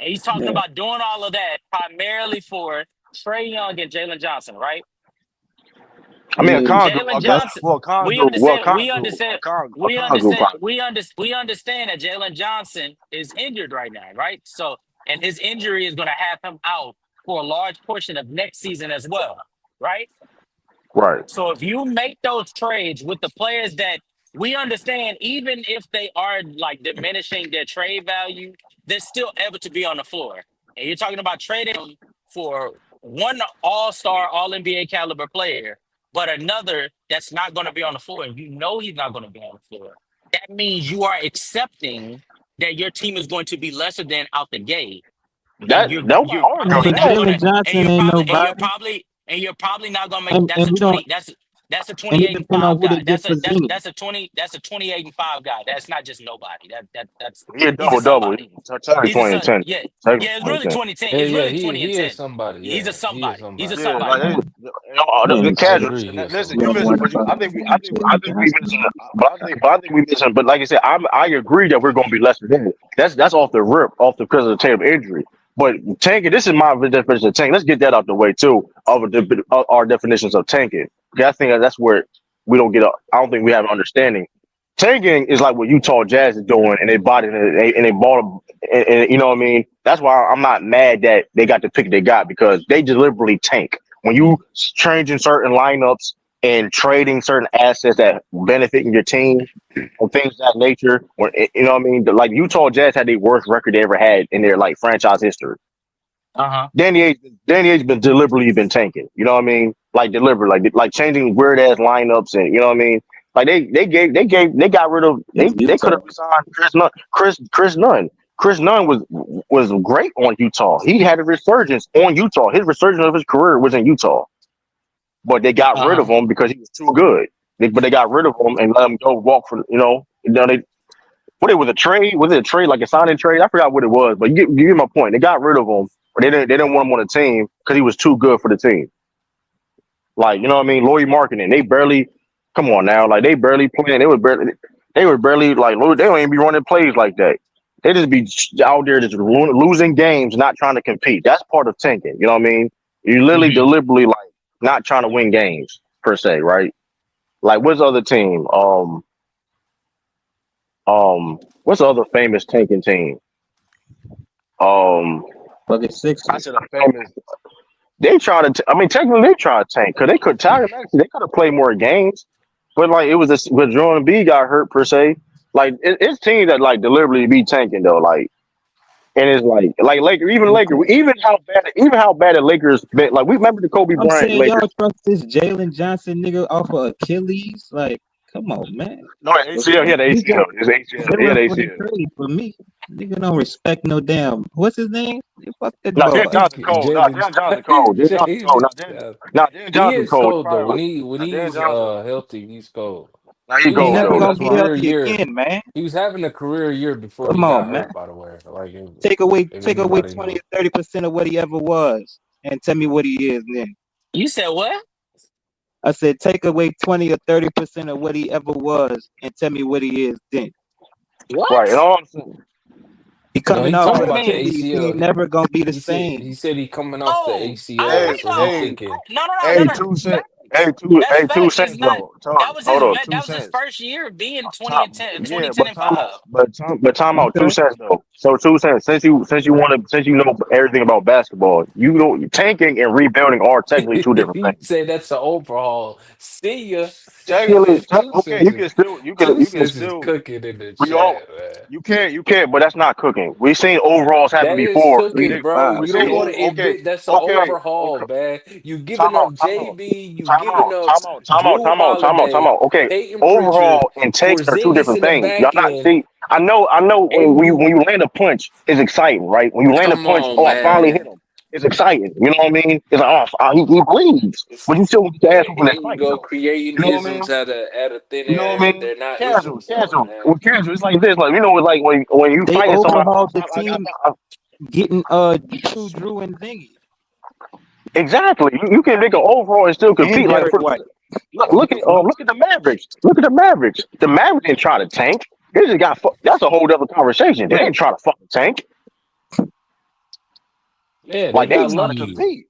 And he's talking Yeah. about doing all of that primarily for Trey Young and Jalen Johnson, right? I mean a Yeah. condo, Jalen Johnson. a condo project. We understand that Jalen Johnson is injured right now, right? So, and his injury is going to have him out for a large portion of next season as well, right? Right. So, if you make those trades with the players that we understand, even if they are like diminishing their trade value, they're still able to be on the floor. And you're talking about trading them for one all-star, all-NBA caliber player, but another that's not going to be on the floor, and you know he's not going to be on the floor. That means you are accepting that your team is going to be lesser than out the gate, and That nobody argue But that. Jalen Johnson ain't nobody, and you're probably not going to make. and we don't. That's a And it 28 and depends on 5 who they guy. get for Zenit. That's a 28 and 5 guy. That's not just nobody. That's He a he's a double double. somebody. Technically He's a 20 and son. 10. Yeah. Technically Yeah, it's 20 and really 10. 2010. Yeah, It's yeah, really 20 and he is 10. somebody. He's a Yeah, he is somebody. He's a somebody. Yeah, somebody. like the And I casual. agree he is Listen, you we don't somebody. missing, want to but talk I about think we Jalen missing. Johnson. But I think we missing. But like I said, I agree that we're gonna be less than. That's off the rip, off the because of the Tatum injury. But tanking, this is my definition of tanking. Let's get that out the way too. Of our definitions of tanking. Okay, I think that's where we don't get. I don't think we have an understanding. Tanking is like what Utah Jazz is doing, and they bought it, and they bought them, and you know what I mean. That's why I'm not mad that they got the pick they got because they deliberately tank. When you changing certain lineups, and trading certain assets that benefiting your team and things of that nature. When you know what I mean, like Utah Jazz had the worst record they ever had in their like franchise history. Uh-huh. Danny Ainge been deliberately been tanking. You know what I mean? Like deliberate, like changing weird ass lineups and you know what I mean. Like they got rid of It's they could Utah. have signed Chris Nunn. Chris Nunn. Chris Nunn was great on Utah. He had a resurgence on Utah. His resurgence of his career was in Utah, but they got rid of Uh-huh. him because he was too good. But they got rid of him and let him go walk for you know. You know they what it was a trade? Was it a trade like a signing trade? I forgot what it was, but you get my point. They got rid of him, but they didn't want him on the team because he was too good for the team. Like you know what I mean? Lloyd marketing. They barely come on now. Like they barely playing. They were barely like they don't even be running plays like that. They just be out there just losing games, not trying to compete. That's part of tanking. You know what I mean? You literally Hmm. deliberately like not trying to win games per se, right? Like what's the other team? What's the other famous tanking team? Um, Fucking I Sixers. said a famous. They try to. I mean, technically they try to tank because they could. Tiger actually they could have played more games, but like it was this. But Jordan B got hurt per se. Like it's teams that like deliberately be tanking though. Like and it's like Laker, even how bad the Lakers been. Like we remember the Kobe I'm Bryant saying y'all Lakers. trust this Jalen Johnson nigga off of Achilles? Like, come on, man. No ACL. He had He got ACL. It's ACL. He had zero for the ACL. trade for me. Nigga don't respect no damn. What's his name? Fuck that Now Dan boy. Johnson cold. Now Jalen Dan Johnson cold. Dan Johnson cold. Jalen. Now Dan He Johnson is cold. cold though. Probably When now Dan he's Johnson. healthy, he's cold. Now he He He was cold never though. having a gonna That's be why. career healthy year. again, man. He was having a career year before he Come got on, man. hurt, by the way. Like if Take away anybody 20 knows. or 30% of what he ever was and tell me what he is then. You said what? I said take away 20 or 30% of what he ever was and tell me what he is then. Right. And What? all He No, coming he off What talking do the you about the mean? Achilles. He ain't ACL. never gonna be the He same. said he coming off the Oh, I ACL. hey, agree So he though. hey, thinking No, hey, no. That's 2 cents. facts. That's Hey, two facts. It's cents not. though. Hold on, two That was his cents. first year being 20 and Top, 10, yeah, 2010 but and time out, 5. time out. Okay. 2 cents though. So 2 cents. Since you know everything about basketball, you know tanking and rebuilding are technically two different he things. said that's the overhaul. See ya. Two Okay, cents is you can still cooking in the we all chat, man. you can't, but that's not cooking. We've seen overalls happen That is before. cooking, bro. Wow, We You seen don't see. want to okay, admit that's an okay, okay. overhaul, man. You Time giving out, up time out. JB, you giving up Drew Time Holiday, out. Okay, Peyton Pritchard, overall and taking are two Porzingis different in the things. Y'all back not end, see. I know. and When you you land a punch, it's exciting, right? When you land a come punch, on, oh, I finally hit man. him. It's exciting. You know what I mean? It's like, oh, he bleeds, but you still get your ass whooping and Here you fight go though. creating You know what I mean? isms out of thin You know what I air. mean? They're not isms though, man. Casual. It's like this, like you know, it's like when you They fighting somebody. overhauled the team getting Drew and Zingy Exactly. You can make an overall and still and compete. Like Derek for White. look at the Mavericks. Look at the Mavericks. The Mavericks didn't try to tank. They just got that's a whole other conversation. They didn't try to fucking tank. Yeah, they Like they got trying to lucky. compete.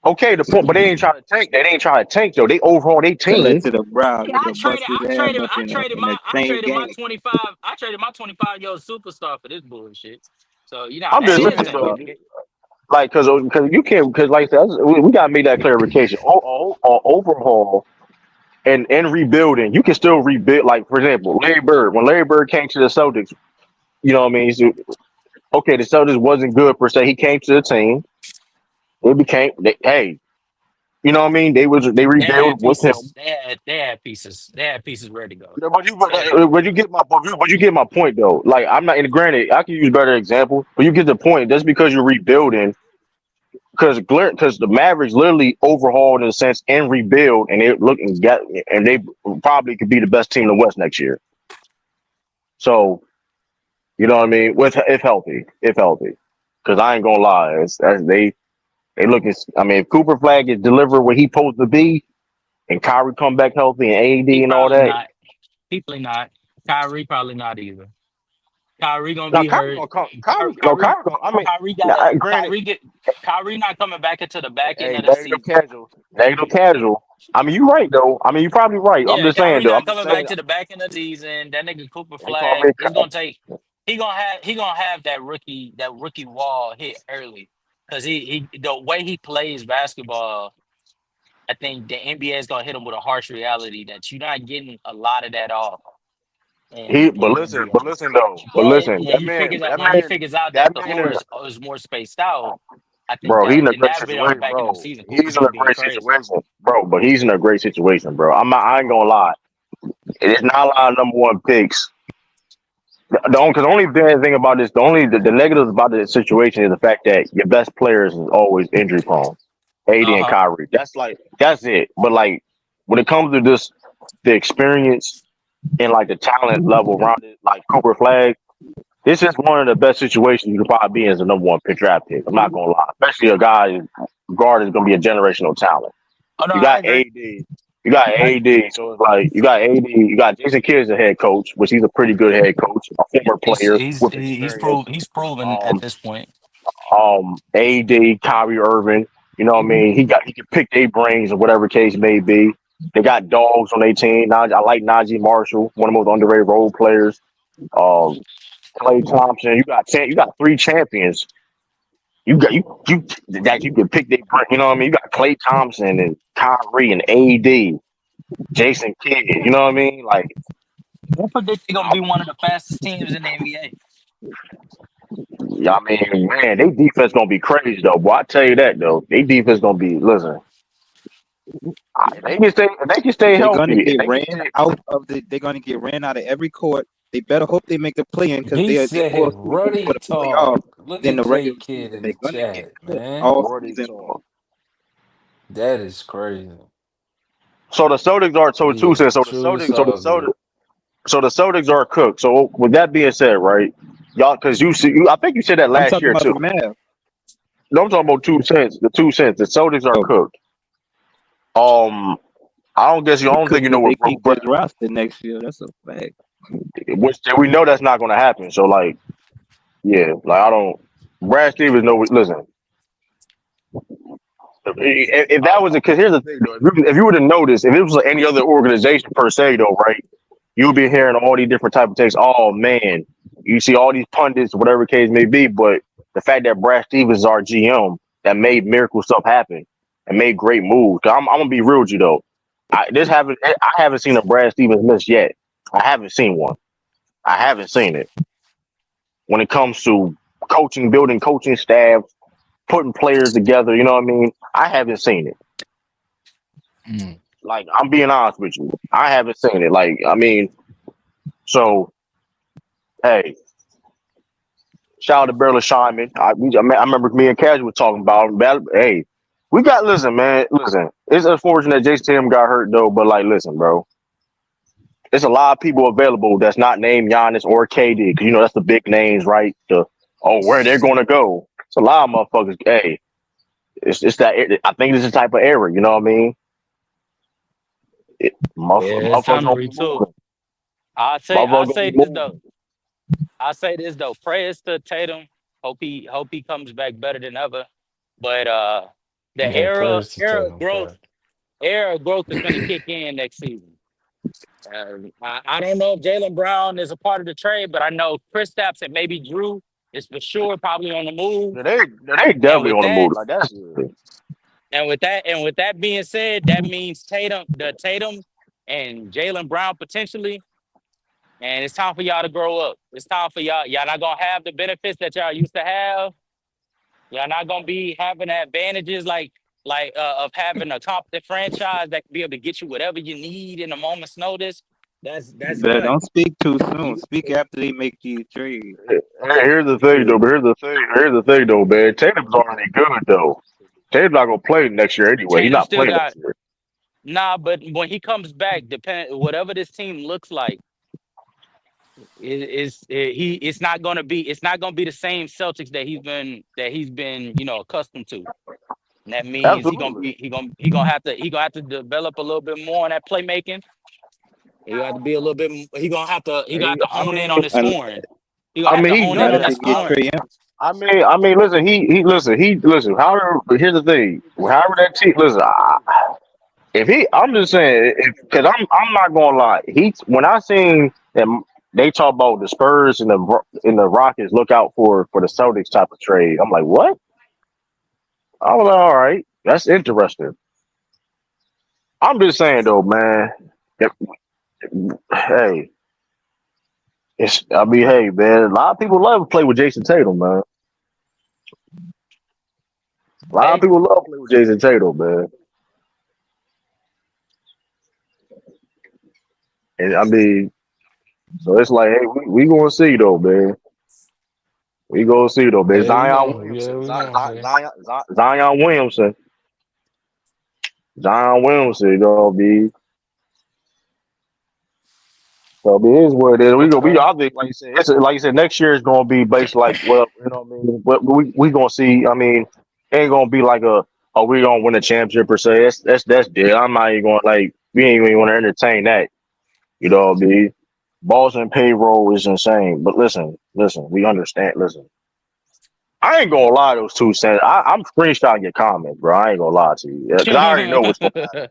Okay, the point, but they ain't trying to tank. They ain't trying to tank though. They overhaul their Tell team. that to the brow Yeah, nigga bust his ass up in the same game. I traded my 25-year-old superstar for this bullshit. So you know how I'm that just shit is saying though. Superstar. taken. Like, cause you can't, cause like we gotta make that clarification. Overhaul and rebuilding, you can still rebuild. Like for example, Larry Bird. When Larry Bird came to the Celtics, you know what I mean. So, okay, the Celtics wasn't good per se. He came to the team. Hey, you know what I mean. They They had rebuild with him. pieces. They had pieces. They had pieces ready to go. Yeah, They had pieces. but you get my point though. Like I'm not. And granted, I can use better example, but you get the point. Just because you're rebuilding, because the Mavericks literally overhauled in a sense and rebuild, and they look and get, and they probably could be the best team in the West next year. So you know what I mean. With if healthy, because I ain't gonna lie, they looking. I mean, if Cooper Flag is delivered where he supposed to be, and Kyrie come back healthy and He AD and all probably that. not. Probably not. Kyrie probably not either. Kyrie gonna Now be Kyrie hurt. gonna come. Kyrie gonna. I mean, Kyrie now, gotta granted, Kyrie get Kyrie not coming back into the back end hey, of the season. negative casual. I mean, you right though. I mean, you probably right. I'm Yeah, just saying Kyrie though. not I'm just coming back saying. to the back end of the season. That nigga Cooper They call Flag, me. it's gonna take he gonna have that rookie wall hit early. Cause he the way he plays basketball, I think the NBA is gonna hit him with a harsh reality that you're not getting a lot of that off in the NBA. But But listen, when he figures out that that the man, floor is more spaced out, I think bro, he's that in a and great that been on the situation, back end of the bro. season. Cooper He's in just a being great crazy. situation, bro. But he's in a great situation, bro. I ain't gonna lie. It's not a lot of number one picks. Because the only bad thing about this, the negatives about this situation is the fact that your best players is always injury prone. AD Uh and huh. Kyrie. That's it. But like when it comes to this, the experience and like the talent level around it, like Cooper Flagg, this is one of the best situations you could probably be in as a number one pick draft pick. I'm not gonna lie, especially a guy guard is gonna be a generational talent. Oh no, You I got agree. AD. You got I AD, so it's like you got AD, you got Jason Kidd as a head coach, which he's a pretty good head coach, a former player with experience. he's proven at Um, this point. AD, Kyrie Irving, you know what I mean? He can pick their brains or whatever case may be. They got dogs on their team. I like Najee Marshall, one of the most underrated role players. Um, Clay Thompson. You got three champions. You that you can pick their brain. You know what I mean? You got Clay Thompson and Kyrie and AD, Jason Kidd. You know what I mean? Like I predict they're gonna be one of the fastest teams in the NBA. yeah, I mean, man, they defense gonna be crazy though. Boy, I tell you that though, they defense gonna be. Listen, if they can stay They're gonna healthy, if get they can ran stay. out of the. They're gonna get ran out of every court. They better hope they make the play in because He they're said, more serious for "Ruddy the playoff talk." Look than at the J regular Kid season. in They're the gonna get chat, cooked man. all What season long. That is crazy. So the Celtics are so two Yeah, cents. So the true. It's Celtics, so the all good. Celtics, so the Celtics are cooked. So with that being said, right, y'all, because I think you said that I'm last talking year about the too. Mavs. No, I'm talking about 2 cents. The 2 cents. The Celtics are Oh, cooked. Um, I don't guess you. I they don't think you cooked know if what, they keep this roster next year. That's a fact. which we know that's not going to happen. So like, yeah, like I don't. Brad Stevens know. Listen, if that was because here's the thing though. If you would have noticed, if it was like any other organization per se though, right? You'll be hearing all these different type of takes. Oh man, you see all these pundits, whatever the case may be. But the fact that Brad Stevens is our GM that made miracle stuff happen and made great moves. I'm gonna be real with you though. I haven't seen a Brad Stevens miss yet. I haven't seen one. I haven't seen it when it comes to coaching, building coaching staff, putting players together. You know what I mean? I haven't seen it. Mm. Like I'm being honest with you, I haven't seen it. Like I mean, so hey, shout out to Barrel Shineman. I remember me and Cash were talking about him. Hey, we got listen, man. Listen, it's unfortunate that Jayson Tatum got hurt though, but like, listen, bro, there's a lot of people available that's not named Giannis or KD because you know that's the big names, right? Where they're gonna go. It's a lot of motherfuckers. Hey, it's that. I think this is the type of era. You know what I mean? Yeah, it's Motherfuckers time to gonna be retool. moving. I'll Motherfuckers gonna say be this moving. though. I'll say this though. Prayers to Tatum. Hope he comes back better than ever. But the Yeah, prayers to Tatum, fact. era of growth is gonna kick in next season. I don't know if Jalen Brown is a part of the trade, but I know Chris Stapps and maybe Drew is for sure probably on the move. They And definitely with on the that, move. Like that's and with that being said, that means Tatum and Jalen Brown potentially. And it's time for y'all to grow up. It's time for y'all. Y'all not gonna have the benefits that y'all used to have. Y'all not gonna be having the advantages of having a competent franchise that can be able to get you whatever you need in a moment's notice. That's But done. don't speak too soon. You Speak after they make these trades. here's the thing though. But here's the thing though, man. Tatum's already good though. Tatum's not gonna play next year anyway. He's Tatum not still playing got next year. nah, but when he comes back, whatever this team looks like, it's not gonna be the same Celtics that he's been accustomed to. And that means Absolutely. he gonna have to develop a little bit more on that playmaking. He got to be a little bit. He got to I hone in on mean, his And scoring. He gonna have to he hone in not on if yeah. that they get scoring. Trey Young. Listen. Listen. However, here's the thing. However that team. Listen. If he, I'm just saying, because I'm not gonna lie. When I seen them, they talk about the Spurs and the Rockets look out for the Celtics type of trade. I'm like, what? I was like, all right, that's interesting. I'm just saying though, man. If, hey, I mean, hey, man. A lot of people love to play with Jayson Tatum, man. A lot of Hey, people love to play with Jayson Tatum, man. And I mean, so it's like, hey, we gonna see though, man. We gonna see though, man. Yeah, Zion Williamson, we gonna see. Zion Williamson, Zion Williamson. You know, be so it is what it is. We Okay. I think like you said, like you said, next year is gonna be based like well, you know what I mean. But we gonna see. I mean, it ain't gonna be like oh we gonna win a championship per se. That's dead. I'm not even going like we ain't even gonna entertain that. You know what I mean? Boston payroll is insane. But listen, we understand. Listen, I ain't gonna lie to those 2 cents. I'm screenshotting your comments, bro. I ain't gonna lie to you because I already know what's gonna happen.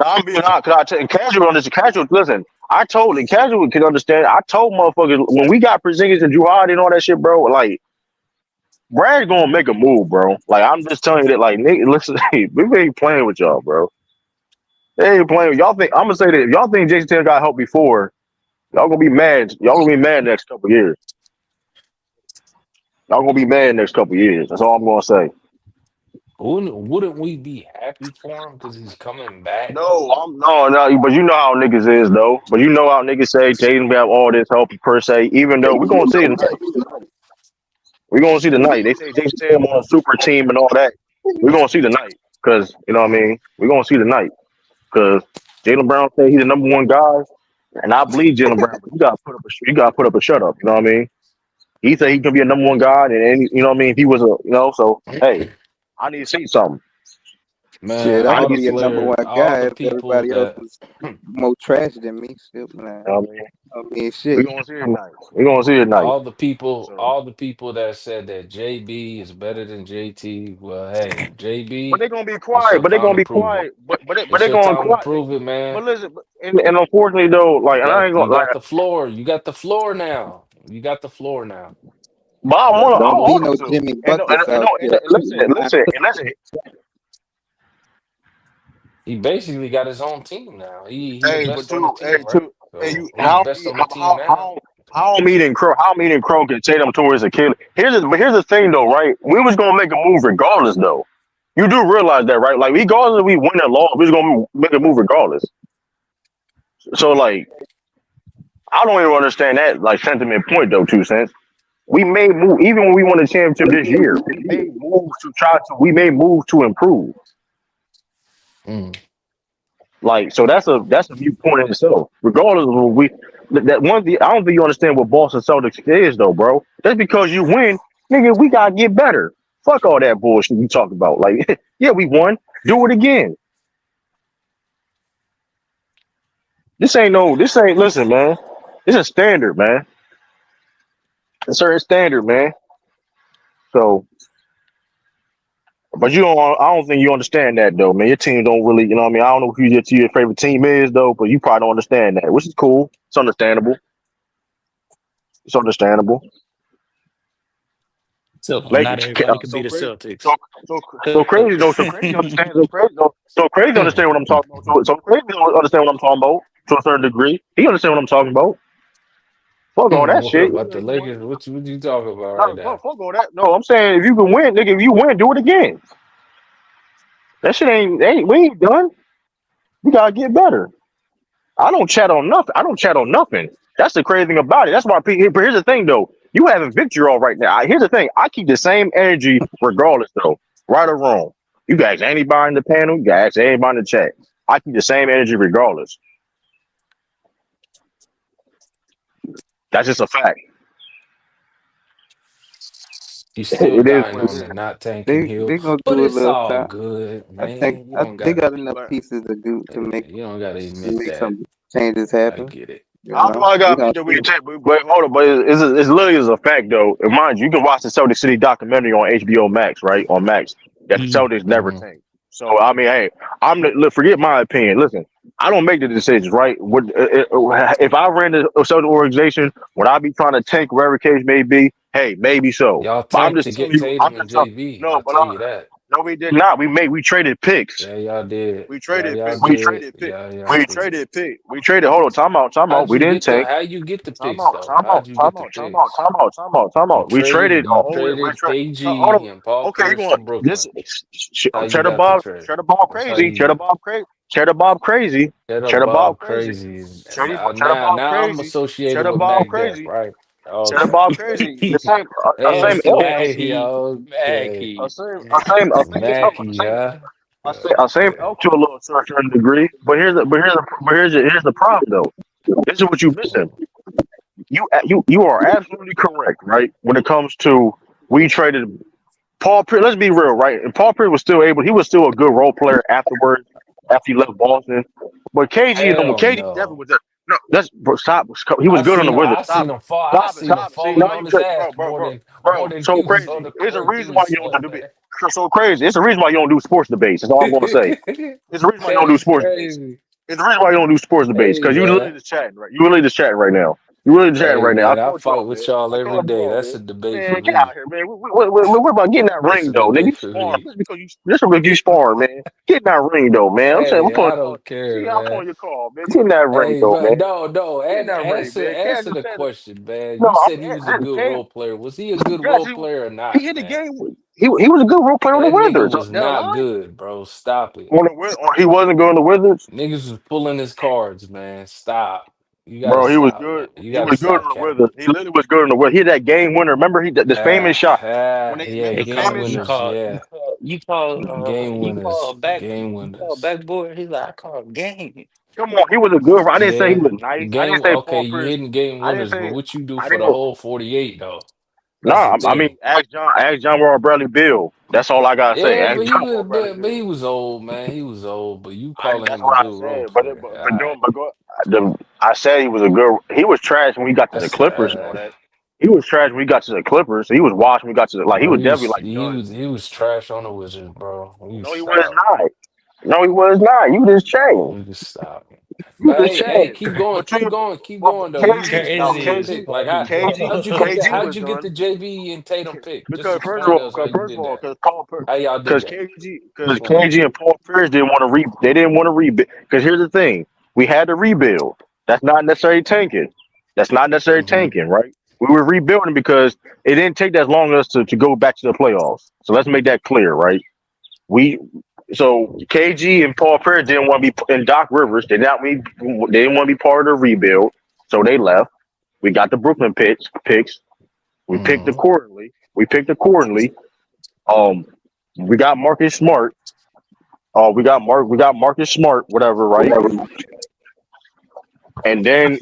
I'm being honest. Cause I tell casual on this casual. Listen, I told and casual can understand. I told motherfuckers when we got Porzingis and Drew Holiday and all that shit, bro. Like Brad's gonna make a move, bro. Like I'm just telling you that. Like nigga, listen, we ain't playing with y'all, bro. They ain't playing with y'all. Think I'm gonna say that if y'all think Jason Tatum got help before, y'all gonna be mad. Y'all gonna be mad next couple years. Y'all gonna be mad next couple years. That's all I'm gonna say. Wouldn't we be happy for him because he's coming back? No, no. But you know how niggas is though. But you know how niggas say Tatum have all this help per se. Even though we're gonna see tonight, we're gonna see tonight. They say Jason Tatum on a super team and all that. We're gonna see tonight because you know what I mean. We're gonna see tonight because Jalen Brown said he's the number one guy, and I believe Jalen Brown. But you gotta put up a shut up. You know what I mean? He said he can be a number one guy, and you know what I mean. If he was a so hey, I need to see something. Shit, Man, I I could need to be a see number something. one all guy the if people everybody else that was more trash than me. Shit, man. You know what I mean? I mean, We're shit. gonna see it tonight. We're gonna see it tonight. So, all the people that said that JB is better than JT, well, hey, but JB, they're gonna be it's quiet. your But they're time gonna to be prove it. quiet. But It's they're your going time to quiet. prove it, man. But listen, and unfortunately though, like, and I ain't You gonna like. got the floor. You got the floor now. You got the floor now. But I Don't be want him no to. Jimmy And buckets out there. listen. He basically got his own team now. He the Hey, but best on the two, team, hey, right? two, hey, So you he's the best on the team now. how me and Crow can take them towards Achilles. Here's the thing though, right? We was gonna make a move regardless though. You do realize that, right? Like regardless if we win or loss, we was gonna make a move regardless. So like, I don't even understand that like sentiment point though. 2 cents. We made move even when we won the championship this year. We made moves to improve. Mm. Like so that's a viewpoint in itself. Regardless of what that one thing I don't think you understand what Boston Celtics is though, bro. Just because you win, nigga, we gotta get better. Fuck all that bullshit you talk about. Like, yeah, we won. Do it again. This ain't listen, man. It's a standard, man. A certain standard, man. So but I don't think you understand that though, man. Your team don't really, you know what I mean? I don't know who your favorite team is though, but you probably don't understand that, which is cool. It's understandable. It's understandable. so not Lakers, everybody could so be the crazy, so Celtics. so crazy though. So crazy understand. So crazy understand what I'm talking about. So crazy don't understand what I'm talking about to a certain degree. He understand what I'm talking about. Fuck all that What shit. about the Lakers? What you talking about right No, now? fuck all that. No, I'm saying if you can win, nigga, if you win, do it again. That shit ain't we ain't done. We gotta get better. I don't chat on nothing. I don't chat on nothing. That's the crazy thing about it. That's why. But here's the thing, though. You having vitriol right now. Here's the thing. I keep the same energy regardless, though, right or wrong. You guys, anybody in the panel, you guys, anybody in the chat. I keep the same energy regardless. That's just a fact. You still It is dying what it on the is. not tanking They hill, gonna but do a it's little all time. good, I think man. You don't they gotta. got enough But pieces to do You don't gotta to admit make that. some changes I happen. get it. You I don't know. know, I we got gonna beat the see. week, but hold on. But it's literally as a fact though. And mind you, you can watch the Celtics City documentary on HBO Max, right? On Max, that the Mm. Celtics never Hmm. tank. So I mean, hey, look. Forget my opinion. Listen, I don't make the decisions, right? If I ran the Celtics organization, would I be trying to tank wherever case may be? Hey, maybe so. Y'all But I'm tanked just to telling get you. I'm Tatum and just telling. JB. No, I'll but tell you that. No, we did not. We traded picks. Yeah, y'all did. We Yeah, traded y'all picks. We did. traded picks. Yeah, y'all We did. traded pick. We traded. Hold on. Time out. Time out. How'd We you didn't get the tank. how you get the Time picks out. though? Time out. How'd you Time get the out. Time out. picks? Time out. Time out. Time out. We traded. You We traded traded. Hold on. KG and Paul Okay, you Pierce going from this? Brooklyn. How you Cheddar got the Bob. trade? Cheddar Bob That's how crazy. you Cheddar Bob crazy. Cheddar Bob crazy. set up Cheddar Bob Bob crazy. crazy. Cheddar Bob Now I'm crazy. associated Cheddar with Bob Mac Def, crazy. right? Cheddar Okay. Bob crazy. The same Okay, ilk. Mackie, okay. A Mackie. same. A same. A same. Mackie, huh? I same Okay. elk to a little certain degree, but here's the problem though. This is what you missing. You are absolutely correct, right? When it comes to we traded Paul Pierce. Let's be real, right? And Paul Pierce was still able. He was still a good role player afterwards, after he left Boston. But KG, no, Hell KG definitely no. was there. No, that's bro, stop. He was good on the Wizards. I seen him fall. I Stop it. seen him Stop it. See, falling now on you his trick, ass more than so he was on crazy. the It's a court reason getting why you don't do swept, debate. So crazy. It's a reason why you don't do sports debates. That's all I'm gonna say. man. It's the reason why you don't do That's sports debates. crazy. It's the reason why you don't do sports debates Hey because you literally man. just chatting, right? You really just chatting right now. You really just chatting Hey right now. I man, I called you fight out, man. with y'all I every called you day. out, That's man. a debate for Man, get out me. here, man. What about getting that That's ring a though, nigga? You debate for sparring me. just because you sparring, man. Get that ring though, man. I'm saying I'm Hey, pulling I call. don't care, See, I'm man. pulling your call, man. Get that ring Hey, though, man. but no, Get that ring, man. Can't answer just the say question, man. no. You said he was a good Can't. role player. Was he a good Yes, role player or he not, hit the man? game. He was a good role player on the That nigga Wizards. was Did I not lie? good, bro. Stop it. Or he wasn't good on the Wizards. Niggas was pulling his cards, man. Stop. You gotta Bro, he was stop, man. good. You He gotta was good stop, on the Cap. Wizards. He literally was good on the Wizards. He had that game winner. Remember, this famous shot when they Yeah, the He game called, famous you shot. winners. called, you Yeah, called, you called, game you winners. called back, Game you called winners. backboard. He's like, I called game. Come on, he was a good. I didn't say he Yeah, was nice. I didn't game. say Okay, Paul you Pierce. hitting game I didn't winners, but say. what you do I for the didn't. whole 48 though? That's the Nah, I mean, thing. ask John Wall Bradley Bill. That's all I gotta say. Yeah, Ask but he John was, Wall Bradley but Bill. he was old, man. He was old. But you calling That's him a what I good role said. But player? All but, right, doing, but go, I said he was a good. He was trash when we got to the that's Clippers and all that. He was trash when we got to the Clippers. So he was washed when we got to the like. He bro. was definitely like done. He was trash on the Wizards, bro. We No, he was stop. not. No, he was not. You just changed. We just stop. You But just hey, changed. keep going, But you, keep but going though. You KG, just no calling him a Crazy as pick. KG, Like fuck, bro. KG how'd was you get done the JB and Tatum pick? Just because explain to us how you first of did all, that. because How y'all did because that? KG and Paul Pierce didn't want to they didn't want to rebuild. Because here's the thing, we had to rebuild. That's not necessarily tanking. That's not necessarily Hmm. tanking, right? We were rebuilding because it didn't take that long us to go back to the playoffs. So let's make that clear, right? We so KG and Paul Pierce didn't want to be in Doc Rivers. They didn't want to be part of the rebuild, so they left. We got the Brooklyn picks. We picked Hmm. accordingly. Um, we got Marcus Smart. We got Marcus Smart, whatever, right? And then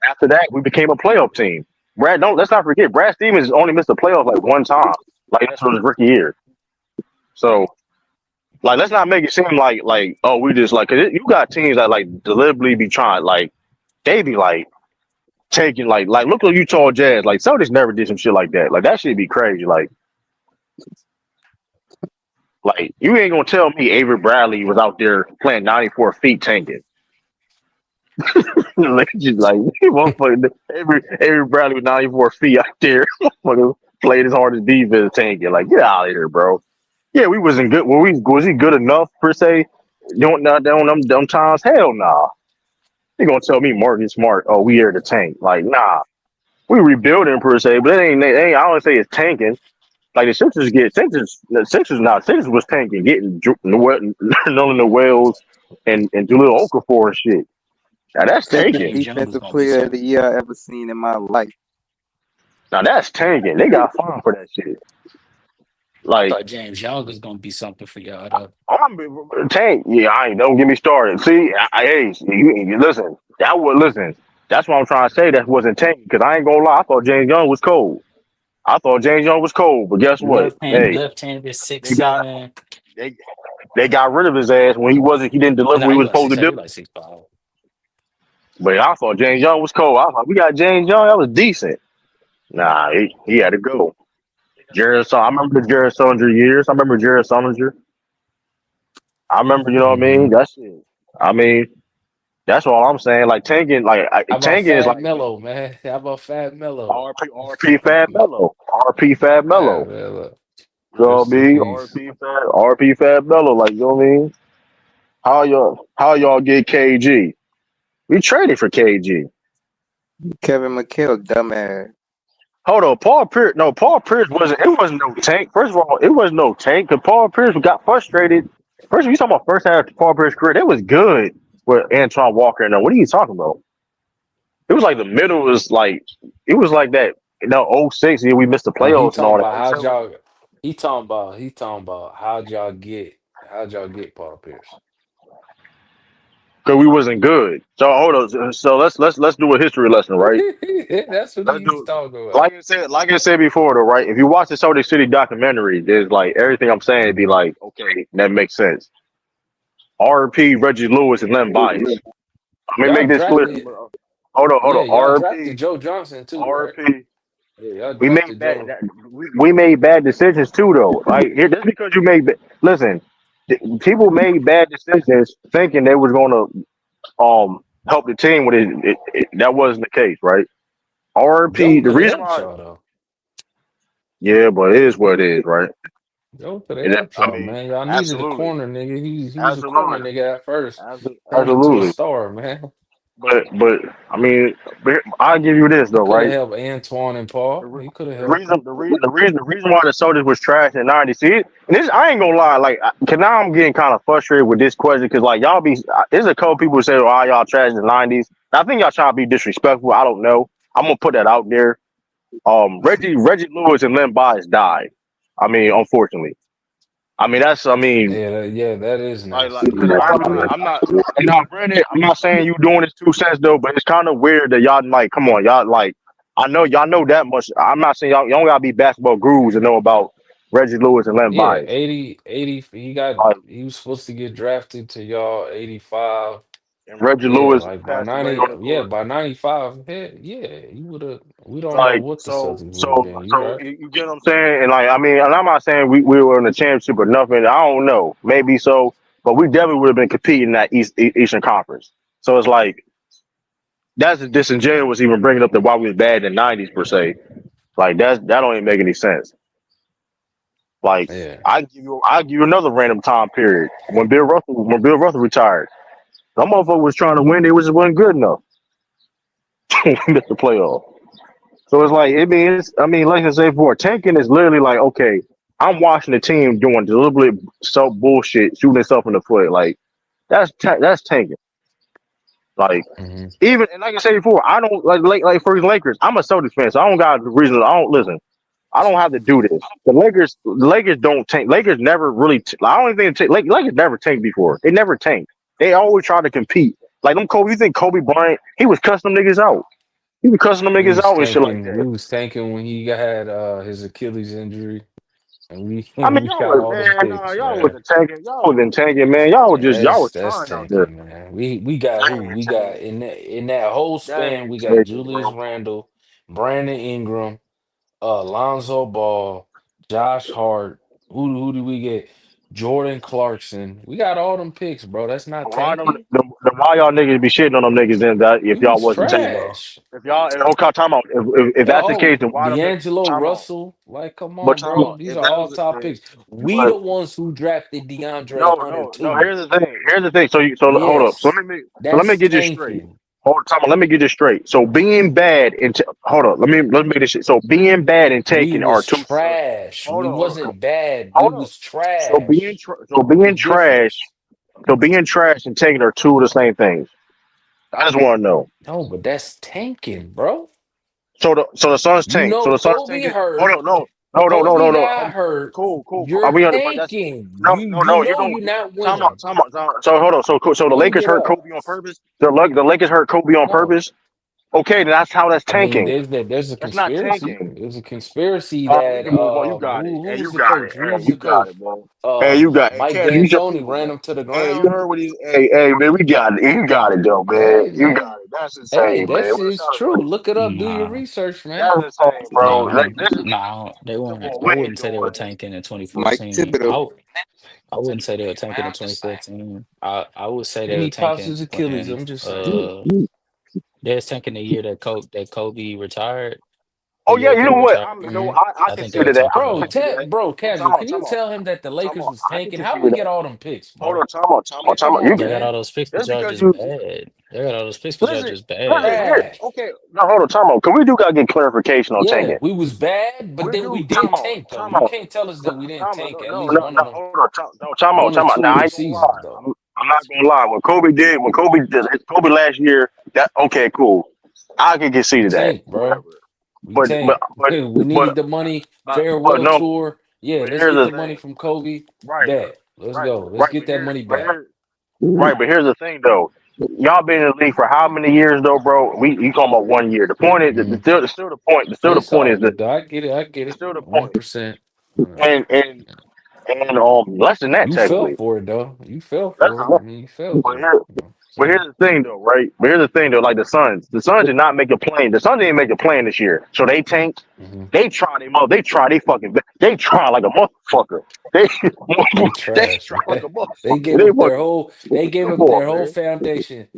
after that, we became a playoff team. Don't let's not forget, Brad Stevens only missed the playoffs like one time. Like that's from his rookie year. So like, let's not make it seem like oh we just like, cause you got teams that like deliberately be trying like they be like taking like look at Utah Jazz, like Celtics never did some shit like that. Like that shit be crazy. Like you ain't gonna tell me Avery Bradley was out there playing 94 feet tanking. Like just like motherfucker, Avery Bradley was 94 feet out there. Motherfucker played as hard as defense tanking. Like get out of here, bro. Yeah, we wasn't good. Was he good enough per se? Don't not down them times. Hell nah. You gonna tell me Marcus Smart? Oh, we here to tank? Like nah. We rebuilding per se, but it ain't. I don't say it's tanking. Like the Sixers was tanking, getting Nolan the Wells and Jaleel Okafor and shit. Now that's Second tanking. James Young is defensive gonna be player of the something. year I ever seen in my life. Now that's tanking. They got fined for that shit. Like Thought James Young was gonna be something for y'all though. I'm tank. Yeah, I ain't. Don't get me started. See, hey, you listen. Listen. That's what I'm trying to say. That wasn't tanking because I ain't gonna lie. I thought James Young was cold. But guess what? Hey, Left-handed six they got seven. they they got rid of his ass when he didn't And deliver now what he he was like supposed six to seven. do. He like 6'5". But I thought James Young was cold. I thought we got James Young. That was decent. Nah, he had to go. I remember the Jared Sullinger years. I remember Jared Sullinger. I remember, you know what I Hmm. mean? That's it. I mean, that's all I'm saying. Like tanking, How about tanking is Fab like Mello, man? How about Fab Mello? RP Fab Mello. RP Fab Fab Mello. Mello. You know what Rest I in mean? peace. RP Fat Bello, like you know what I mean? How y'all get KG? We traded for KG. Kevin McHale, dumbass. Hold on, Paul Pierce. No, Paul Pierce wasn't. It wasn't no tank. First of all, it wasn't no tank because Paul Pierce got frustrated. First, you talking about first half of Paul Pierce career? That was good with Antoine Walker. And what are you talking about? It was like the middle was like it was like that. '06 year we missed the No, he playoffs and talking all that. about how'd '07 y'all. He talking about how'd y'all get Paul Pierce. because we wasn't good. So hold on. So let's do a history lesson, right? That's what Let's he's do talking about. like I said before, though, right? If you watch the Celtic City documentary, there's like everything I'm saying, it'd be Mhm. like, okay, that makes sense. RP Reggie Lewis and Len Bias. Let me Y'all make this clear. drafted, Hold yeah, on. y'all drafted RP, Joe Johnson too, right? RP. Yeah, y'all We made drafted bad. Joe. We made bad decisions too, though. Like just because you made, listen, people made bad decisions thinking they was gonna help the team with that wasn't the case, right? Joe RP. The could have reason helped why, y'all though. yeah, but it is what it is, right? Joe could have And helped I y'all, mean, man. Y'all needed a absolutely, corner nigga. He was a corner absolutely, nigga at first. Turned into a absolutely. star, man. But I mean, I'll give you this He though, could have right? helped Antoine and The, Paul. re- He could have the helped them. reason, the reason why the Celtics was trash in '90s. See, and this I ain't gonna lie, like, cause now I'm getting kind of frustrated with this question, cause like y'all be, there's a couple people who say, "Oh, y'all trash in the '90s." I think y'all trying to be disrespectful. I don't know. I'm gonna put that out there. Reggie Lewis and Len Bias died. I mean, unfortunately. I mean, Yeah, that is nasty. because I'm not, and now, granted, I'm not saying you doing this 2 cents though, but it's kind of weird that y'all like, come on, y'all like, I know y'all know that much. I'm not saying y'all don't gotta be basketball gurus to know about Reggie Lewis and Len Yeah, Bias. 80. Like, He was supposed to get drafted to y'all 85. and Reggie Yeah, Lewis like by passed away 90, on the yeah, court. by 95, yeah, you would have, we don't know Like, what the so, Celtics would have so, been. You so right? you get what I'm saying? And like, I mean, and I'm not saying we were in the championship or nothing. I don't know, maybe so, but we definitely would have been competing in that Eastern Conference. So it's like that's disingenuous even bringing up that why we was bad in the '90s per se. Like that don't even make any sense. Like Yeah. I give you another random time period when Bill Russell retired. Some motherfucker was trying to win, they just wasn't good enough. We missed the playoff. So it's like like I said before, tanking is literally like, okay, I'm watching the team doing deliberate self bullshit, shooting itself in the foot. Like that's tanking. Like Hmm. even and like I said before, I don't like for the Lakers. I'm a Celtics fan, so I don't got the reason. I don't listen. I don't have to do this. The Lakers don't tank. Lakers never really. I don't even think Lakers never tanked before. They never tanked. They always try to compete. Like them Kobe. You think Kobe Bryant? He was cussing them niggas out. He was cussing them We niggas was out and shit like tanking. We that. was tanking when he had his Achilles injury, and we I mean, we y'all got was all them man. Nah, picks, y'all man. wasn't tanking. Y'all wasn't tanking, man. Y'all was That's trying out there. tanking, man. We got who? That ain't We got tanking. in that whole That span. ain't We got tanking, Julius bro. Randle, Brandon Ingram, Lonzo Ball, Josh Hart. Who do we get? Jordan Clarkson. We got all them picks, bro. That's not Why them? tanking. Why y'all niggas be shitting on them niggas then? That if We y'all was wasn't tanking. trash. If y'all, okay, time out. If Yeah, that's the case, then why them? D'Angelo Time out. Russell. Like, come But on, time bro. out. These If are that all was top the, picks. We but the ones who drafted DeAndre Hunter no. too. Here's the thing. So hold up. Yes, So let me that's get this straight. tanking. Hold on, time out. Let me get this straight. So being bad and hold up. Let me make this shit. So being bad and We taking are was two. trash. Hold We on. Hold on. wasn't bad. We Hold on. was So trash. The being trash. difference. So being trash and taking are two of the same things. I just want to know. No, but that's tanking, bro. So the Suns You tank. So know, the Suns Kobe tanking. Hold hurt. on, no. Kobe got hurt. Are You're we under? But that's tanking. no, You no, you no. You know don't. you're not Time out, winning. time out, time out. So hold on. So cool. So the Hang Lakers it hurt up. Kobe on purpose. The Lakers hurt Kobe on No. purpose. Okay, then that's how that's I mean, tanking. there's a That's not conspiracy. tanking. There's a conspiracy All right, we that can move on. You got it. who Hey, was you the got it. coach? Who Hey, was you the got coach? it, bro. Hey, you got it. Hey, Mike Kevin, you should D'Antoni prove ran that. him to the Hey, you ground. heard what he's. Hey, man, we got it. You got it, though, man. Hey You man, got it. That's hey, insane, that man. shit's true. Look it up. Do your Nah, research, man. That's insane, bro. nah, Like, this is nah. They come weren't. on. I We ain't wouldn't say they were doing this. tanking in Mike 2014. Thibodeau. I wouldn't say they were Tanking, man. tanking in I'm just saying. 2014. I would say they And were he pops tanking his Achilles. when I'm just saying. they was tanking the year that Kobe retired. Oh yeah, Yeah, you know Cooper what? top. I I think consider that. I top can Bro, 5. consider that. Bro, But casual. Can you tell him that the Lakers was I can tanking? How consider we that. get all them picks, Hold bro? on, Like, come You They on, can got all man. those picks because just y'all because just you bad. They got all those picks because y'all listen, just bad. here. Trash. Okay, now hold on, time out. Cause we do gotta get clarification on Yeah, tanking. we was bad, but We then we do did tank though. You can't tell us that we didn't time out. tank at least Hold on, time out, one or two Now of I the ain't gonna seasons lie. though. I'm not gonna lie. When Kobe last year, that okay, cool. I can We concede to that. tanked, Whatever. bro. We But but tanked. but We but needed the money. but Farewell no. tour. Yeah, But let's here's get the the money thing. from Kobe. Right, Bet. Let's right, go. Let's right. get that money back. But here's the thing though. Y'all been in the league for how many years though, bro? You talking about 1 year. The point is Hmm. still the point. Still the It's point all is that good though. I get it. I get it. still the point. 1%. And and and less than that You fell technically. for it though. You fell That's for it. I mean, you fell but for it. here You know what I'm but saying? here's the thing though, right? But here's the thing though, like the Suns did not make a plane. The Suns didn't make a plane this year. So they tanked. Hmm. They try they fucking they try like a motherfucker. They They they trash, try like man. a They motherfucker. gave They up their fucking whole. They gave come up their on, whole man. foundation,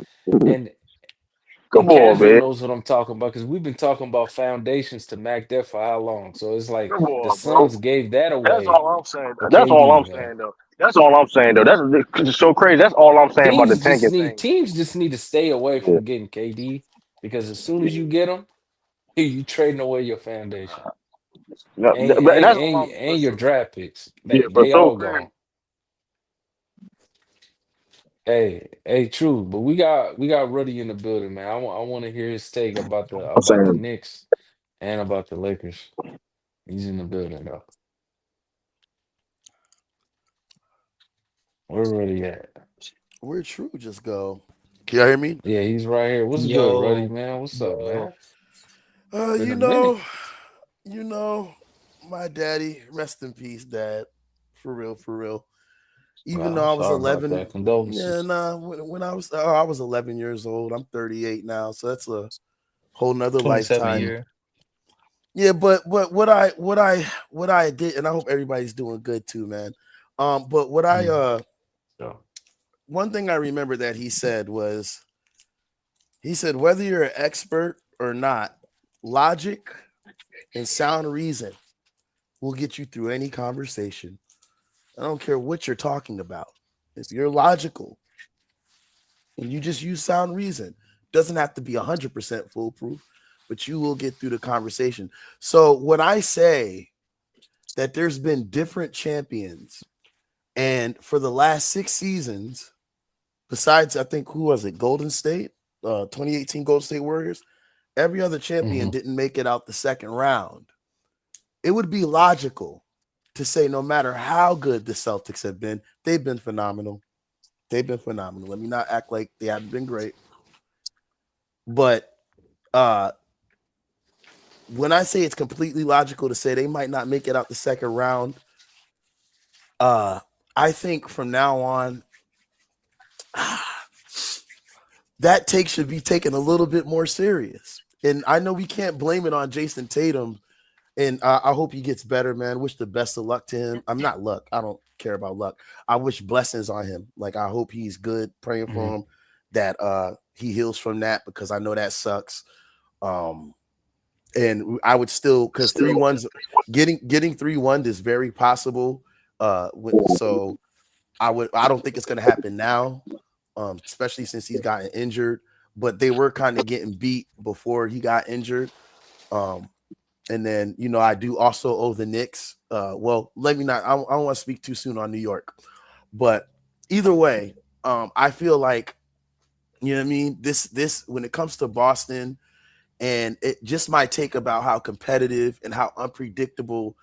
and Come on, Casual man. knows what I'm talking about because we've been talking about foundations to Mac Def for how long? So it's like Come the on, bro. Suns gave that That's away all I'm saying. for That's all I'm KD, man. saying though. That's all I'm saying though. That's it's so crazy. That's all I'm saying about the tanking thing. Teams just need to stay away Yeah. from getting KD because as soon as you get him, you trading away your foundation No, and but that's all I'm. and your draft picks. Yeah, but They so all crazy. gone. Hey, true. But we got Ruddy in the building, man. I want to hear his take I'm about the saying. Knicks and about the Lakers. He's in the building though. Where Ruddy at? Where'd True just go? Can y'all hear me? Yeah, he's right here. What's good, Ruddy, Yo, man? What's up, man? yo. Uh, Been you a minute. know, you know, my daddy, rest in peace, dad. For real, for real. Even though Wow, I was sorry about 11, that. yeah, Condolences. nah, when I was 11 years old. I'm 38 now, so that's a whole nother 27 lifetime. year. Yeah, but what I did, and I hope everybody's doing good too, man. But what I Mm, so, one thing I remember that he said whether you're an expert or not, logic and sound reason will get you through any conversation. I don't care what you're talking about. If you're logical and you just use sound reason, doesn't have to be 100% foolproof, but you will get through the conversation. So when I say that there's been different champions, and for the last 6 seasons, besides I think who was it, Golden State, 2018 Golden State Warriors, every other champion mhm. didn't make it out the second round. It would be logical to say no matter how good the Celtics have been, they've been phenomenal. They've been phenomenal. Let me not act like they haven't been great. But uh when I say it's completely logical to say they might not make it out the second round, uh I think from now on that take should be taken a little bit more serious. And I know we can't blame it on Jayson Tatum. And I hope he gets better, man. Wish the best of luck to him. I'm not luck. I don't care about luck. I wish blessings on him. Like I hope he's good. Praying for Mhm. him that he heals from that because I know that sucks. Um, and I would still because 3-1's getting 3-1 is very possible. So I don't think it's gonna happen now, especially since he's gotten injured. But they were kind of getting beat before he got injured. Um, and then, I do also owe the Knicks. Well, let me not, I don't want to speak too soon on New York, but either way, I feel like, you know what I mean? When it comes to Boston, and it just my take about how competitive and how unpredictable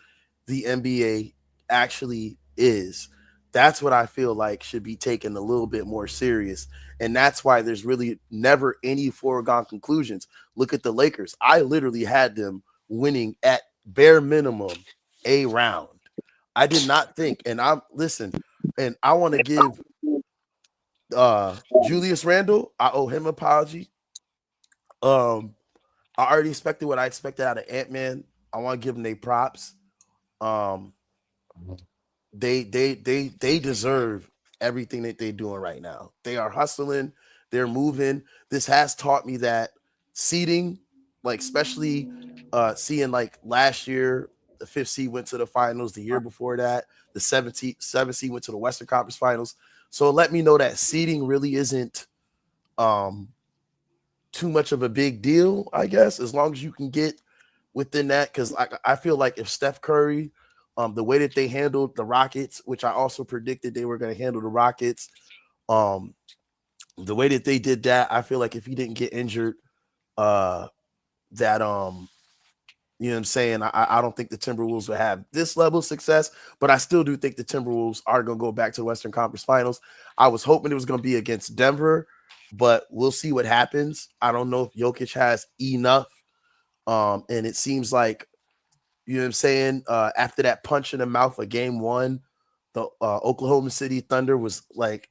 the NBA actually is. That's what I feel like should be taken a little bit more serious. And that's why there's really never any foregone conclusions. Look at the Lakers. I literally had them winning at bare minimum a round. I did not think, and I'm listen, and I want to give Julius Randle, I owe him an apology. Um, I already expected what I expected out of Ant-Man. I want to give them their props. Um, they deserve everything that they're doing right now. They are hustling, they're moving. This has taught me that seeding like especially seeing like last year the fifth seed went to the finals. The year before that, the seventh seed went to the Western Conference Finals. So let me know that seeding really isn't um too much of a big deal, I guess, as long as you can get within that. Because I feel like if Steph Curry, the way that they handled the Rockets, which I also predicted they were going to handle the Rockets, um, the way that they did that, I feel like if he didn't get injured, that you know what I'm saying, I don't think the Timberwolves would have this level of success, but I still do think the Timberwolves are going to go back to the Western Conference Finals. I was hoping it was going to be against Denver, but we'll see what happens. I don't know if Jokic has enough. And it seems like, you know what I'm saying, after that punch in the mouth of game one, the Oklahoma City Thunder was like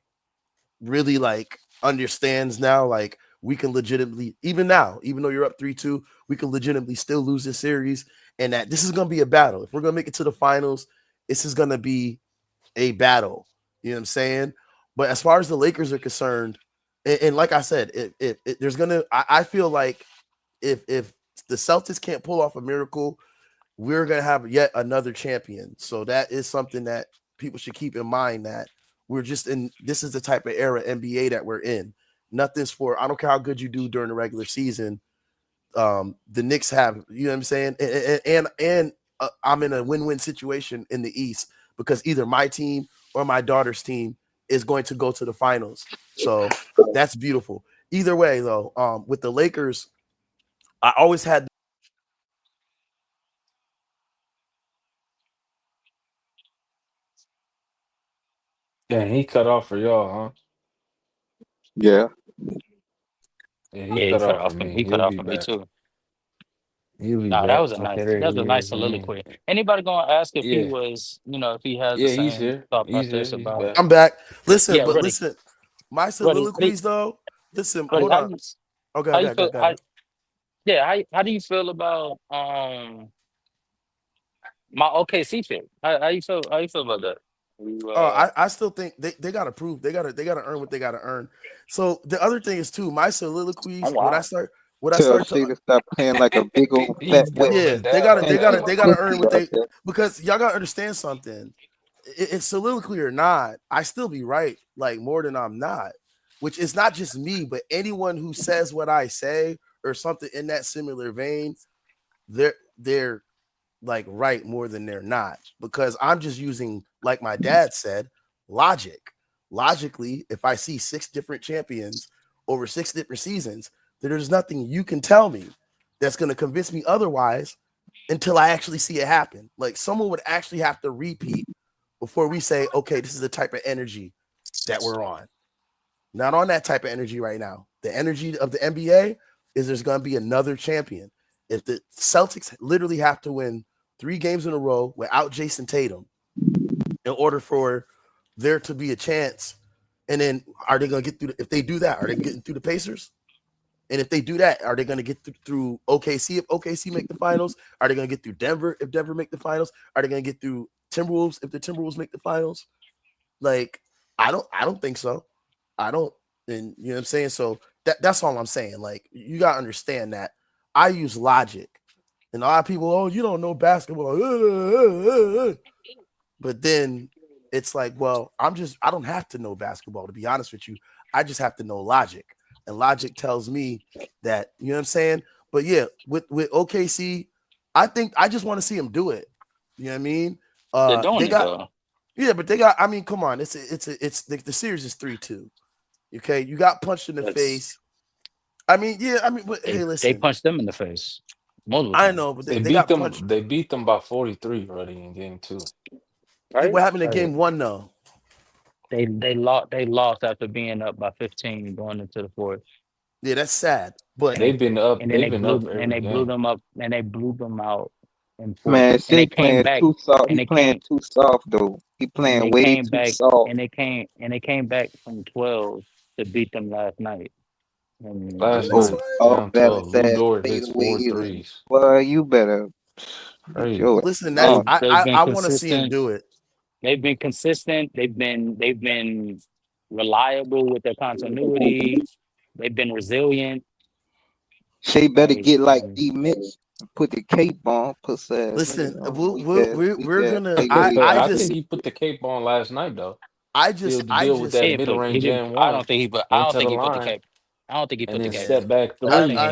really like understands now, like we can legitimately, even now, even though you're up 3-2, we can legitimately still lose this series, and that this is going to be a battle. If we're going to make it to the finals, this is going to be a battle. You know what I'm saying? But as far as the Lakers are concerned, and like I said, there's going to, I feel like if the Celtics can't pull off a miracle, we're going to have yet another champion. So that is something that people should keep in mind, that we're just in, this is the type of era NBA that we're in. Nothing's for, I don't care how good you do during the regular season. The Knicks have, you know what I'm saying? And I'm in a win-win situation in the East because either my team or my daughter's team is going to go to the finals. So that's beautiful. Either way, though, with the Lakers, I always had. Yeah, he cut off for y'all, huh? Yeah. Yeah, he Yeah, he cut cut off for off for me. he cut He'll off be for me back. too. He'll be Nah, that back. was a Okay, nice there that was he a nice is, man. soliloquy. Anybody gonna ask if he Yeah, was, if he has the yeah, he's same here. thought He's here. process He's about, back. I'm back. Listen, yeah, but Ruddy. listen, my Ruddy, soliloquies, though. Listen, Ruddy, hold on. Okay, how I you got, feel got it. yeah, how do you feel about my OKC pick? How you feel about that? You I still think they gotta prove, they gotta earn what they gotta earn. So the other thing is too, my oh soliloquies when I wow. start when I Tell start to Shay to stop playing like a big old fat He's wet yeah, doubling they down gotta on they playing like gotta that. a they gotta earn pussy what out they, there. because y'all gotta understand something. It's soliloquy or not, I still be right like more than I'm not, which is not just me, but anyone who says what I say or something in that similar vein, they're like right more than they're not, because I'm just using, like my dad said, logic. Logically, if I see 6 different champions over 6 different seasons, there's nothing you can tell me that's going to convince me otherwise until I actually see it happen. Like someone would actually have to repeat before we say, okay, this is the type of energy that we're on. Not on that type of energy right now. The energy of the NBA is there's going to be another champion. If the Celtics literally have to win 3 games in a row without Jayson Tatum in order for there to be a chance, and then are they going to get through? If they do that, are they getting through the Pacers? And if they do that, are they going to get through OKC if OKC make the finals? Are they going to get through Denver if Denver make the finals? Are they going to get through Timberwolves if the Timberwolves make the finals? Like, I don't think so. I don't, and you know what I'm saying? So that's all I'm saying. Like, you gotta understand that I use logic. And a lot of people, oh, you don't know basketball. But then it's like, well, I don't have to know basketball, to be honest with you. I just have to know logic. And logic tells me that, you know what I'm saying? But yeah, with OKC, I think I just want to see them do it. You know what I mean? They're doing They it got, though. yeah, but they got, I mean, come on, it's the series is 3-2. Okay, you got punched in the That's face. I mean, yeah, I mean, but hey, they listen, punched them in the face multiple I times, know, but They they beat got them. punched. They beat them by 43 already in game two. right? What happened in Hey, game one, though? They lost after being up by 15 going into the fourth. Yeah, that's sad. and But they they've been up. and then They've been up and every they blew game. them up and they blew them out in fourth. Man, And they Shay came playing back too soft. and He they playing came too soft though. He and playing they way came too back soft. and they came back from 12 to beat them last night. I Last mean, And that's Oh, night, fine. oh, down Dallas 12. Lou ass Dort fade hits four away. threes. Well, you better get Crazy. your Listen, ass that's they on. they've been I want to see him consistent. do it. They've been consistent. They've been reliable with their continuity. They've been resilient. Shea better Hey, get like D Mitch and put the cape on, puss ass nigga. Listen, No, weak we're ass gonna. Shea better get I that think shit. he put the cape on last night though. I Sealed just the I deal with just that He didn't mid put. He range didn't. and I one. don't think he put. I Went don't to think the he put the line cape. I don't think he and put the then cape. yeah. step back I three. think.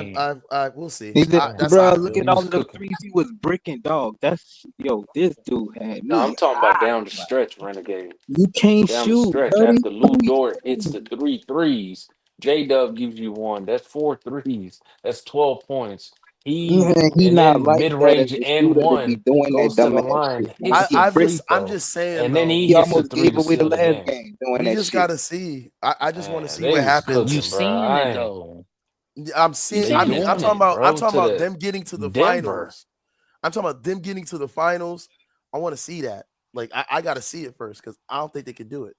We'll see. He said, Damn, That's how I bro, feel. look he at all was of them cooking. threes he was bricking, dog. That's this dude had No, I'm me talking about hot. down the stretch, Renegade. You can't Down the shoot, stretch buddy. after Lou Dort hits the three threes. J Dub gives you one. That's four threes. That's 12 points. He Man, he and not then like mid that as range a and shooter to be one doing that goes to the dumbass line, shit, man. hits the free I'm throw, just saying and then though. he He hits the almost three gave to away the seal the last game. game doing We that just shit. gotta see. I just want to Man, see they what was You cooking, happens. bro. seeing I it ain't. though. I'm You seeing. They I seeing mean, it doing though. it, I'm bro. talking To about the them getting to the Denver. finals. I'm talking about them getting to the finals. I want to see that. Like I got to see it first because I don't think they could do it.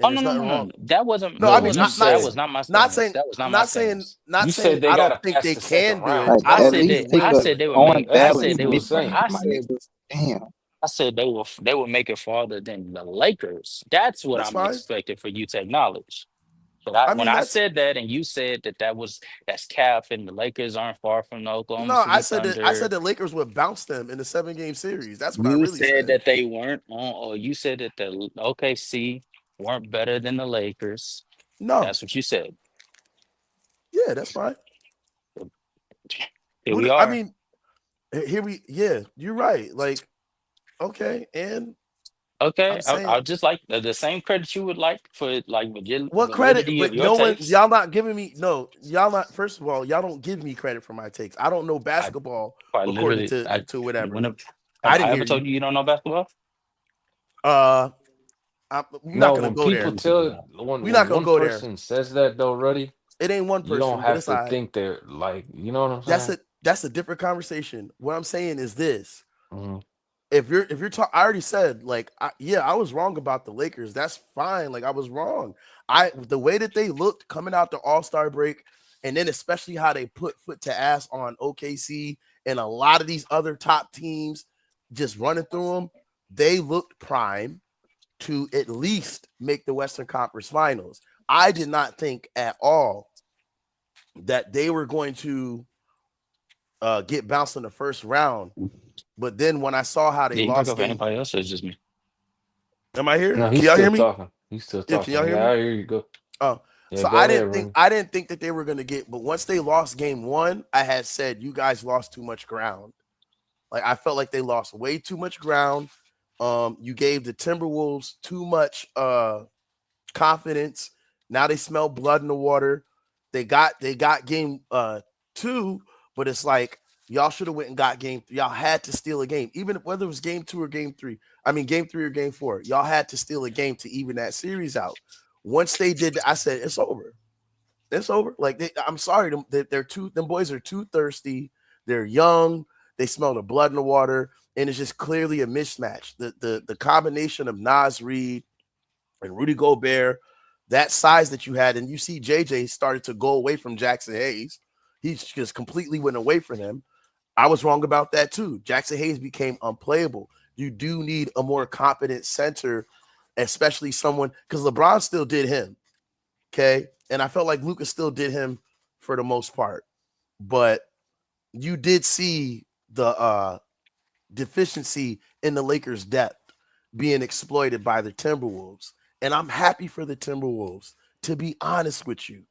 Oh And no there's no nothing no no. wrong. no. That wasn't. No, I That No, mean was you not. That said was not my stance. That was not my stance. you said they I got don't to think pass they the second can do it. round. Like I I That's don't at what think said they least that. take we. I will a do said it. they would on make. That's what balance he mid was range, saying. I my said. nigga. Damn. I said they would make it farther than the Lakers. That's what That's I'm fine. expecting for you to acknowledge. But I when mean, I that's said that, and you said that's cap, and the Lakers aren't far from the Oklahoma no. City I said Thunder. the Lakers would bounce them in the 7-game series. That's what I You really said said. that they weren't on, or you said that the OKC weren't better than the Lakers. No, That's what you said. yeah, that's fine. Here we I are. mean, here we. Yeah, you're right. Like, okay, and Okay, I'm saying I'll just like the same credit you would like for like what credit, validity of but your no one, takes. y'all not giving me no, y'all not. First of all, y'all don't give me credit for my takes. I don't know I basketball quite according literally, to when whatever. have I I didn't ever hear told you. you you don't know basketball? Uh, we're not No, gonna when go people there. tell We're when not gonna one go there. person says that though, Ruddy, It ain't one you don't person, but have it's to all right. think they're like, you know what I'm That's saying? a that's a different conversation. What I'm saying is this: Hmm. if you're talking, I already said like, yeah, I was wrong about the Lakers. That's fine. Like I was wrong. The way that they looked coming out the All-Star break, and then especially how they put foot to ass on OKC and a lot of these other top teams, just running through them, they looked prime to at least make the Western Conference Finals. I did not think at all that they were going to get bounced in the first round. But then when I saw how they Yeah, you break lost up for game, anybody else, or it's just me? am I here? No, Can he's y'all still hear me? talking. He's still Yeah, can talking. y'all hear Yeah, me? I hear you. Go. Oh, Yeah, so go ahead, Rennie. I didn't think that they were gonna get, but once they lost game one, I had said you guys lost too much ground. Like I felt like they lost way too much ground. You gave the Timberwolves too much confidence. Now they smell blood in the water. They got game two, but it's like y'all should have went and got game three. Y'all had to steal a game, even whether it was game two or game three. I mean, game three or game four. Y'all had to steal a game to even that series out. Once they did that, I said it's over. It's over. Like I'm sorry, them boys are too thirsty. They're young. They smell the blood in the water, and it's just clearly a mismatch. The combination of Nas Reed and Rudy Gobert, that size that you had, and you see JJ started to go away from Jackson Hayes. He just completely went away from him. I was wrong about that too. Jackson Hayes became unplayable. You do need a more competent center, especially someone because LeBron still did him. Okay. And I felt like Lucas still did him for the most part. But you did see the deficiency in the Lakers' depth being exploited by the Timberwolves. And I'm happy for the Timberwolves, to be honest with you.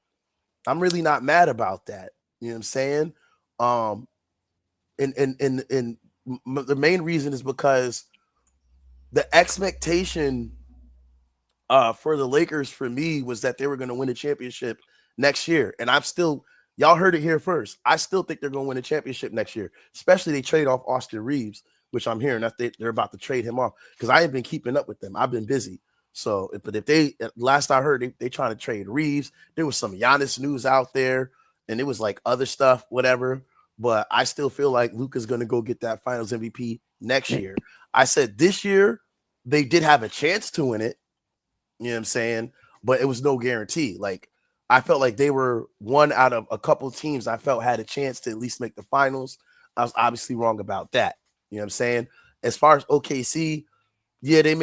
I'm really not mad about that. You know what I'm saying? Um, and the main reason is because the expectation for the Lakers for me was that they were going to win a championship next year. And I'm still, y'all heard it here first. I still think they're going to win a championship next year, especially they trade off Austin Reeves, which I'm hearing that they're about to trade him off because I ain't been keeping up with them. I've been busy. So, but if they, last I heard, they trying to trade Reeves. There was some Giannis news out there and it was like other stuff, whatever. But I still feel like Luka's going to go get that finals MVP next year. I said this year they did have a chance to win it. You know what I'm saying? But it was no guarantee. Like I felt like they were one out of a couple teams I felt had a chance to at least make the finals. I was obviously wrong about that. You know what I'm saying? As far as OKC, yeah, they've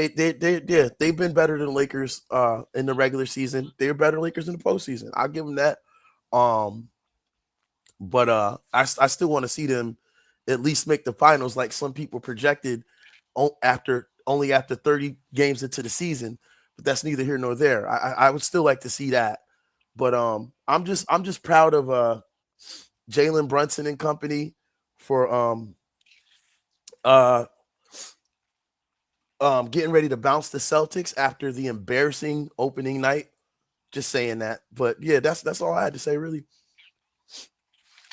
been better than Lakers in the regular season. They were better than Lakers in the postseason. I'll give them that. Um, But I still want to see them at least make the finals, like some people projected after 30 games into the season. But that's neither here nor there. I would still like to see that. But I'm just proud of Jalen Brunson and company for uh getting ready to bounce the Celtics after the embarrassing opening night. Just saying that. But yeah, that's all I had to say, really.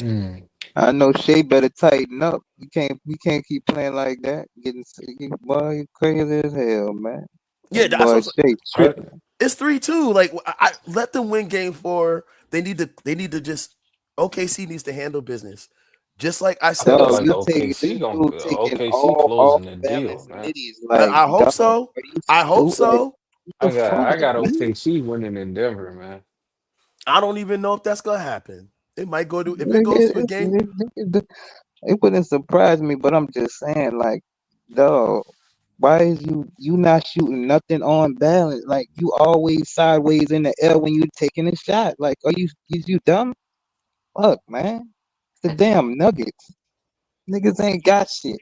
Mm. I know Shea better tighten up. We can't keep playing like that. Boy, you crazy as hell, man. Yeah, That that's boy what Shea Are, tripping. it's 3-2. Like I let them win game 4. They need to just OKC needs to handle business. Just like I I said feel on Dog, like you Scoop. take this OKC gonna dude taking OKC all closing the deal, Dallas man. nitties. Like, I hope dog, so. are you I hope stupid? Like, so. what the I fuck, got man? OKC winning in Denver, man. I don't even know if that's gonna happen. It might go to if it It, goes to a it, game. it, it, it wouldn't surprise me, but I'm just saying, like, dog, why is you not shooting nothing on balance? Like, you always sideways in the air when you taking a shot. Like, is you dumb? Fuck, man. It's the damn Nuggets. Niggas ain't got shit.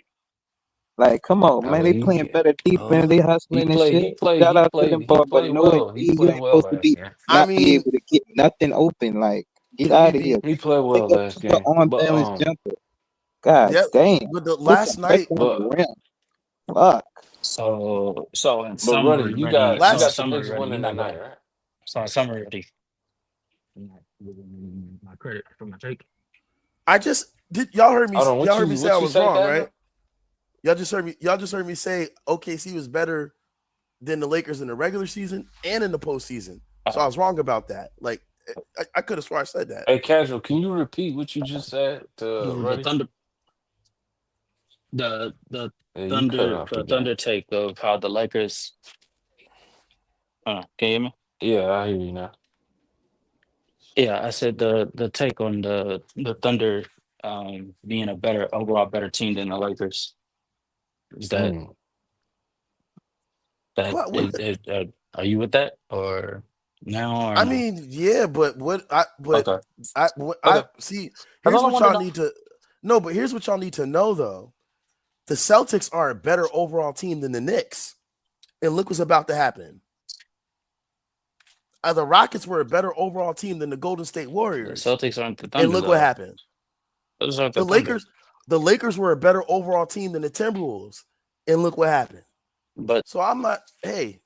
Like, come on, I man. They mean, playing better defense. They he hustling and play shit. he play Shout he out to them played he boys, but played no, Embiid, well. He you played ain't well supposed to last be game. I not be mean, able to get nothing open. Like, get can we out of be? here. He played Take well a last pull up game. on But balance jumper. God Yep. damn. But the Put some last pressure night, on the but rim. Fuck. So in but Ruddy, summary, you ready. got you So in last got the summary, Knicks ready. You're winning not tonight, going. right? So in summary, ready. I'm not giving my credit for my take. I just did y'all heard me Hold on, say I what you was say, wrong, right? Casual? Y'all just heard me say OKC was better than the Lakers in the regular season and in the postseason. So I Uh, was wrong about that. Like I could have sworn I said that. Hey, Casual, can you repeat what you just said to the Ruddy? Thunder, the Yeah, you cut Thunder, off the again. Thunder take of how the Lakers. Can you hear me? Yeah, I hear you now. Yeah, I said the take on the Thunder being a better overall better team than the Lakers is that Mm. that But what is are you with that or no or I no? mean, yeah, but Okay, what I okay. see. That's Here's all I what wanted y'all to know. need to no, but here's what y'all need to know though. The Celtics are a better overall team than the Knicks, and look what's about to happen. The Rockets were a better overall team than the Golden State The Warriors, Celtics aren't the and Thunder look what though. happened. Those aren't the The Thunder. Lakers, the Lakers were a better overall team than the Timberwolves, and look what happened. But So I'm not. Hey.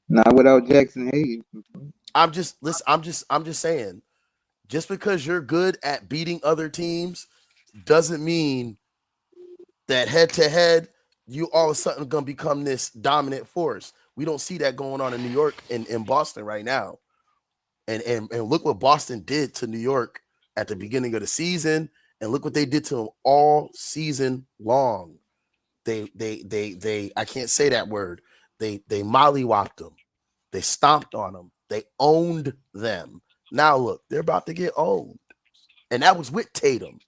Not without Jackson Hayes. I'm just listen. I'm just saying. Just because you're good at beating other teams doesn't mean that head to head you all of a sudden gonna become this dominant force. We don't see that going on in New York and in Boston right now. And look what Boston did to New York at the beginning of the season, and look what they did to them all season long. They I can't say that word. They mollywopped them. They stomped on them. They owned them. Now look, they're about to get owned. And that was with Tatum.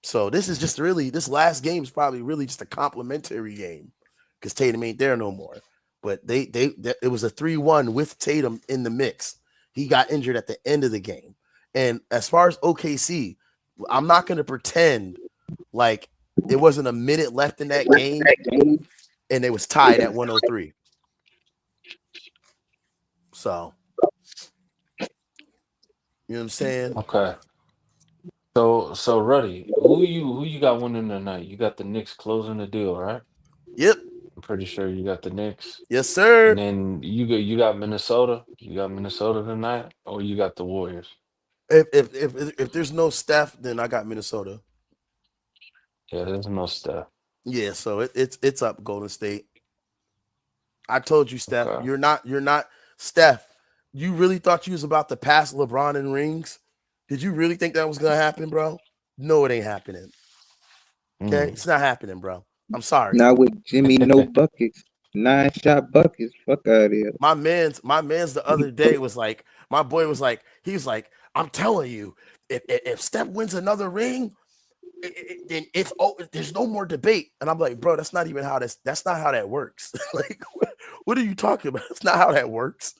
So this is just really this last game is probably really just a complimentary game because Tatum ain't there no more. But it was a 3-1 with Tatum in the mix. He got injured at the end of the game. And as far as OKC, I'm not going to pretend like it wasn't a minute left in that game and it was tied at 103. So, you know what I'm saying? Okay. So Ruddy, who you got winning tonight? You got the Knicks closing the deal, right? Yep. I'm pretty sure you got the Knicks. Yes, And sir. then you got Minnesota. You got Minnesota tonight, or you got the Warriors. If there's no Steph, then I got Minnesota. Yeah, there's no stuff. Yeah, so it's up Golden State. I told you, Steph. Okay. You're not Steph. You really thought you was about to pass LeBron in rings? Did you really think that was gonna happen, bro? No, it ain't happening. Okay, Mm. it's not happening, bro. I'm sorry. Not with Jimmy, no buckets. 9 shot buckets. Fuck out of here. My man's the other day was like, my boy was like, he was like, I'm telling you, if Steph wins another ring, then there's no more debate. And I'm like, bro, that's not even how that's not how that works. Like, what are you talking about? That's not how that works.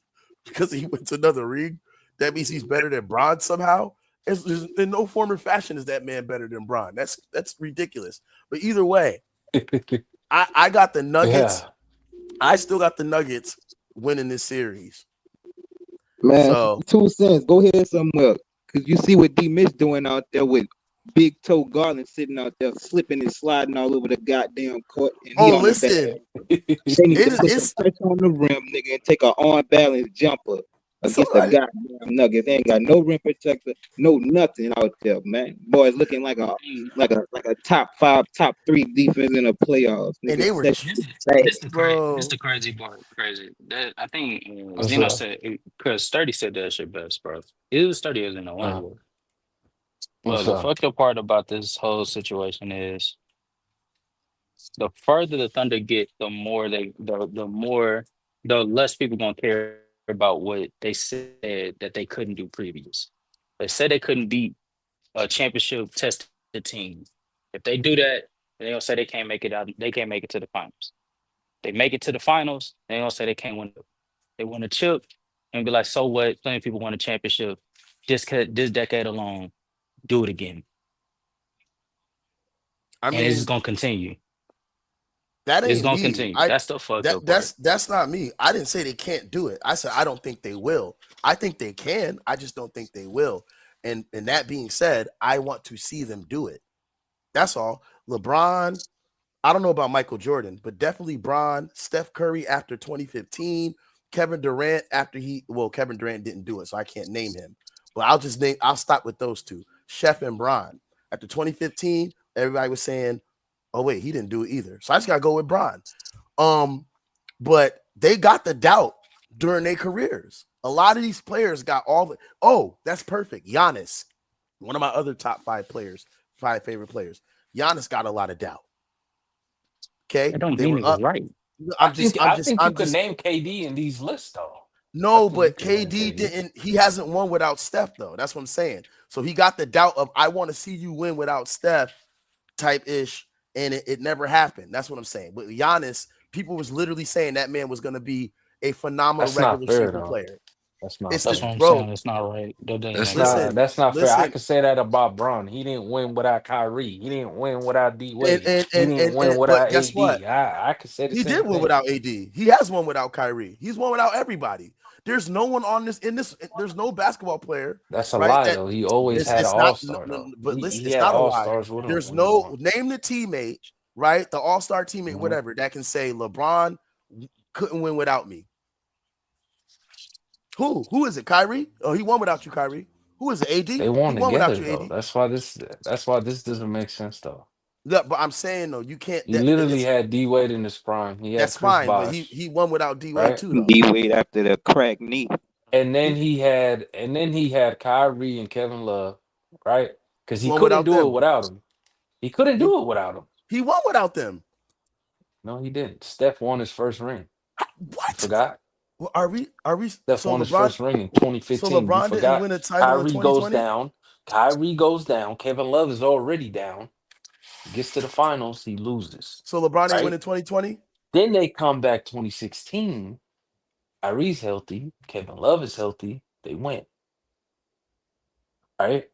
because he went to another ring, that means he's better than Bron somehow. In no form or fashion is that man better than Bron. That's ridiculous. But either way, I got the Nuggets. Yeah. I still got the Nuggets winning this series. Man, So 2 cents. Go ahead somewhere. Because you see what D Mitch doing out there with Big Toe Garland sitting out there slipping and sliding all over the goddamn court. And he on the bad. listen, They need to put some it's pressure on the rim, nigga, and take an on balance jumper so against the goddamn Nuggets. They ain't got no rim protector, no nothing out there, man. Boys looking like a top 5, top 3 defense in the playoffs. Nigga. and they were This bro. the crazy part. Crazy. That I think What's Zeno up? said because Sturdy said that shit best, bro. It was Sturdy as Zeno, one of Uh, them. Well, what's the up? fucked up part about this whole situation is the further the Thunder get, the less people gonna care about what they said that they couldn't do previous. They said they couldn't beat a championship tested team. If they do that, then they gonna say they can't make it out. They can't make it to the finals. They make it to the finals, they gonna say they can't win. They win a chip and be like, so what? Plenty of people won a championship. This decade alone, do it again, I and it's just mean, gonna continue. that It's ain't gonna me. continue. That's the fucked up part. That's not me. I didn't say they can't do it. I said I don't think they will. I think they can. I just don't think they will. And that being said, I want to see them do it. That's all. LeBron, I don't know about Michael Jordan, but definitely Bron, Steph Curry after 2015, Kevin Durant after Kevin Durant didn't do it, so I can't name him. But I'll stop with those two. Chef and Bron. After 2015, everybody was saying, oh, wait, he didn't do it either. So I just gotta go with Bron. But they got the doubt during their careers. A lot of these players got that's perfect. Giannis, one of my other top 5 favorite players. Giannis got a lot of doubt. Okay, That don't they mean were it was up. right. I'm just, I think you could name KD in these lists though. I no, think you but can name KD KD. didn't. He hasn't won without Steph though. That's what I'm saying. So he got the doubt of I want to see you win without Steph, type ish, and it never happened. That's what I'm saying. But Giannis, people was literally saying that man was going to be a phenomenal That's not regular fair season though. player. That's not It's the That's fair. what I'm bro. saying. It's not right. That doesn't That's make sense. not Listen, that's not fair. I listen, could say that about Bron. He didn't win without Kyrie. He didn't win without D and Wade. and He and didn't and, win and but without guess what? AD. I could say the He same did win thing. without AD. He has won without Kyrie. He's won without everybody. There's no one on this. There's no basketball player, That's a right? lie That though. He always had an it's not. all-star though. But listen, He it's had not a lie. all-stars with him There's when he won. no name the teammate, right? The all-star teammate, Mhm. whatever, that can say LeBron couldn't win without me. Who is it? Kyrie? Oh, he won without you, Kyrie. Who is it? AD? They He won won without together you, though. AD. That's why this doesn't make sense though. Yeah, but I'm saying though, you can't. He literally had D Wade in his prime. He had That's Chris fine, but Bosh, he won without D Wade right? too, though. D Wade after the crack knee. And then he had Kyrie and Kevin Love, right? Because He he won couldn't without do it them. without him. He couldn't He do it without him. he won without them. No, he didn't. Steph won his first ring. You What? forgot? Well, are we Steph so won his first ring in so 2015. You LeBron didn't forgot? win a title in Kyrie goes 2020? down. Kyrie goes down. Kevin Love is already down. Gets to the finals, he loses. So LeBron didn't win Right? in 2020? Then they come back 2016. Kyrie's healthy. Kevin Love is healthy. They win. Right?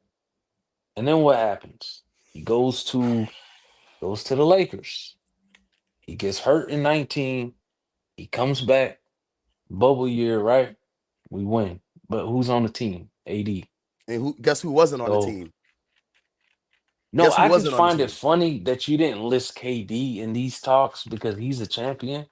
And then what happens? He goes to the Lakers. He gets hurt in 19. He comes back. Bubble year, right? We win. But who's on the team? AD. And guess who wasn't on the So team? no, Guess who I just wasn't on the find it team? funny that you didn't list KD in these talks because he's a champion.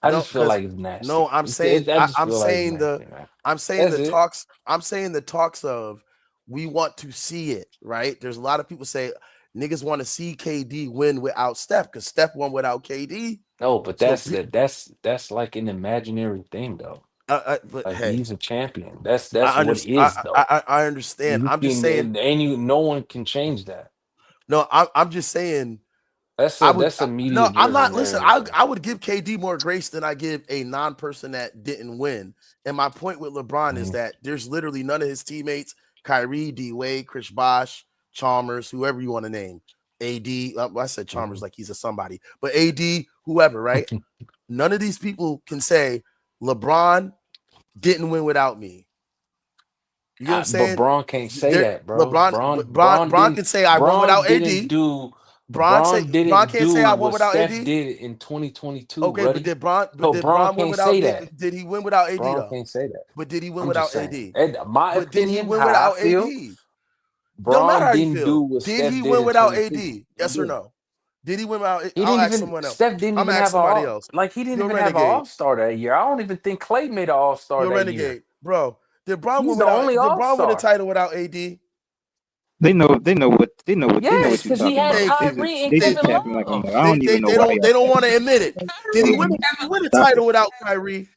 I No, just feel because like it's no, nasty. I just feel like it's nasty, man. That's it. I'm saying the talks of we want to see it, right? There's a lot of people say niggas want to see KD win without Steph because Steph won without KD. No, but So that's like an imaginary thing, though. but Like hey, he's a champion. That's what it I, is, though. I understand. You I'm just can saying no one can change that. no, I'm just saying That's I a would that's a no, media I'm driven not. Listen, narrative, though. I would give KD more grace than I give a non-person that didn't win. And my point with LeBron is Mhm. that there's literally none of his teammates, Kyrie, D Wade, Chris Bosh, Chalmers, whoever you want to name, AD. I said Chalmers Mhm. like he's a somebody, but AD, whoever, right? None of these people can say LeBron didn't win without me. You get what I'm But saying? Bron can't say There, that, bro. Bron can say I won Bron without didn't AD. do Bron Bron can't say do I won what without Steph AD. did in 2022, Okay, Ruddy. but So did Bron Bron win can't without say that. did he win without AD Bron though? can't say that. But did he win I'm just without saying. AD? And my But did he opinion, win how I without AD? feel, Don't matter Bron how you didn't do feel. what Did Steph he did win in without 22. AD? He Yes or didn't. no? Did he win without? He I'll didn't ask even someone else. Steph didn't I'm even gonna ask have somebody else. he didn't You're a even have an renegade. all-star that year. I don't even think Clay made an all-star You're a that year. renegade, bro. Did Bron He's win the without? only Did Bron win a all-star. title without AD? They know what Yes, you're because he talking had about. Kyrie and They They just Kevin acting like I know. Love. I don't even know why they y'all don't want acting to like admit it. Did he Kyrie. win? Did he win a Stop it. title without Kyrie?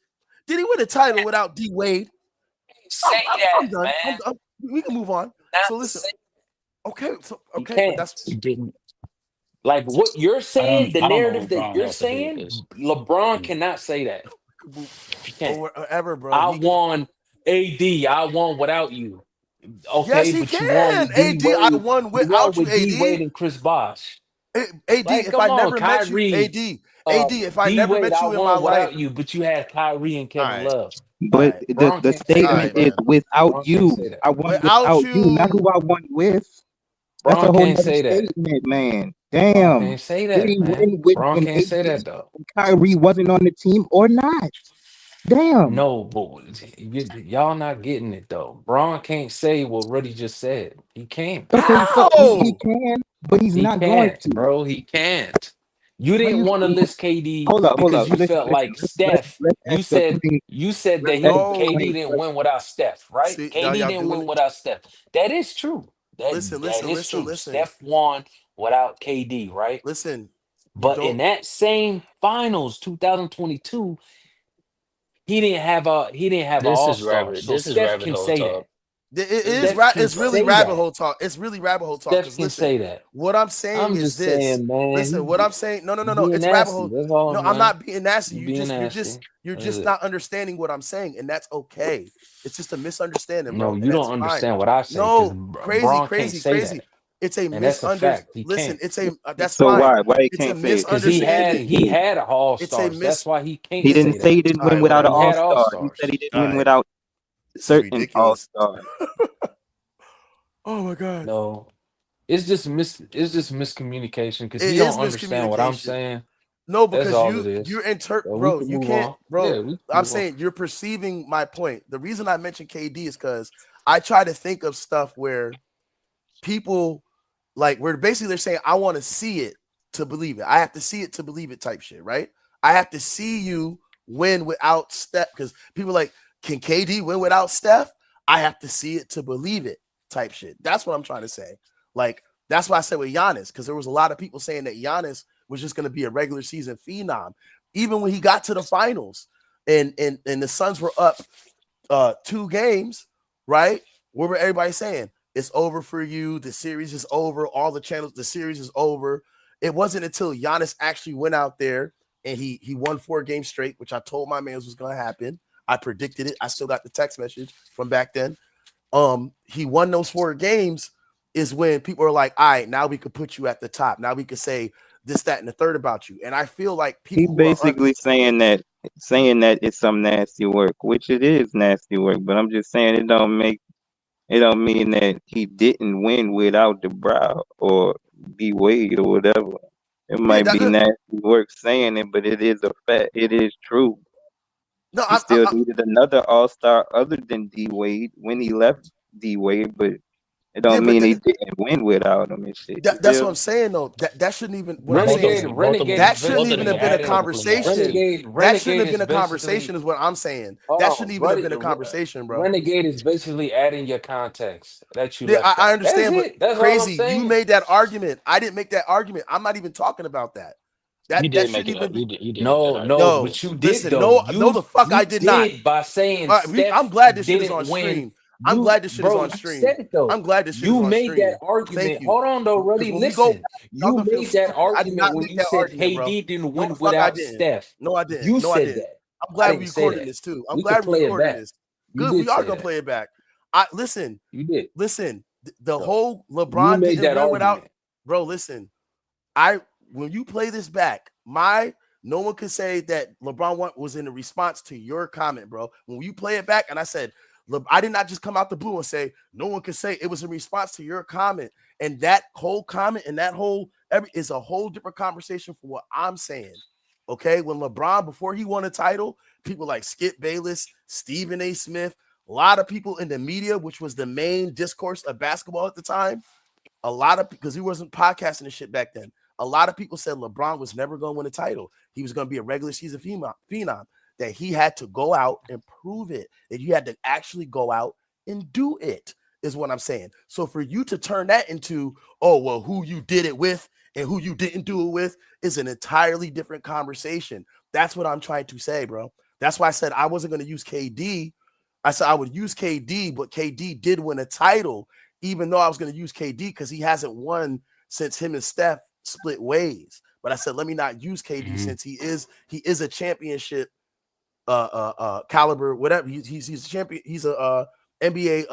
Did he win a title without D Wade? Say that, I'm done. man. We can move on. Not So to listen. say He But can't. that's He didn't. Like what you're saying, the I don't know narrative what that Brown you're has to do with saying, this. LeBron cannot say that. He can't. or whatever, bro. I won AD. I won without you. Yes, Okay, he but you won can. with D AD, I Wade. won You won without you, with D Wade AD. and Chris Bosh. AD, Like, if I come on, never met you, Kyrie. AD, if I D never Wade, met I you in my won life. without you, but you had Kyrie and All Kevin right, Love. all But right, Bron the can't say all that, statement right, bro. is man. without Bron can't you. say that. I won Without without you, not you, who I won with. That's a Bron whole can't nother say that. statement, man. Bron Damn. can't say Did that, he man. win with Bron when can't say that AD though. and Kyrie wasn't on the team or not? Damn. No, but y'all not getting it though. Bron can't say what Ruddy just said. He can't, bro. Okay, so he how? can, but he's He not going can't, to. bro. He can't. You How didn't you want to list KD hold up. because you Listen, felt like Steph. let's You ask a said plain you said let's that ask he a No. KD plain didn't win question. without Steph, right? See, now KD y'all didn't doing win it. without Steph. That is true. Listen, That is true. listen. Steph won without KD, right? Listen, you But don't. in that same finals, 2022, he didn't have an all-star. So this is Steph rabbit can hole say talk. that. It This is is Steph right. can It's really say rabbit that. hole talk. It's really rabbit hole talk. Steph Because can listen, say that. what I'm saying I'm is just this. saying, man, Listen, what I'm saying. No, no, you no, no. being It's rabbit nasty. hole. That's all No, I'm I'm saying. not being nasty. You being nasty. You're That's just it. not understanding what I'm saying, and that's okay. It's just a misunderstanding, No, bro, and you that's don't fine. understand what I say because No, Braun can't say crazy. that, It's a and that's a fact. He Listen, can't it's a that's So fine. why he It's a can't say it? because misunderstanding. he had all It's a stars. That's mis. why he can't He It's didn't say say that. he didn't all win right, without an He whatever. all had all star. He said stars. he didn't All win right, without this is certain all ridiculous. stars. Oh my god, No, it's just miscommunication because it he is don't understand what I'm miscommunication. saying. No, That's because all it is. So we bro. can You move can't, on. bro. Yeah, we can I'm move on. saying you're perceiving my point. The reason I mentioned KD is because I try to think of stuff where people like where basically they're saying I want to see it to believe it. I have to see it to believe it type shit, right? I have to see you win without Steph because people like, can KD win without Steph? I have to see it to believe it type shit. That's what I'm trying to say. Like, that's why I said with Giannis, because there was a lot of people saying that Giannis was just going to be a regular season phenom. Even when he got to the finals and the Suns were up 2 games, right? What were everybody saying? It's over for you. The series is over. All the channels, the series is over. It wasn't until Giannis actually went out there and he won 4 games straight, which I told my man was going to happen. I predicted it. I still got the text message from back then. He won those 4 games is when people are like, all right, now we could put you at the top. Now we could say this, that, and the third about you. And I feel like He people who are basically saying that it's some nasty work, which it is nasty work. But I'm just saying it don't mean that he didn't win without the brow or D Wade or whatever. It yeah, might be that, nasty work saying it, but it is a fact. It is true. no, He still needed another All Star other than D Wade when he left D Wade, but it yeah, don't but mean he didn't win without him and shit. You that's what feel I'm me? saying though. That shouldn't even what I'm Both of saying Renegade is them, both of them, Renegade is that shouldn't both of even them basically have had been a a adding couple of nasty. conversation. That shouldn't Renegade have is been a conversation, basically is what I'm saying. hold That on. shouldn't even have been a conversation, bro. Renegade is basically adding your context that you Yeah, left I out. That's understand, but it. That's all I'm crazy, you saying. made that argument. I didn't make that argument. I'm not even talking about that. You That did make shouldn't it up. even be. You did make that No, argument. no, No, but you did listen, though. no, the fuck I You did not. did by saying All right, I'm Steph glad this shit is on didn't win. stream. I'm glad this shit is Bro, on you said stream. it though. I'm glad this shit is You on made that stream. Thank argument. you. Hold on though, Because Ruddy. when we go Listen. back, y'all You gonna feel made that stupid. I did argument not when make you that said argument, bro. KD didn't No, the win fuck I without didn't. Steph. No, I didn't. You No, I said didn't. that. I'm I glad we didn't say recording that. this too. I'm We could glad we play it recording back. this. You Good, we did are say gonna that. play it back. Listen, You did. the So whole you LeBron made didn't that win without, argument. bro. Listen, when you play this back, No one could say that LeBron was in a response to your comment, bro. When you play it back, and I said, I did not just come out the blue and say, no one could say it was in response to your comment. And that whole comment and that whole is a whole different conversation for what I'm saying. Okay, when LeBron, before he won a title, people like Skip Bayless, Stephen A. Smith, a lot of people in the media, which was the main discourse of basketball at the time, a lot of, because he wasn't podcasting and shit back then, a lot of people said LeBron was never going to win a title. He was going to be a regular season phenom, that he had to go out and prove it, that you had to actually go out and do it, is what I'm saying. So for you to turn that into, oh, well, who you did it with and who you didn't do it with is an entirely different conversation. That's what I'm trying to say, bro. That's why I said I wasn't going to use KD. I said I would use KD, but KD did win a title, even though I was going to use KD because he hasn't won since him and Steph split ways. But I said, let me not use KD since he is a championship caliber, whatever. He's a champion. He's a NBA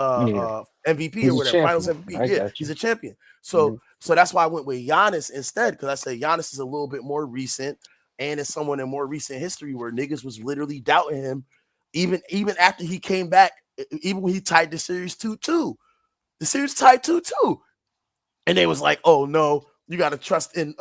MVP He's or a whatever, finals champion. MVP. I Yeah, got you. he's a champion. So that's why I went with Giannis instead, because I said Giannis is a little bit more recent and is someone in more recent history where niggas was literally doubting him, even after he came back, even when he tied the series 2-2. The series tied 2-2. And they was like, oh no, you got to trust in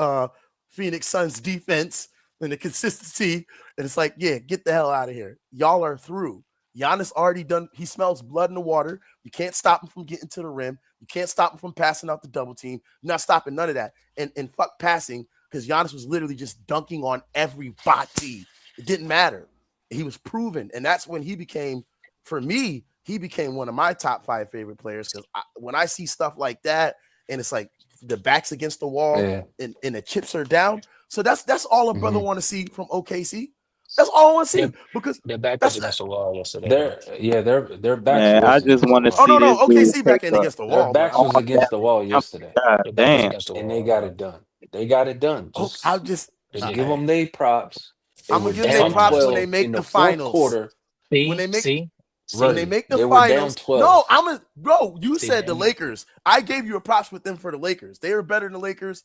Phoenix Suns defense and the consistency. And it's like, yeah, get the hell out of here. Y'all are through. Giannis already done. He smells blood in the water. You can't stop him from getting to the rim. You can't stop him from passing out the double team. You're not stopping none of that. And fuck passing, because Giannis was literally just dunking on everybody. It didn't matter. He was proven. And that's when he became, for me, he became one of my top 5 favorite players. Because when I see stuff like that, and it's like the back's against the wall and the chips are down. So that's all a brother want to see from OKC. That's all I want to see, because their back was against the wall yesterday. Their backs Man, I was just against the want to wall. oh see no, this dude OKC back take end a. against the Their wall, but backs was Oh, against the wall damn, yesterday, God Their back was damn. against the and they wall, got bro. it done. They got it done. I'll Just just They I, did give that. them their props. They I'm were gonna give them That's their all down I'm gonna props when say. they 12 make in the the fourth finals. quarter. When See, they make see, when see, they Right. make the They were down finals. No, 12. bro. You see. said the Lakers. I gave you a props with them for the Lakers. They were better than the Lakers.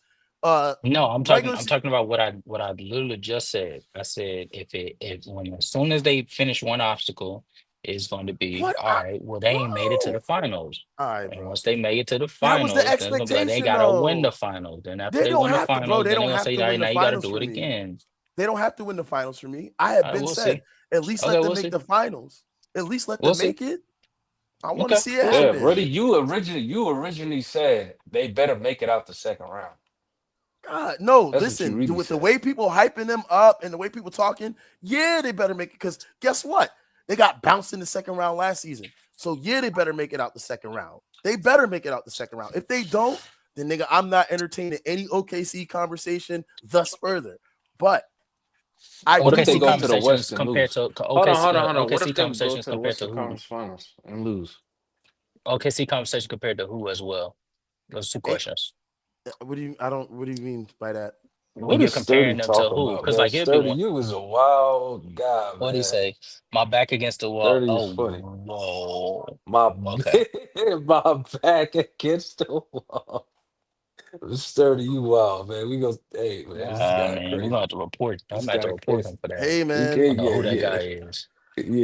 No, I'm talking. Regular I'm season. talking about what I literally just said. I said if when as soon as they finish one obstacle, it's going to be What, all right. Well, they ain't made it to bro? the finals, All right, and bro. once they make it to the That was the finals, then it's gonna be like they expectation, gotta win the though. finals. Then after They they don't win the have to, bro. finals, They then they're don't gonna have say, to all win right, the now you got to finals do for it me. again. They don't have to win the finals for me. I have All right, been we'll said, see. at least Okay, let them we'll make see. the finals. At least let We'll them see. make it. I want to Okay, see it we'll see. Yeah, happen. Brody, you originally said they better make it out the second round. God, no, That's what you listen, really with the said. way people hyping them up and the way people talking, yeah, they better make it. Because guess what? They got bounced in the second round last season. So, yeah, they better make it out the second round. They better make it out the second round. If they don't, then, nigga, I'm not entertaining any OKC conversation thus further. But I What do if they OKC go to believe. the conversations West and compared lose? to Hold on, OKC hold on, hold on. What if OKC they go conversations to the compared to Western who? Conference Finals and lose? OKC conversation compared to who as well? Those two eh, questions. what do you mean by that? When What you're is Sturdy comparing them to talking who? about, Because man? like it'd be Sturdy, one. you was a wild guy, What do you man. say? My back against the wall. Sturdy is Oh, funny. whoa. My Okay. my back against the wall. Sturdy, you wild, man. We go, hey, man, this Nah, guy man, we're gonna crazy. have to report. I'm This gonna have to guy report crazy. him for that. Hey, We man, I can't, know yeah, who that yeah, guy is.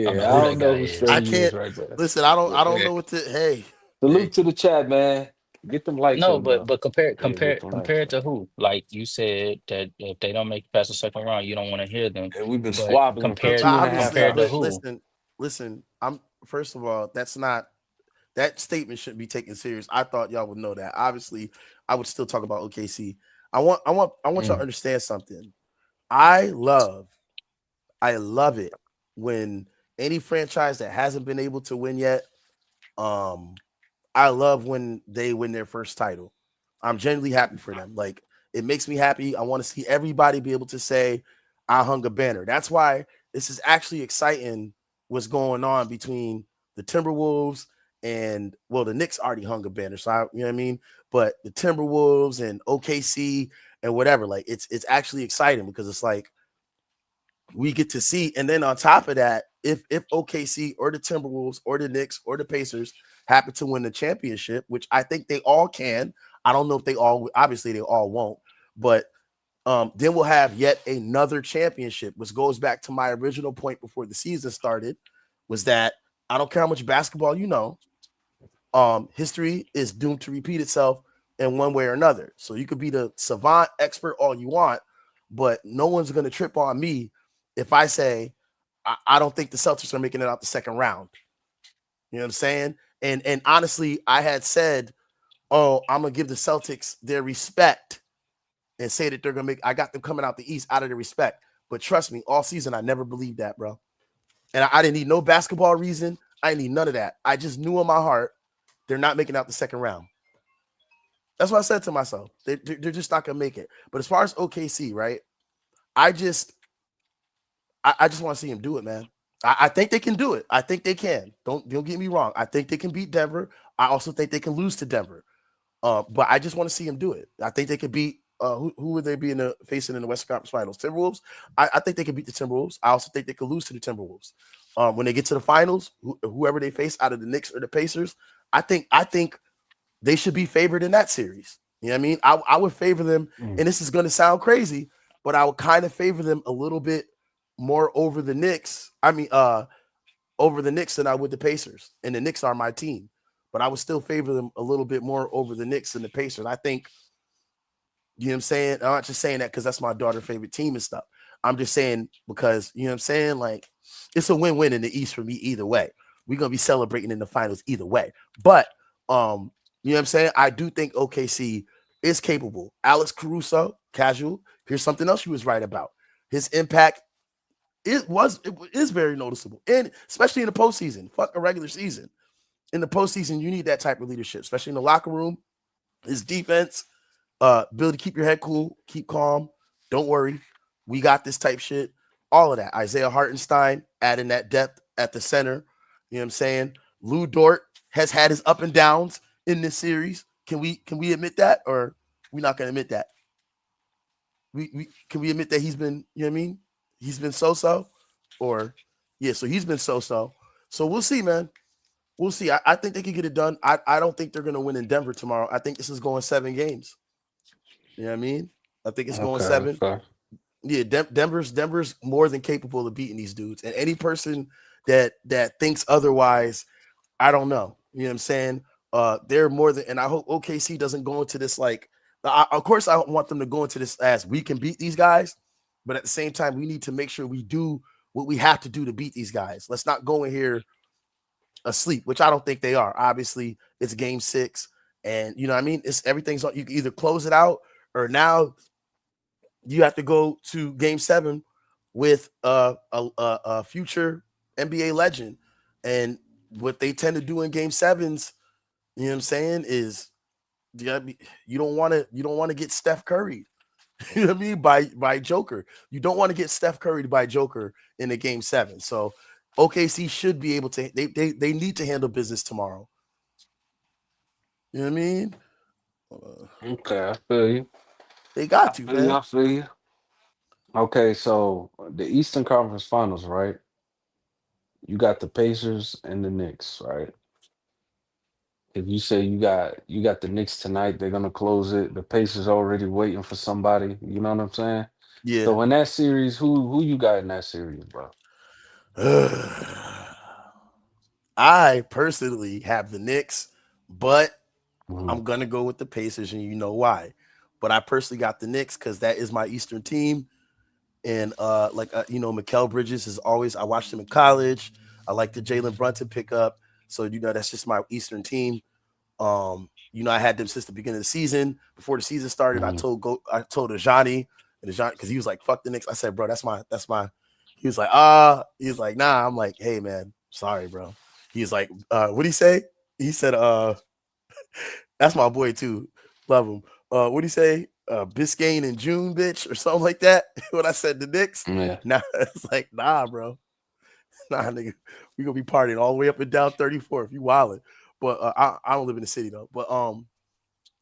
I know yeah. I who that don't know guy who I is. Sturdy is can't right there. listen. I don't Yeah. know what to. Hey, Salute hey. to the chat, man. Get them likes No, up, but though. compare Yeah, get compare them likes compare up. to who? Like you said that if they don't make it past the second round, you don't want to hear them. And we've been But squabbling for compared two and a half Obviously, compared to but hours. who? listen. I'm first of all, that's not that statement shouldn't be taken serious. I thought y'all would know that. Obviously, I would still talk about OKC. I want y'all to Mm. understand something. I love, I love it when any franchise that hasn't been able to win yet, um, I love when they win their first title. I'm genuinely happy for them. Like, it makes me happy. I want to see everybody be able to say, I hung a banner. That's why this is actually exciting what's going on between the Timberwolves and, well, the Knicks already hung a banner. So you know what I mean? But the Timberwolves and OKC and whatever, like it's actually exciting because it's like we get to see. And then on top of that, if OKC or the Timberwolves or the Knicks or the Pacers happen to win the championship, which I think they all can. I don't know if they all, obviously they all won't, but Then we'll have yet another championship, which goes back to my original point before the season started, was that I don't care how much basketball you know, history is doomed to repeat itself in one way or another. So you could be the savant expert all you want, but no one's going to trip on me if I say I don't think the Celtics are making it out the second round. You know what I'm saying? And honestly, I had said, oh, I'm gonna give the Celtics their respect and say that they're gonna make. I got them coming out the East out of the respect. But trust me, all season I never believed that, bro. And I didn't need no basketball reason. I didn't need none of that. I just knew in my heart they're not making out the second round. That's what I said to myself. They're just not gonna make it. But as far as OKC, right? I just want to see him do it, man. I think they can do it. I think they can. Don't get me wrong. I think they can beat Denver. I also think they can lose to Denver. But I just want to see him do it. I think they could beat who would they be facing in the Western Conference Finals? Timberwolves. I think they could beat the Timberwolves. I also think they could lose to the Timberwolves. When they get to the finals, whoever they face out of the Knicks or the Pacers, I think they should be favored in that series. You know what I mean? I would favor them, and this is going to sound crazy, but I would kind of favor them a little bit more over the Knicks. Over the Knicks than I would the Pacers, and the Knicks are my team. But I would still favor them a little bit more over the Knicks and the Pacers. I think, you know what I'm saying? I'm not just saying that because that's my daughter's favorite team and stuff. I'm just saying because, you know what I'm saying? Like, it's a win-win in the East for me either way. We're going to be celebrating in the finals either way. But, you know what I'm saying? I do think OKC is capable. Alex Caruso, casual. Here's something else you was right about. His impact it is very noticeable. And especially in the postseason. Fuck a regular season. In the postseason, you need that type of leadership, especially in the locker room. His defense, ability to keep your head cool, keep calm. Don't worry. We got this type shit. All of that. Isaiah Hartenstein adding that depth at the center. You know what I'm saying? Lou Dort has had his up and downs in this series. Can we admit that, or we not gonna admit that? We can we admit that he's been, you know what I mean? He's been so-so, or yeah, so he's been so-so. So we'll see, man. We'll see. I think they can get it done. I don't think they're going to win in Denver tomorrow. I think this is going 7 games. You know what I mean? I think it's going 7. Okay. Yeah, Denver's more than capable of beating these dudes. And any person that thinks otherwise, I don't know. You know what I'm saying? They're more than, and I hope OKC doesn't go into this like, of course I want them to go into this as we can beat these guys, but at the same time, we need to make sure we do what we have to do to beat these guys. Let's not go in here asleep, which I don't think they are. Obviously, it's game 6, and you know what I mean? It's everything's on. You can either close it out, or now you have to go to game 7 with a future NBA legend. And what they tend to do in game 7s, you know what I'm saying, is you don't want to get Steph Curry. You know what I mean? By Joker. You don't want to get Steph Curry by Joker in a game 7. So OKC should be able to. They need to handle business tomorrow. You know what I mean? Okay, I feel you. They got to, man. I feel you. Okay, so the Eastern Conference Finals, right? You got the Pacers and the Knicks, right? If you say you got the Knicks tonight, they're gonna close it. The Pacers already waiting for somebody. You know what I'm saying? Yeah. So in that series, who you got in that series, bro? I personally have the Knicks, but Mhm. I'm gonna go with the Pacers, and you know why. But I personally got the Knicks because that is my Eastern team. And you know, Mikal Bridges is always, I watched him in college. I like the Jalen Brunson pickup. So, you know, that's just my Eastern team. You know, I had them since the beginning of the season. Before the season started, I Mhm. told Ajani, because he was like, fuck the Knicks. I said, bro, that's my he was like, nah. I'm like, hey man, sorry, bro. He's like, what'd he say? He said, that's my boy too. Love him. What'd he say? Biscayne in June, bitch, or something like that. When I said the Knicks, Yeah. nah, it's like, nah, bro. Nah, nigga. We gonna be partying all the way up and down 34 if you wildin'. But I don't live in the city though. But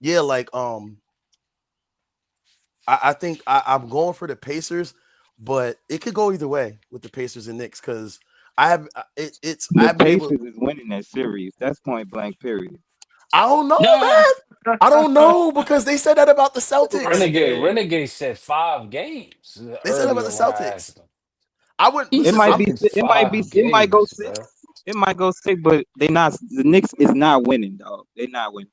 yeah, like I think I'm going for the Pacers, but it could go either way with the Pacers and Knicks because I have The I've been able. Pacers is winning that series. That's point blank. Period. I don't know, No, man. I don't know because they said that about the Celtics. Renegade said 5 games They said that about earlier the when I Celtics. asked him. I wouldn't He It listen. might I'm be. said It might be. five It might go games, 6. bro. It might go 6, but they not. The Knicks is not winning, dog. They not winning.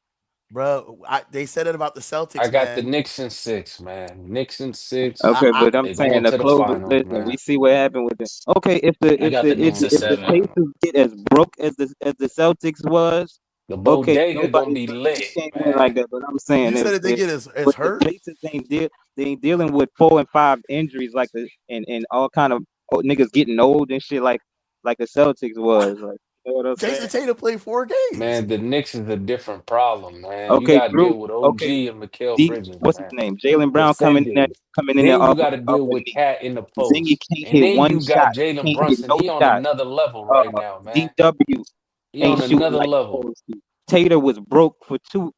bro. They said it about the I Celtics, got the man. Knicks in 6, man. Knicks in 6. Okay, I but I'm They saying going the to the closer. finals, Listen, we man. see what happened with it. Okay, if the I if got the the if Knicks the, at if the 7. Pacers get as broke as the Celtics was, The okay, bodega gonna nobody be Celtics lit, can't win man. like that. But I'm saying you said if they if get as but the hurt, Pacers they ain't dealing with 4 and 5 injuries like the and all kind of niggas getting old and shit like the Celtics was. Like, you know what I'm saying? Jason Tatum played 4 games. Man, the Knicks is a different problem, man. You Okay, got to Drew. deal with Okay, OG and Mikal D. Bridges, What's his man. name? Jalen Brown Defending. coming in there Then you off got to off deal a with knee. Cat in the Zingy post. can't And hit then one you got shot. Jalen Can't hit Brunson. no He on shot. another level right now, man. DW He ain't on shooting another like he's level. supposed to. Tater was broke for two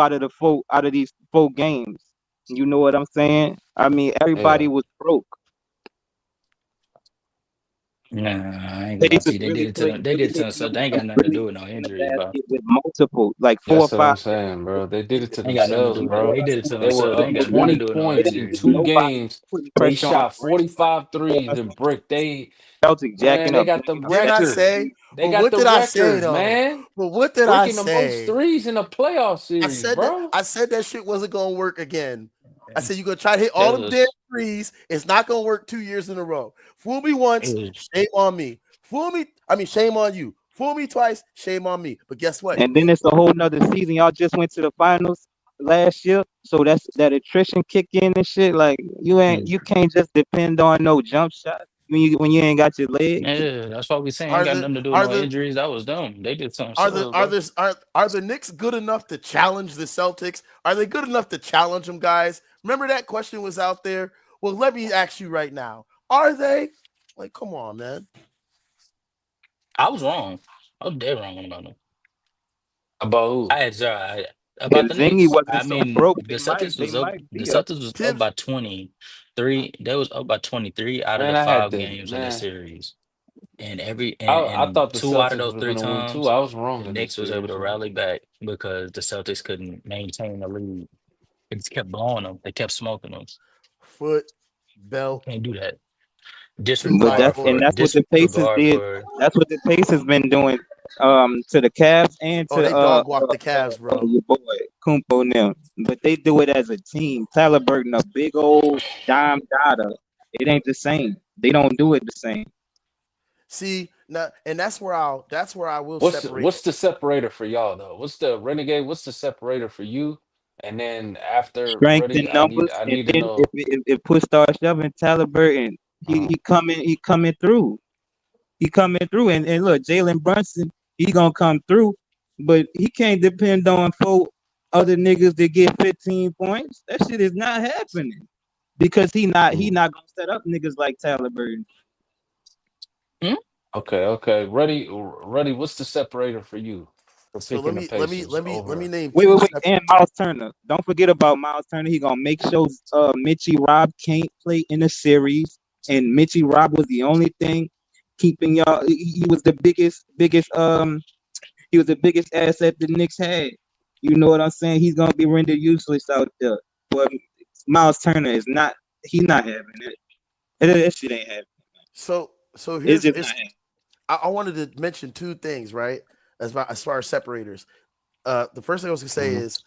out of these 4 games. You know what I'm saying? I mean, everybody Yeah. was broke. Nah, I ain't gonna lie to Pacers you. They did it to them. They did it to them. So they ain't got nothing to really do with no in the injuries, bro. basket with multiple, like four or That's what I'm five. saying, bro. They did it to Ain't got nothing to themselves, do You with know that. what bro. They I'm did it to saying? They were themselves. They ain't up got nothing to 20 do with no points in injuries, There's 2 bro. nobody games. putting They pressure on shot Brent. 45 Or threes us and brick. Celtics Man, jacking they up got the games. Didn't I record. say? They But got what the did I say record, though? man. But what did I Breaking the most say? threes in a playoff series, bro. I said that shit wasn't gonna work again. I said you're gonna try to hit That all them damn was threes. It's not gonna work 2 years in a row. Fool me it once, was shame on me. Fool me, I mean shame on you. Fool me twice, shame on me. But guess what? And then it's a whole nother season. Y'all just went to the finals last year, so that's that attrition kick in and shit. Like mm. you can't just depend on no jump shot when you ain't got your legs. Yeah, that's why we saying ain't Are got the nothing to do with are no the injuries. That was them. They did something are the themselves, are bro. this are the Knicks good enough to challenge the Celtics? Are they good enough to challenge them, guys? Remember that question was out there. Well, let me ask you right now. Are they? Like, come on, man. I was wrong. I was dead wrong about them. About who? I had zero. About If the Zingy Knicks. wasn't I so mean, broke, the Celtics they was up. might The be up. Celtics was up Tibbs, by 23. They was up by 23 out of Man, the I had 5 to, games in the man. series. And every I and thought the 2 out of Celtics those was three gonna win too. times, I was the wrong in this Knicks was able series, to man. rally back because the Celtics couldn't maintain the lead. They just kept blowing them. They kept smoking them. foot, You belt, can't do that. two by four. That's what the Pacers Disregard did. for That's what the Pacers been doing to the Cavs and Oh, to they dog walked the Cavs, bro. your boy Kumpo now. But they do it as a team. Tyler Burton, a big old dime dada. It ain't the same. They don't do it the same. See, now, and that's where I will separate. What's the separator for y'all though? What's the Renegade? What's the separator for you? And then after Strength in Ready, numbers, I and need to then know. if push starts shoving, Tyler Burton, Uh, he coming through. He coming through, and look, Jalen Brunson, he gonna come through, but he can't depend on 4 other niggas to get 15 points. That shit is not happening because he mm. not gonna set up niggas like Tyler Burton. hmm? Okay, okay. Ready. What's the separator for you for So picking the Pacers let me over? name Wait, two wait, wait, sep- and Miles Turner. Don't forget about Miles Turner. He gonna make sure Mitchie Rob can't play in the series, and Mitchie Rob was the only thing keeping y'all. He was the biggest he was the biggest asset the Knicks had. You know what I'm saying? He's gonna be rendered useless out there. But Miles Turner is not. He's not having it. That shit ain't happening. so It's here's just not it's happening. I wanted to mention two things, right? As far as separators. The first thing I was gonna say Mhm. is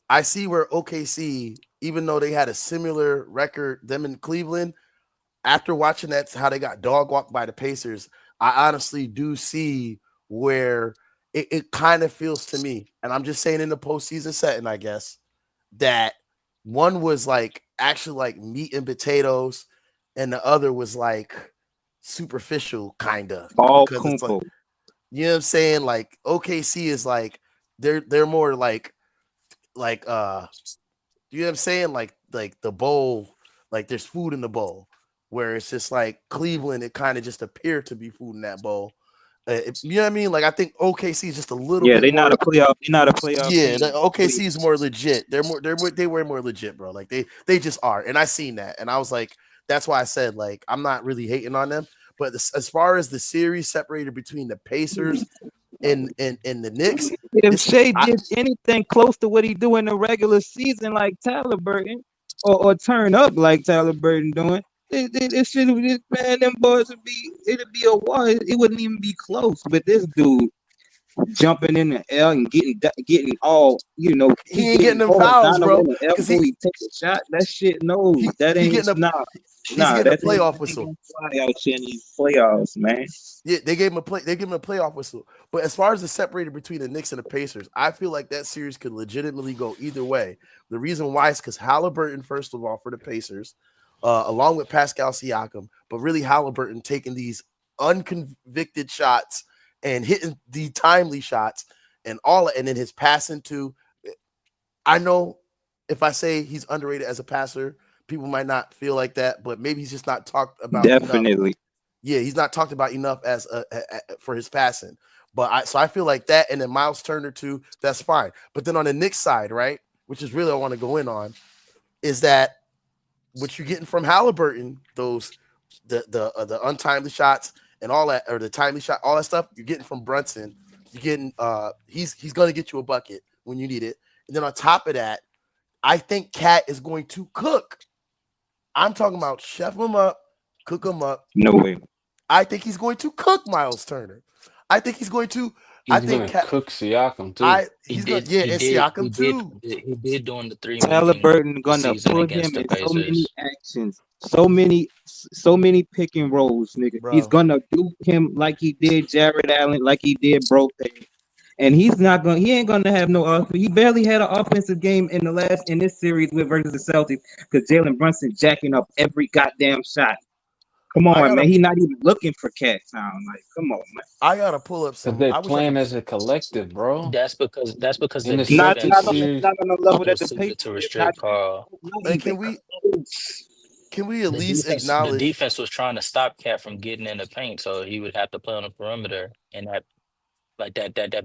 I see where OKC, even though they had a similar record, them in Cleveland, after watching that, how they got dog walked by the Pacers, I honestly do see where it kind of feels to me, and I'm just saying in the postseason setting, I guess, that one was like actually like meat and potatoes, and the other was like superficial, kind of, All because it's like, Kumpo. you know what I'm saying? Like OKC is like they're more like you know what I'm saying? Like the bowl, like there's food in the bowl. Where it's just like Cleveland, it kind of just appeared to be food in that bowl. You know what I mean? Like I think OKC is just a little Yeah, bit they not more. a playoff. They not a playoff Yeah, the team. OKC is more legit. They were more legit, bro. Like they just are, and I seen that, and I was like, that's why I said like I'm not really hating on them. But as far as the series separated between the Pacers in the Knicks, If this Shea did anything close to what he do in the regular season, like Tyler Burton, or turn up like Tyler Burton doing, it should man, them boys it'd be a war. It wouldn't even be close. But this dude jumping in the air and getting all he he ain't getting getting them fouls, horizontal bro, in the air because before he take a shot. That shit, no, that he ain't getting a he's getting a that playoff ain't whistle. gonna fly out here in these playoffs, man. Yeah, they gave him a playoff whistle. But as far as the separator between the Knicks and the Pacers, I feel like that series could legitimately go either way. The reason why is because Halliburton, first of all, for the Pacers, along with Pascal Siakam, but really Halliburton taking these unconvicted shots and hitting the timely shots and then his passing too. I know if I say he's underrated as a passer, people might not feel like that, but maybe he's just not talked about enough. Definitely. Yeah, he's not talked about enough as for his passing. But I feel like that, and then Miles Turner too. That's fine. But then on the Knicks side, right, which is really I want to go in on, is that what you're getting from Halliburton, those the untimely shots and all that, or the timely shot, all that stuff you're getting from Brunson. You're getting he's gonna get you a bucket when you need it. And then on top of that, I think Cat is going to cook. I'm talking about chef him up, cook him up. No way. I think he's going to cook Miles Turner. I think he's going to. I He's think gonna cook Siakam too. he's going. Yeah, and Siakam too. He did during the 3 meeting Halliburton this gonna season put against him the in so many Pacers. actions, so many pick and rolls, nigga. He's Bro. gonna do him like he did Jared Allen, like he did Broke. And he ain't gonna have no offense. He barely had an offensive game in this series with versus the Celtics because Jalen Brunson jacking up every goddamn shot. Come I on, gotta man. He's not even looking for cat time. Like, come on, man. I gotta pull up Cause some. they're I wish I could. playing as a collective, bro. That's because In the the Not defense Celtics not on was the, series, not on the level that was the suited Pacers to did. Not restrict even Carl. not Man, even can we at The least defense the acknowledge? defense was trying to stop Cat from getting in the paint, so he would have to play on the perimeter, and that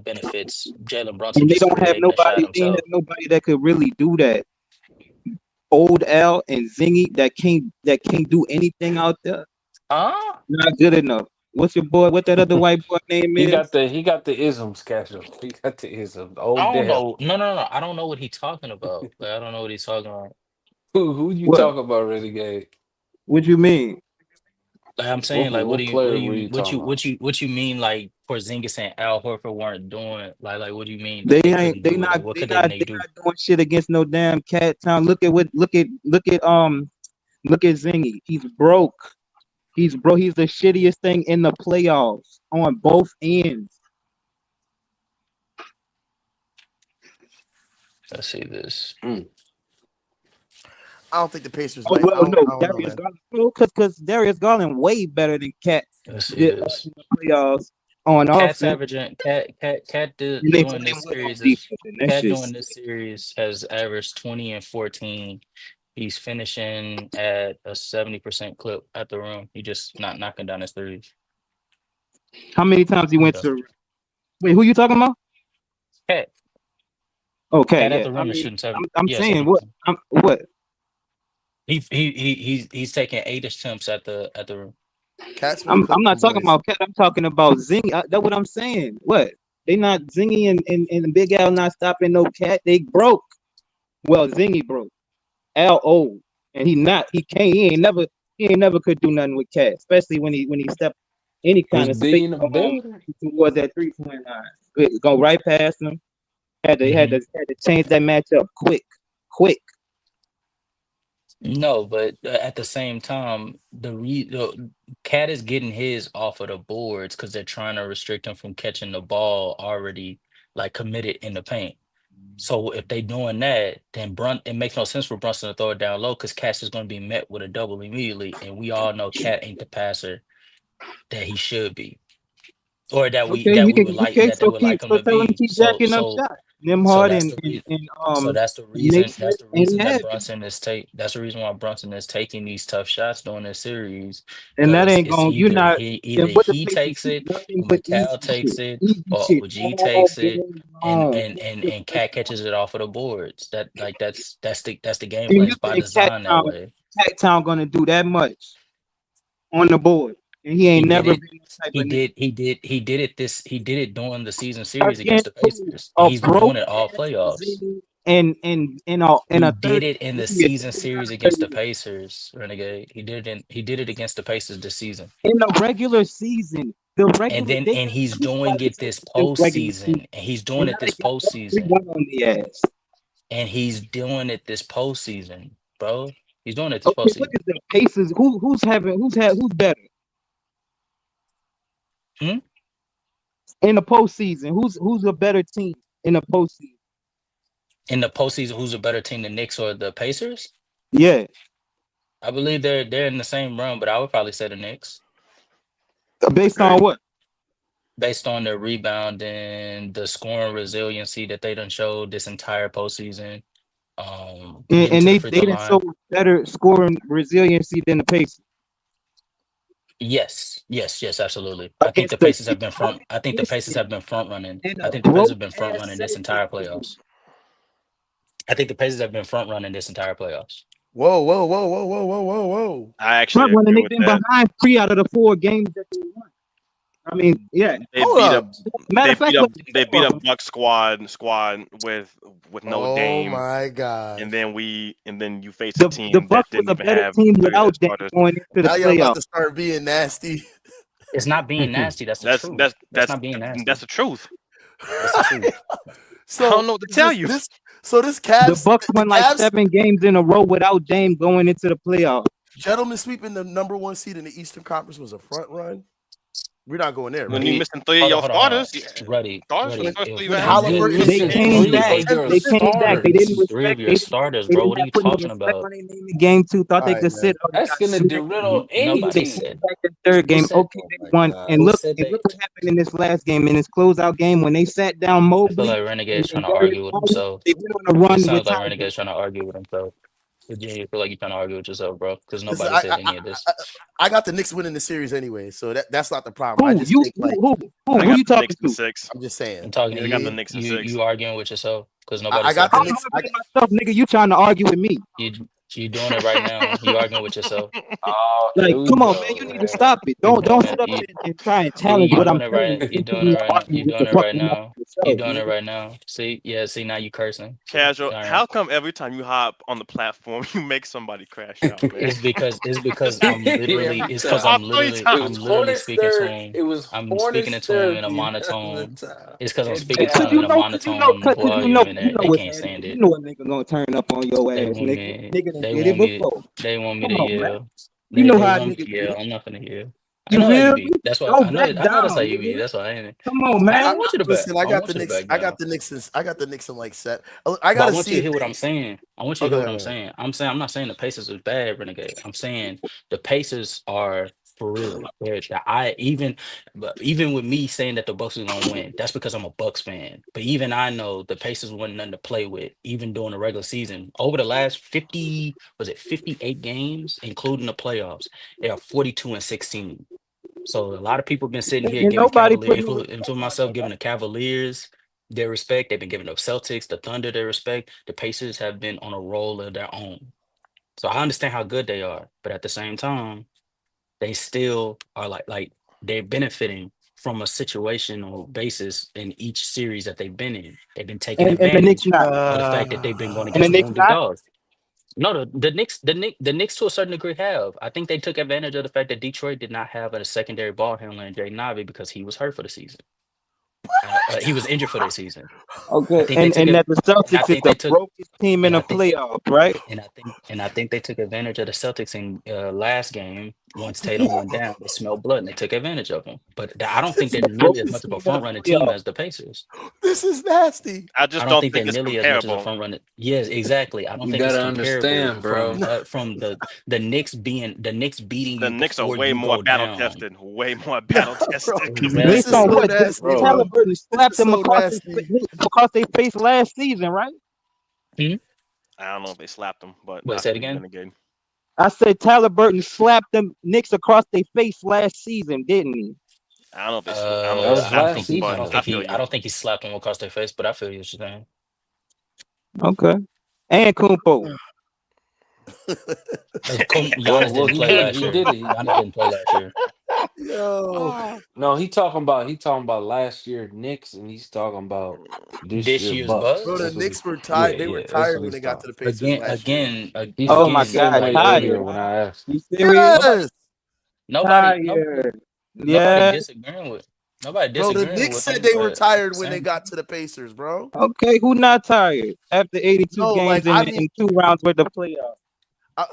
benefits Jalen Brunson and just creating a shot they ain't have himself. nobody that could really do that. Old Al and Zingy that can't do anything out there. Huh? Not good enough. What's your boy? What that other white boy name is? he got the isms, Casual. He got the isms. I Old don't Dale. know. No. I don't know what he's talking about. Like, I don't know what he's talking about. Who you What? talking about, Renegade? What you mean? Like, I'm saying, like, What player were you talking about? what you mean, like, Porzingis and Al Horford weren't doing, like, what do you mean that they couldn't do it? Like, what could they They do? not doing shit against no damn cat town. Look at Zingy. He's broke. He's broke. He's the shittiest thing in the playoffs on both ends. Let's see this. I don't think the Pacers Oh might. well, no, I don't know, Darius man. Garland. No, because Darius Garland way better than Cat Let's see did this. in the playoffs on Cat's offense. averaging Cat And they doing playing this well on series is defense, and that Cat shit's doing this series has averaged 20 and 14. He's finishing at a 70% clip at the rim. He just not knocking down his threes. how many times he went Yeah. to? Wait, who you talking about? Cat Okay, Cat at yeah. the I rim is mean, shooting seven. I'm Yeah, saying 70. what? He's taking 8 attempts at the rim. Cat's finna cook I'm not them talking boys. about Cat. I'm talking about Zingy. That's what I'm saying. What? They not Zingy and Big Al not stopping no Cat. They broke. Well, Zingy broke. Al old, and he can't. He ain't never could do nothing with Cat, especially when he stepped any Was kind of D space in the building? towards that 3-point line. Go right past him. Hmm Had to change that matchup quick. No, but at the same time, Cat is getting his off of the boards because they're trying to restrict him from catching the ball already like committed in the paint. So if they doing that, then it makes no sense for Brunson to throw it down low because Cat's is going to be met with a double immediately, and we all know Cat ain't the passer that he should be, or Okay, that you we can would like okay. they would like him So to tell him be. keep jacking up shots. So Nimhard that's the reason. and So that's the reason. Naismith That's the ain't reason that having, Brunson is take. That's the reason why Brunson is taking these tough shots during this series, and that because ain't it's going. You're not. either And what the he Pacers takes do it, nothing or but Mikal takes it, easy or shit OG all takes it, game long. and Cat catches it off of the boards. That's the game And plan. you It's by think design that way. Cat Town gonna do that much on the board? and he He ain't did never it. been that type He of nigga. did. He did. He did it. He did it during the season series against Against the who? Pacers, and A he's been broke doing it all ass playoffs. Brazilian in He a did third it in the period. season series against the Pacers, Renegade. He did it against the Pacers this season. In the regular season. The And regular then they and got he's swept by doing the it this Celtics in the regular season. postseason. And he's And doing now it they this got postseason. 3-1 on the ass. And he's doing it this postseason, bro. He's doing it this Okay, what postseason. is the Pacers? Who's better Hmm? in the postseason? Who's a better team in the postseason? In the postseason, who's a better team, the Knicks or the Pacers? Yeah. I believe they're in the same run, but I would probably say the Knicks. Based on what? Based on their rebound and the scoring resiliency that they done showed this entire postseason. Getting And to the they free throw didn't show line. better scoring resiliency than the Pacers Yes, yes, yes, absolutely. I think the against the Pacers have been front. I think the Pacers have been front running. and I a think the Pacers broke have been front ass running this Celtics entire team. playoffs. I think the Pacers have been front running this entire playoffs. Whoa, whoa, whoa, whoa, whoa, whoa, whoa, whoa. I actually Front running, agree they've with been that. behind 3 out of the 4 games that they won. I mean, yeah. They Hold beat up. up. Matter They of fact, beat up. look, They two beat of up them. Buck squad with no Oh Dame, my God. and then you face a The team that Bucks was didn't a even better have team 3 of their without Dame starters. going into the Now y'all about playoffs. to start being nasty. It's not being nasty. That's the That's truth. that's That's that's not being nasty. that's the truth. That's the truth. I So don't know what to is tell you. this The Cavs, Bucks the won like Cavs 7 games in a row without Dame going into the playoffs. gentlemen sweeping the number 1 seed in the Eastern Conference was a front run. We're not going there, When right? you missing 3 of your Hold on. starters, Ruddy, starters Ruddy. first 3 you If With have. you Halliburton They missing and came three back. of your They came back. They didn't starters, three of respect. your starters, They bro. did What are not you put no talking respect about? on their name in game 2. Thought All they right, could man. sit. They That's got gonna smacked. derail Nobody They anything. came said. back the third Who game. said? Okay, Oh they my won. God. And Who look, said and that? look what happened in this last game, in this closeout game, when they sat down I feel Mobley like Renegade's and trying to Darius argue with Garland. himself. They went on a It run with sounds like Tiger. Renegade's trying to argue with himself. Virginia, you feel like you're trying to argue with yourself, bro, because Listen, nobody said any of this. I got the Knicks winning the series anyway, so that's not the problem. I Who just you? think like I Who got you the talking Knicks in to? 6. I'm just saying. I'm You talking know to what I I got the mean? you. Knicks in You 6. you arguing with yourself because nobody I got said the I'm that. Knicks. arguing with myself, nigga. You trying to argue with me? You doing it right now. You arguing with yourself. Oh, Like, here we come on, man. You go, need to man. stop it. You Don't doing sit it. up and try and challenge You what I'm doing it saying right. You into doing it me right now. You arguing with the doing it right fucking mouth now. You yourself, doing it nigga. right now. See, yeah. See, now you cursing. See, Casual. all right. How come every time you hop on the platform, you make somebody crash out, man? It's because Every time. How many It times? was I'm literally Hornets speaking to third. him. It was I'm speaking Hornets to him in a therapy the monotone. time. It's because I'm And speaking to Cause him Dallas. in a monotone volume, and they what can't that is. stand You it. know a nigga gonna turn up on your They ass, want nigga. me. Nigga done They did it want me. before. They want me Come to on, man. yell. You know They how want me to niggas yell. get. I'm not gonna yell. I You know how you feel me? be. That's why Don't I know. back I know that's down, how you be. nigga. That's why I ain't. Come on, I man. don't want you to back. Listen, I don't want you to back down. I got the Knicks in like set. I But I gotta want you see to if hear what they I'm saying. I want you to hear what I'm okay. saying. I'm not saying the Pacers is bad, Renegade. I'm saying the Pacers are for real. But even with me saying that the Bucks are gonna win, that's because I'm a Bucks fan. But even I know the Pacers wasn't nothing to play with, even during the regular season. Over the last 58 games, including the playoffs, they are 42-16. So a lot of people have been sitting here And giving nobody Cavalier, put no including respect on myself, that. giving the Cavaliers their respect. They've been giving the Celtics, the Thunder their respect. The Pacers have been on a roll of their own. So I understand how good they are, but at the same time, they still are like they're benefiting from a situational basis in each series that they've been in. They've been taking And the Knicks advantage not. of the fact that they've been going And the against Knicks wounded not. dogs. No, the Knicks to a certain degree have. I think they took advantage of the fact that Detroit did not have a secondary ball handler in Jay Navi because he was hurt for the season. He was injured for the season. I Okay. think they took And it, that the and I Celtics is think the they took, brokest team in and the I think, playoffs, right? and I think they took advantage of the Celtics in last game. Once Tatum went down, they smelled blood and they took advantage of him. But I don't think they're The nearly as brokest much of a team in the front running team playoffs. as the Pacers. This is nasty. I I just don't don't think think they're it's nearly as much as a comparable. front runner. Yes, exactly. I don't You think it's gotta comparable understand, bro. from the Knicks beating The you Knicks are before way you more go battle down. tested. Way more Nah, battle bro. tested. This Based is on so Exactly, what? nasty, Bro. bro. Halliburton This slapped is them so across nasty. because they faced last season, right? Hmm? I don't know if they slapped them, but Wait, I say it feel you, again. Renegade. I said Halliburton slapped them Knicks across their face last season, didn't he? I don't know if they. I don't know That if they was I don't slapped last them, think he. I but season don't I think though. feel he. I you. don't think he slapped them across their face. But I feel you, what you're saying. Okay. And Kumpo. Giannis Well, didn't he play did. last He year. did it. Giannis didn't play last year. Yo, No, he talking about last year Knicks, and he's talking about this This year year's Bucks. bro, the Bucks. That's what Knicks he's. were Yeah, tired. They were yeah. That's tired what when he's they got to talking. the Pacers last year. He Oh felt the my Again, same God, way like earlier tired. when I asked You him. serious? nobody, Yes, nobody, Tired. nobody Yeah. disagreeing with, nobody bro. The disagreeing Knicks with said him, they were but tired when they same. got to the Pacers, bro. Okay, who not tired after 82 No, like games I mean, in 2 rounds worth of playoffs?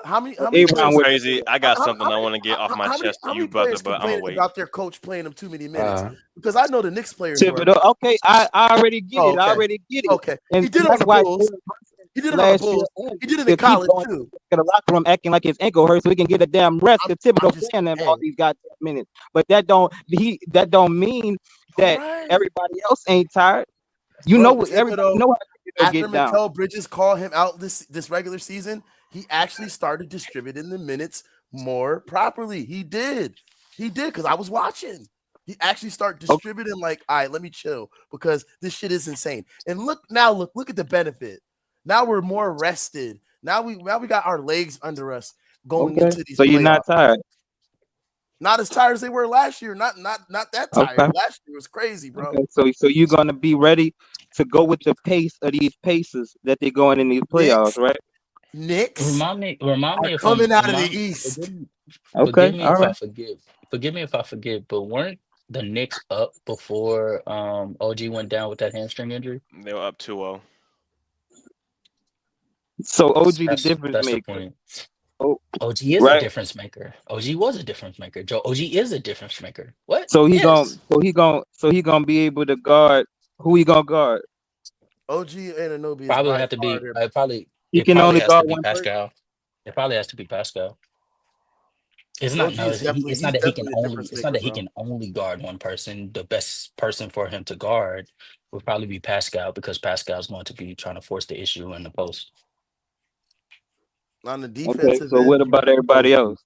how many Or how many eight So round players worth of crazy. playoffs. I got something I want to get off my chest to how you, many brother, players but I'm gonna complaining wait. about their coach playing them too many minutes? Uh, Because I know the Knicks players were. Thibodeau. Okay, I already get Oh, it. I okay, already get it. okay. He And did it on that's the why Bulls. Jalen Brunson He did it on the last year Bulls. and He did it in to keep college going too. to the locker room acting like his ankle hurts so he can get a damn rest I'm because Thibodeau just playing them all hey. these goddamn minutes. But that don't mean All that right, everybody else ain't tired. You know bro. what everybody Thibodeau, know how Thibodeau after get down. Mikal Bridges called him out this regular season, he actually started distributing the minutes more properly. He did because I was watching. He actually started Okay, distributing like, all right, let me chill because this shit is insane. And look at the benefit. Now we're more rested. Now we got our legs under us going okay. into these So you're not playoffs. tired. Not as tired as they were last year. Not that tired. Okay. Last year was crazy, bro. Okay. So you're gonna be ready to go with the pace of these paces that they're going in these playoffs, Knicks, right? Knicks Remind are me if I'm coming out of the remind. East. Forgive me, Okay, forgive me all if I right. forget. Forgive me if I forget. But weren't the Knicks up before OG went down with that hamstring injury? They were up 2-0. So OG the That's difference that's the maker. point. Oh, OG is a right. difference maker. OG was a difference maker. Joe OG is a difference maker. What? So Yes. he gonna be able to guard who he gonna guard. OG Anunoby is Probably by have to far be. their He It can probably only has to guard be one person. Pascal. It probably has to be Pascal. It's not OG no. is It's he's not that he can definitely a only. difference It's not maker, that he bro. can only guard one person. The best person for him to guard would probably be Pascal because Pascal's going to be trying to force the issue in the post. On the Okay. defensive So end, what you about got everybody OG. else?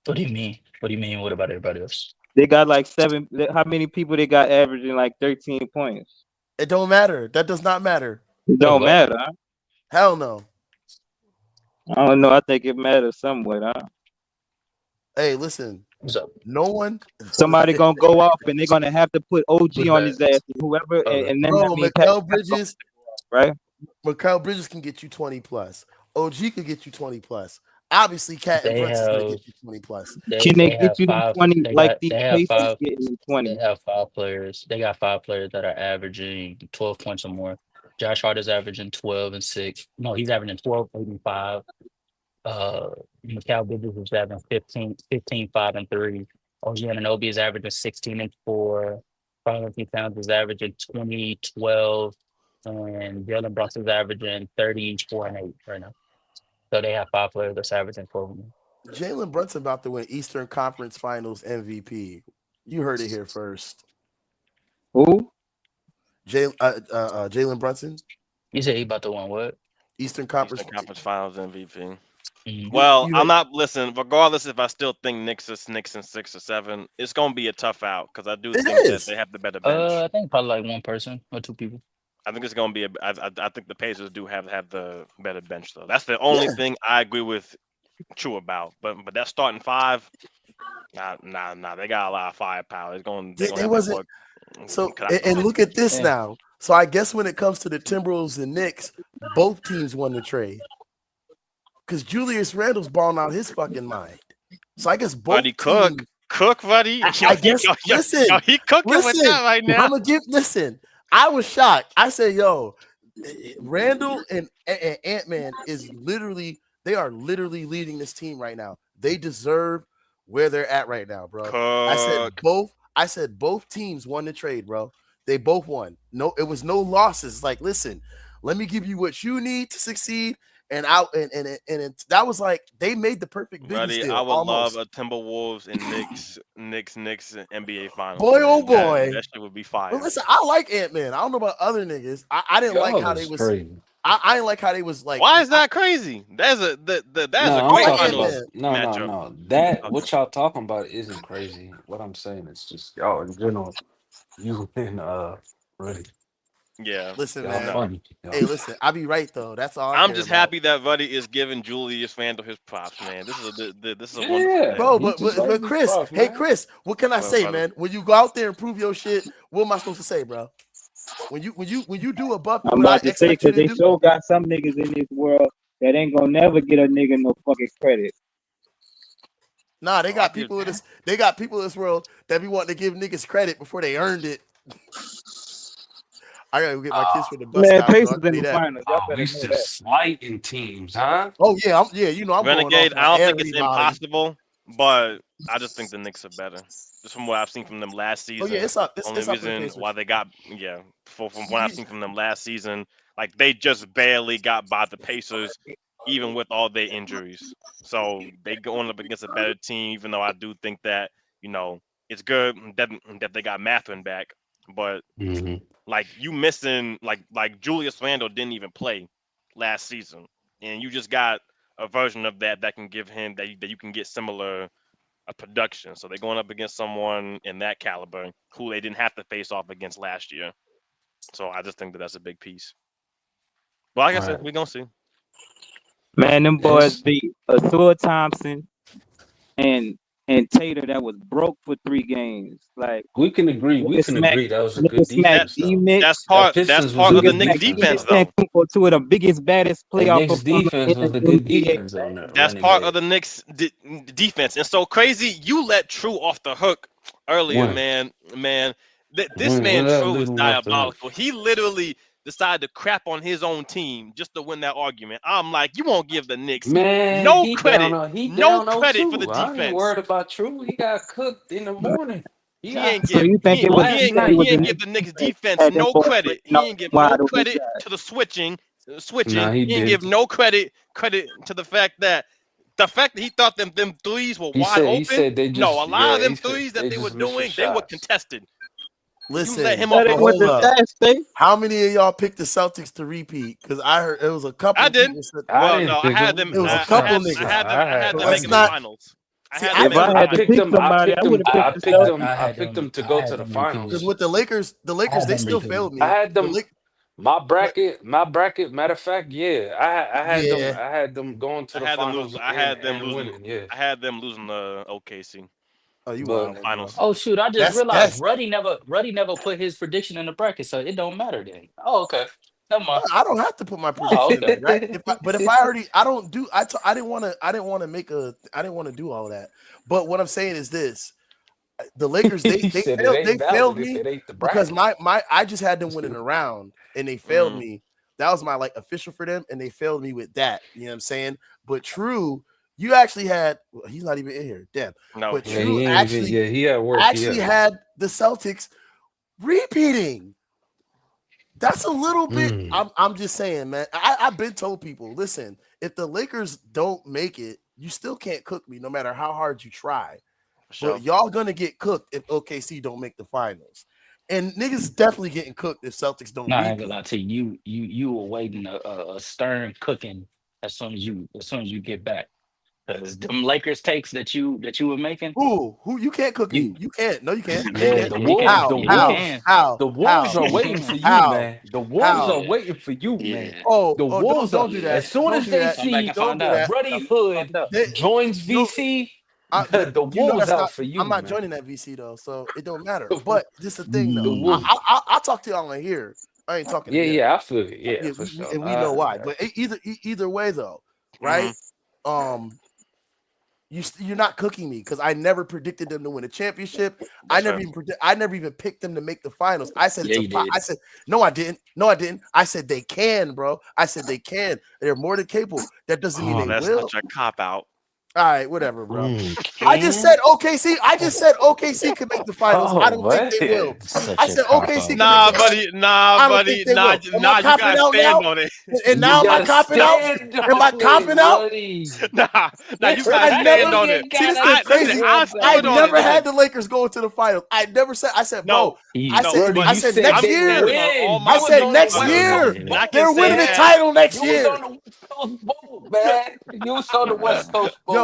What do you mean? What do you mean? What about everybody else? They got like seven. How many people they got averaging like 13 points? It don't matter. That does not matter. It Wait, don't what? matter. Huh? Hell no. I don't know. I think it matters somewhat. Huh? Hey, listen. What's up? No one, Somebody gonna go off and they're gonna have to put OG What's on his that? ass, and whoever, Okay. and then that bro. means Pascal Mikael Bridges, right? Mikael Bridges can get you 20 plus. OG could get you 20 plus. Obviously, Cat and They Brunson's gonna have get you 20 plus. Can they they get have you them five. 20 They like got these they have Pacers five. getting them They 20? have five players. They got five players that are averaging 12 points or more. Josh Hart is averaging 12 and 6. No, he's averaging 12, 85. Uh, Mikal Bridges is averaging 15, 5 and 3. OG Anunoby is averaging 16 and 4. Carl Anthony Towns is averaging 20, 12. And Jalen Brunson is averaging 34 and 8 right now. So they have five players that's averaging 12 and 8. Jalen Brunson about to win Eastern Conference Finals MVP. You heard it here first. Who? Jalen Brunson, You said he about to win what? Eastern Conference. Eastern Conference Finals MVP. Mhm. Well, You I'm heard not listen. Regardless, if I still think Knicks is Knicks in 6 or 7, it's gonna be a tough out because I do it think that is. they have the better bench. I think probably like one person or two people. I think it's gonna be I think the Pacers do have the better bench though. That's the only Yeah. thing I agree with True about. But that starting five, nah. They got a lot of firepower. They're gonna It have their wasn't. work So cut out for and them. look at this Yeah. now. So I guess when it comes to the Timberwolves and Knicks, both teams won the trade because Julius Randle's balling out his fucking mind. So I guess both Buddy teams. Cook, buddy. I guess. Listen, He cooking with listen. that right now. I'm gonna give. Listen, I was shocked. I said, "Yo, Randall and Ant-Man is literally. They are literally leading this team right now. They deserve where they're at right now, bro." Cook. I said both teams won the trade, bro. They both won. No, it was no losses. Like, listen, let me give you what you need to succeed. And that was like they made the perfect business Buddy, I deal would love almost. a Timberwolves and Knicks NBA Finals, Boy, oh man. boy. That shit would be But fire. listen, I like Ant-Man. I don't know about other niggas. I didn't like Y'all how they is was. crazy. I didn't like how they was like. Why is that crazy? That's a No, I'm I great like talking about finals Ant-Man. matchup. no. That Okay. what y'all talking about isn't crazy. What I'm saying is just y'all in general. You and really. Yeah. Listen, Y'all man. No. funny. Yo. Hey, listen. I be right though. That's all I I'm care just about. happy that Ruddy is giving Julius Randle his props, man. This is a wonderful Yeah, thing. Bro, he but deserves his Chris, props, hey man. Chris, what can I Well, say, brother. man? When you go out there and prove your shit, what am I supposed to say, bro? When you do above I'm what I about to say, expect you because to they do, sure got some niggas in this world that ain't gonna never get a nigga no fucking credit. nah, they Oh, I got give people in this. They got people in this world that be wanting to give niggas credit before they earned it. I gotta go get my kids from the bus Man, stop, bro. I Pacers can in tell you the that. finals. Y'all better We know still that. slighting teams, huh? Oh yeah, you know I'm going off Renegade, my I don't air think it's rebounding. impossible, but I just think the Knicks are better. Just from what I've seen from them last Oh yeah, season. it's Only up for the reason why Pacers. they got from what I've You- seen from them last season, like they just barely got by the Pacers, even with all their injuries. So they going up against a better team, even though I do think that, it's good that they got Matherin back. But Hmm. like you missing like Julius Randle didn't even play last season, and you just got a version of that can give him that you can get similar production. So they're going up against someone in that caliber who they didn't have to face off against last year. So I just think that that's a big piece. But like I said, Right. we're gonna see. Man, them And boys it's beat Asua Thompson and Tater that was broke for 3 games. Like we can agree. We nigga can smacked agree that was a nigga good smacked That defense, D though. that's Mix. That that's Pistons was part a of the Nigga good Knicks smacked defense, defense nigga though. though. smacked Cooper, two of the biggest, baddest That playoff Knicks performers defense in was the a good NBA. defense on the That's part of Renegade. the Knicks defense. And so crazy, you let True off the hook earlier, When? man. Man, this When man did I True lead is him off the hook? diabolical. He literally decided to crap on his own team just to win that argument. I'm like, you won't give the Knicks Man, no credit, he no down on credit for the two. I ain't defense. worried about True. He got cooked in the morning. He He ain't got So give you cooked think it was last it he was night, the ain't man. give Knicks the Knicks defense defense that had them no boys credit. breaking He out ain't give wide no open credit shots. to the switching. Nah, he He ain't give did. no credit to the fact that he thought them threes were wide He open. said they No, a just lot of he them said threes that they they were just missed the doing, they were shots. contested. You let Listen, him That off the ain't but hook what hold for the that. up. stats say. How many of y'all picked the Celtics to repeat? Because I heard it was a I couple did. people said I Well, no, didn't I pick had him. them. it was a No, I couple had facts. I niggas. had them. I had So them let's making the I not finals. I see. had I them If making I the never I had to picked pick finals. them. somebody, I would have picked the Celtics. I picked them to go to the because finals. with the I Lakers, had they them still repeat. failed I me. had The them. Lake, My bracket. Matter of fact, yeah, I had them. yeah. I had them going to I the had them losing. finals I had them and losing. winning. Yeah, I had them losing the OKC Oh, you but wildin', bro. finals. Oh shoot! I just realized That's. Ruddy never put his prediction in the bracket, so it don't matter then. Oh okay, never mind. I don't have to put my Oh prediction in okay. there, right? But if I already, I don't do. I didn't want to. I didn't want to do all that. But what I'm saying is this: the Lakers, he said it ain't they valid failed if me it ain't the because bracket. my I just had them winning a round and they failed Mm, me. That was my like official for them, and they failed me with that. You know what I'm saying? But True, you actually had. Well, he's not even in here. Damn. no, But he Yeah, ain't. True he ain't even. actually Yeah, he at work. He actually at work. had the Celtics repeating. That's a little bit. Mm. I'm just saying, man. I've been told people, listen, if the Lakers don't make it, you still can't cook me, no matter how hard you try. For sure. But y'all gonna get cooked if OKC don't make the finals. And niggas definitely getting cooked if Celtics don't No, I ain't gonna repeat. lie to you. You were waiting a stern cooking as soon as you get back. Because them Lakers takes that you were making, Who you can't cook me. you You can't. No, you can't. No, you Yeah, can't. the yeah you wolves. can. The How? Yeah you How? wolves. can. How? The wolves How? are Yeah you waiting for can. you, How? man. The wolves How? are Yeah. waiting for you, man. Yeah. Oh, The don't wolves are. do Yeah. that. As soon Don't as do they that. Come back see and Don't find do out. that. Ruddy Come Hood find out. They, joins no, VC, the you know wolves that's out not. for you, I'm not man. joining that VC though, so it don't matter. But this the thing The though. Mm. wolves. I'll talk to y'all on here. I ain't talking to Yeah, them. yeah, I feel it. Yeah, Yeah, for sure. and we know why. But either way though, Hmm. right? Um, you're not cooking me because I never predicted them to win a championship. That's right. I never even picked them to make the finals. I said Yeah, you I did. said no, I didn't. No, I didn't. I said they can, bro. I said they can. They're more than capable. That doesn't mean Oh, they that's will. such a cop out. All right, whatever, bro. I just Can? said OKC. I just said OKC can make the finals. I Oh, don't think what? they will. Such I a said cop OKC out, can make Nah, the bro. finals. buddy. Nah, I don't think buddy. they Nah, will. Am I nah. You copping gotta out now? stand on it. And You now am I gotta copping out? stand Am I on it, copping out? buddy. Nah, nah. You I gotta never stand on You it. see this gotta is I listen. crazy. I stand I stood on on it. it. never Listen. had the Lakers going to the finals. I said, bro, No, He no. Brody, But you said next I'm they would year. standing on all win. my I You was said on the predictions, next brother. West year. Coast And I boat, can They're say winning the man. that. title next You was year. on the West Coast boat, man. You was on the West Coast Yo,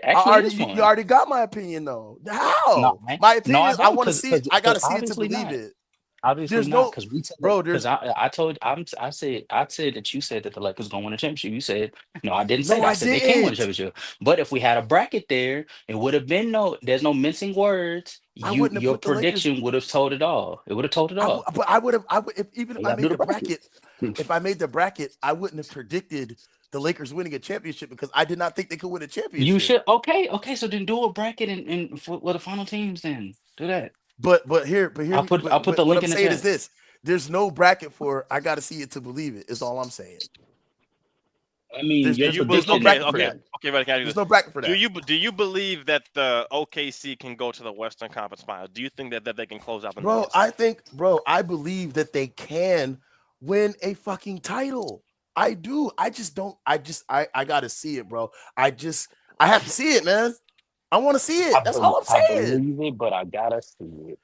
actually is You fun. already got my opinion though. No, How? man. My No, opinion I is I don't, want to see it. I gotta because see it to obviously believe not. it. Obviously There's not, no, because we tell bro. because There's I told I said that you said that the Lakers gonna win a championship. You said no, I didn't say no, that. I I said they can win a didn't. championship. But if we had a bracket there, it would have been there's no mincing words. I wouldn't have Your put the Lakers. prediction would have told it all. It would have told it all. But I would have. I would if, even You if I gotta do made the the bracket. bracket. If I made the bracket, I wouldn't have predicted the Lakers winning a championship because I did not think they could win a You championship. should okay. So then do a bracket and for the final teams then. Do that. But here, I'll put the what link I'm in the saying is chat. this: There's no bracket for I got to see it to believe it. Is all I'm saying. I mean, your There's no prediction. bracket for that. But can I ask you There's this? no bracket for Do that, you believe that the OKC can go to the Western Conference Finals? Do you think that they can close out the bro. Nuggets? I believe that they can win a fucking title. I do. I just don't. I got to see it, bro. I have to see it, man. I want to see it. That's all I'm I saying. believe it, but I gotta see it.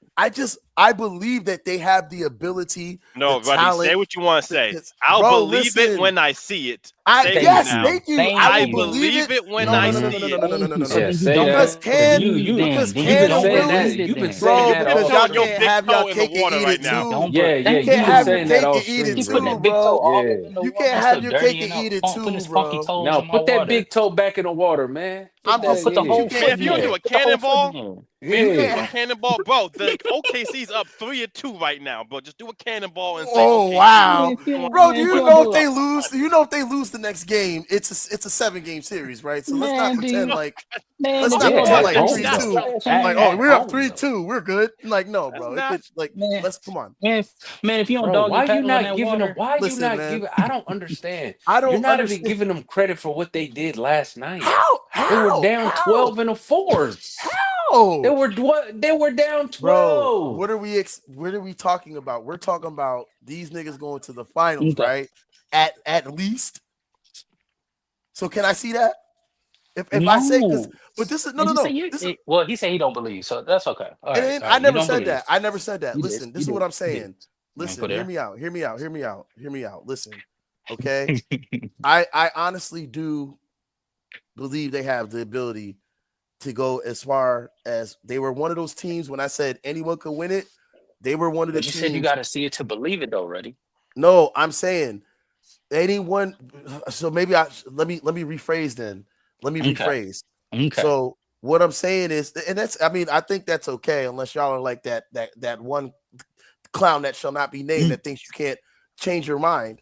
I believe that they have the ability, the No, buddy, say talent. what you want to say. I'll Bro, believe it listen. when I see it. I Say it Thank yes, now. you. thank you. I Thank will I you. believe believe it. it when No, I no, no, no, see no, no, it. no, no, no, Thank no, you. no, So no. Yeah, then you say don't Because that. believe can, it. because Then You've you been can don't saying will, believe that. it. You've been Then saying bro. that Put Because all y'all your stream. can't big have y'all toe in the cake and water eat right it now. too. Yeah, You thank can't you've been have you. your saying that cake all and eat it He stream, putting bro. too, that big toe bro. all Yeah. up in the You water, can't that have stuff your dirty cake and and all, eat it put too, his funky bro. toes Now in my put that water. big toe back in the water, man. Put I'm No, that just put the you whole in. can't foot Man, if in you don't there. do yeah. a Put the whole foot in cannonball, there. man, if you don't You do a Yeah. can't. cannonball, bro, the OKC's up 3-2 right now, bro. Just do a cannonball and say Oh OKC wow, Man, if you going don't, to bro! the Do man, if you you don't know Western if do they Conference lose? Do Finals. you know if they lose the next game? It's a 7-game series, right? So let's not man, do pretend you, like man, let's if not you Of don't Yeah, pretend do at like it, home three that's though. two. trash, Like man. oh, At we're up home three though. two, we're good. Like no, That's bro. It not. could like Man, let's come on. man, if you don't Bro, dog your why you paddle in not that giving them? water, Why you Listen, not man. giving? I don't understand. I You're don't not even understand giving them credit for what they did last night. how They were how down how 12 in the fourth. They how, were they were down bro. 12. What are we talking about? We're talking about these niggas going to the finals, okay. right? At least. So can I see that? If I say because, No. but this is no And no just say no. you. This is Well, he said he don't believe, so that's okay. and then All I right. You never don't said believe. that. I never said that. You did. Listen, this You is what did. I'm You did. saying. You ain't put Listen, hear there. me out. Hear me out. Hear me out. Hear me out. Listen, okay. I honestly do believe they have the ability to go as far as they were one of those teams when I said anyone could win it. They were one of the But you said you teams. got to see it to believe it, though, Reddy. No, I'm saying anyone. So maybe let me rephrase then. Let me Okay. rephrase. Okay. So what I'm saying is, and that's I mean I think that's okay unless y'all are like that one clown that shall not be named Mm. that thinks you can't change your mind.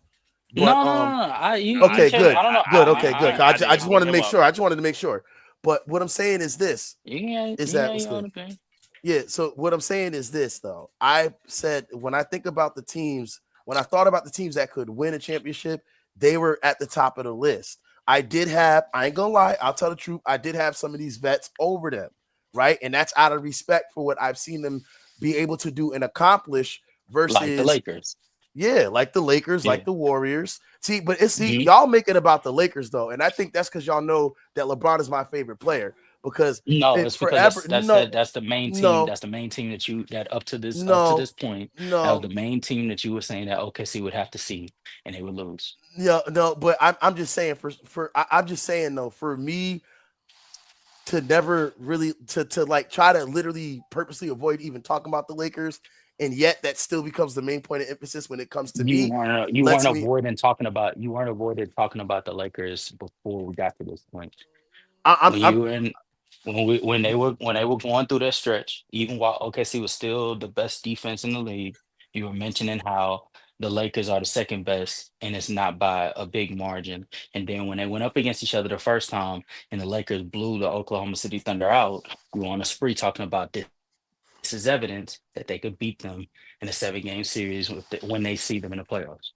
But No, no, no, no. You okay, can't. good, I don't know. good, okay, good. I I didn't just bring wanted to him make up. sure. I just wanted to make sure. But what I'm saying is this: is You that ain't what's your good? own opinion. Yeah. So what I'm saying is this, though. I said when I think about the teams, when I thought about the teams that could win a championship, they were at the top of the list. I did have, I ain't gonna lie, I'll tell the truth. I did have some of these vets over them, right? And that's out of respect for what I've seen them be able to do and accomplish Like the versus, Lakers. yeah, like the Lakers, Yeah. like the Warriors. See, but it's see, Mhm. y'all make it about the Lakers though, and I think that's because y'all know that LeBron is my favorite player because No, it it's because forever. No, that's the main team. no, That's the main team that up to no, this point, that was no, the main team that you were saying that OKC would have to see and they would lose. no, no. But I'm just saying I'm just saying though for me to never really to like try to literally purposely avoid even talking about the Lakers, and yet that still becomes the main point of emphasis when it comes to me. You weren't Lets me. avoiding talking about the Lakers before we got to this point. I'm. When I'm you were in when they were going through their stretch, even while OKC was still the best defense in the league, you were mentioning how the Lakers are the second best, and it's not by a big margin. And then when they went up against each other the first time, and the Lakers blew the Oklahoma City Thunder out, you were on a spree talking about this. This is evidence that they could beat them in a 7 game series when they see them in the playoffs.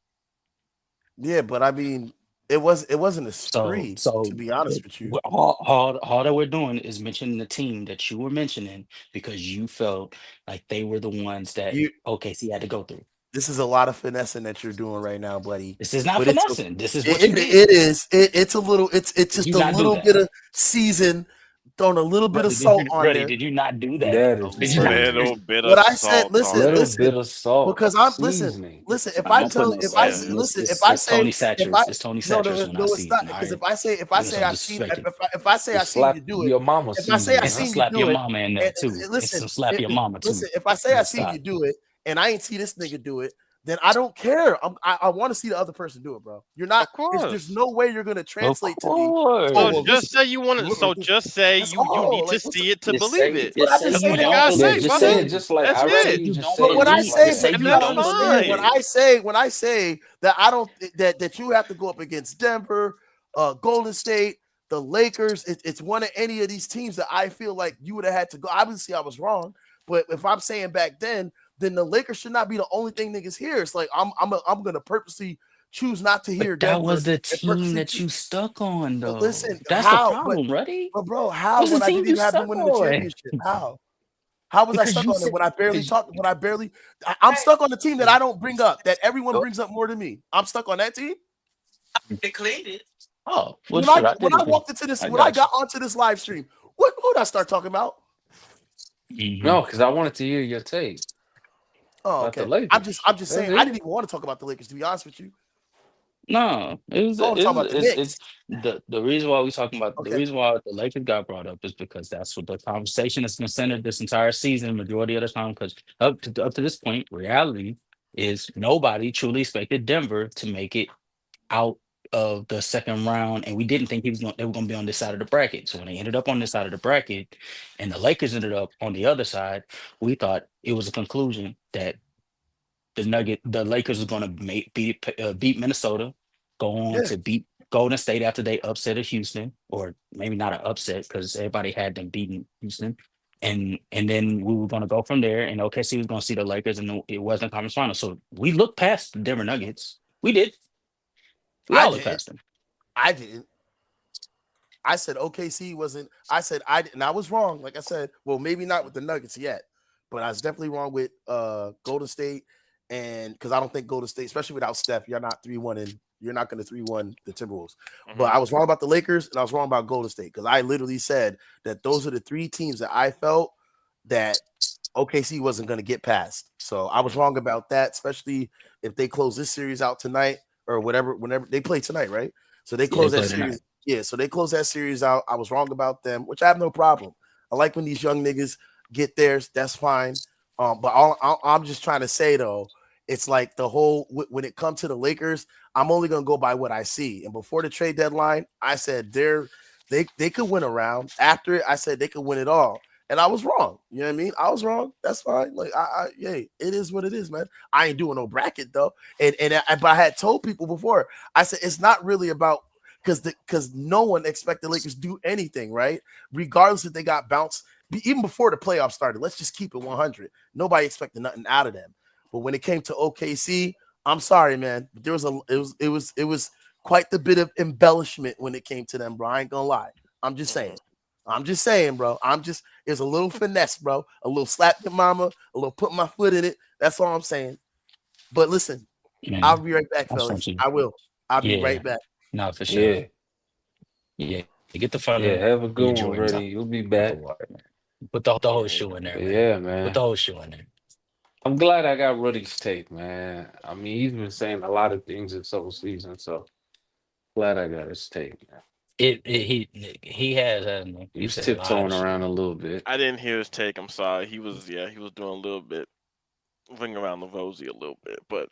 yeah, but I mean, it wasn't a So, spree to so be honest with you. all that we're doing is mentioning the team that you were mentioning because you felt like they were the ones that You OKC had to go through. This is a lot of finessing that you're doing right now, buddy. This is not But for it's nothing. This is what it, you it did. is it's a little it's Did just you a not do little that, bit of season, throwing a little bit of salt on Brody? there. Did you not do that? That A is Did you not? crazy. little bit of What I said, salt listen, on Little it. listen, bit of salt because I'm seasoning. listen. If Nah, I don't put tell, no if I salt. Man, listen, if I It's say, Tony if I Satchers. It's Tony no, no, Satchers when I no, it's see. not All because right. if I That's say some I seen, disrespecting. if I say I Just seen you slap do it, your mama if I say I And some seasoning. seen you slap your do it, mama in there and too. It's listen, some slap your mama too. listen, if I say I But seen you stop. do it, and I ain't see this nigga do it, then I don't care. I want to see the other person do it, bro. You're not. of There's course. no way you're gonna Of translate to me. Oh So well, course. just listen, say you want to. look, So just say that's you all. need to Like, what's see it to believe it. what I Just say just That's you all say? you don't gotta Yeah, say, believe just it. say brother. it just like That's I Just say rather it. you you just don't say But it when I believe just it. like say, Just say And but you you that's gotta don't understand believe when fine. it. I say that I don't that you have to go up against Denver, Golden State, the Lakers. It's one of any of these teams that I feel like you would have had to go. Obviously, I was wrong, but if I'm saying back then then the Lakers should not be the only thing niggas hear. It's like I'm gonna purposely choose not to But hear that Denver was the and team purposely that choose. you stuck on, But though. listen, That's the how? problem, Ruddy. But bro, how Was the when I team didn't you even have them stuck winning the on? championship? How? How was I Because stuck you on them said, when I barely because talk? When I barely, I'm stuck on the team that I don't bring up, that everyone brings up more than me. I'm stuck on that team. declared it. Oh, well, When I shoot, I when did I it too. walked into this, I when I got you. got onto this live stream, what did I start talking about? Hmm. No, because I wanted to hear your take Oh, about the okay. I'm just Lakers. I'm just That's saying I it. didn't even want to talk about the Lakers, to be honest with you. No, I want to talk about the it's Knicks. the reason why we talking about the Okay. reason why the Lakers got brought up is because that's what the conversation has been centered this entire season, majority of the time. Because up to this point, reality is nobody truly expected Denver to make it out of the second round, and we didn't think they were going to be on this side of the bracket. So when they ended up on this side of the bracket, and the Lakers ended up on the other side, we thought it was a conclusion that the Lakers was going to beat Minnesota, go on Yeah. to beat Golden State after they upset at Houston, or maybe not an upset because everybody had them beating Houston. And then we were going to go from there, and OKC was going to see the Lakers, and it wasn't conference final. So we looked past the Denver Nuggets. We did. We I all looked did. past them. I didn't. I said OKC wasn't. I said I didn't. I was wrong. Like I said, well, maybe not with the Nuggets yet, but I was definitely wrong with Golden State, and because I don't think Golden State, especially without Steph, you're not 3-1 and you're not going to 3-1 the Timberwolves. But Hmm. I was wrong about the Lakers and I was wrong about Golden State because I literally said that those are the three teams that I felt that OKC wasn't going to get past. So I was wrong about that, especially if they close this series out tonight or whatever, whenever they play tonight, right? So they Yeah, they close that played tonight. series. Yeah, so they close that series out. I was wrong about them, which I have no problem. I like when these young niggas get theirs. That's fine. But I'm just trying to say though, it's like the whole when it comes to the Lakers, I'm only gonna go by what I see. And before the trade deadline, I said they could win a round. After it, I said they could win it all. And I was wrong. You know what I mean? I was wrong. That's fine. Like yeah, it is what it is, man. I ain't doing no bracket though. But I had told people before. I said it's not really about because no one expected the Lakers to do anything, right? Regardless if they got bounced, even before the playoffs started. Let's just keep it 100. Nobody expected nothing out of them. But when it came to OKC, I'm sorry, man. But it was quite the bit of embellishment when it came to them, bro. I ain't gonna lie. I'm just saying. I'm just saying, bro. It's a little finesse, bro. A little slap your mama, a little put my foot in it. That's all I'm saying. But listen, I'll Man, be right back, that's what fellas. you. I will. I'll be Yeah, right back. no, for sure. Yeah. Yeah, get the front Yeah. of Have a your good one, Jordans Reddy. out You'll be out the back. water, man. Put the whole Yeah. shoe in there, But man. yeah, Put the man. whole shoe in there. I'm glad I got Ruddy's take, man. I mean, he's been saying a lot of things this whole season, so glad I got his take, man. He has, hasn't he? He You was said a lot of tiptoeing shit. around a little bit. I didn't hear his take. I'm sorry. He was doing a little bit, moving around the rosy a little bit, but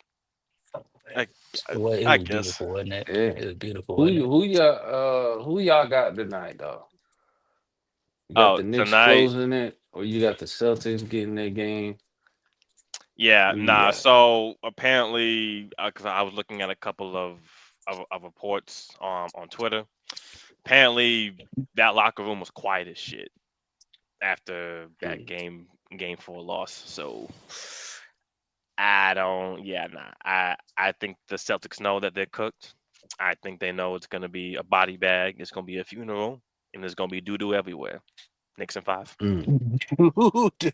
I, I, Well, it I was guess. beautiful, wasn't it? Yeah. It was beautiful, wasn't it? Who y'all got tonight, though? You got Oh, the Knicks tonight. closing it, or you got the Celtics getting their game? Yeah, Who you nah. got? So apparently, because I was looking at a couple of reports on Twitter. Apparently, that locker room was quiet as shit after that Mm. game 4 loss. So I don't. Yeah, nah. I think the Celtics know that they're cooked. I think they know it's gonna be a body bag. It's gonna be a funeral, and there's gonna be doo doo everywhere. Knicks in 5. Mm. Dude.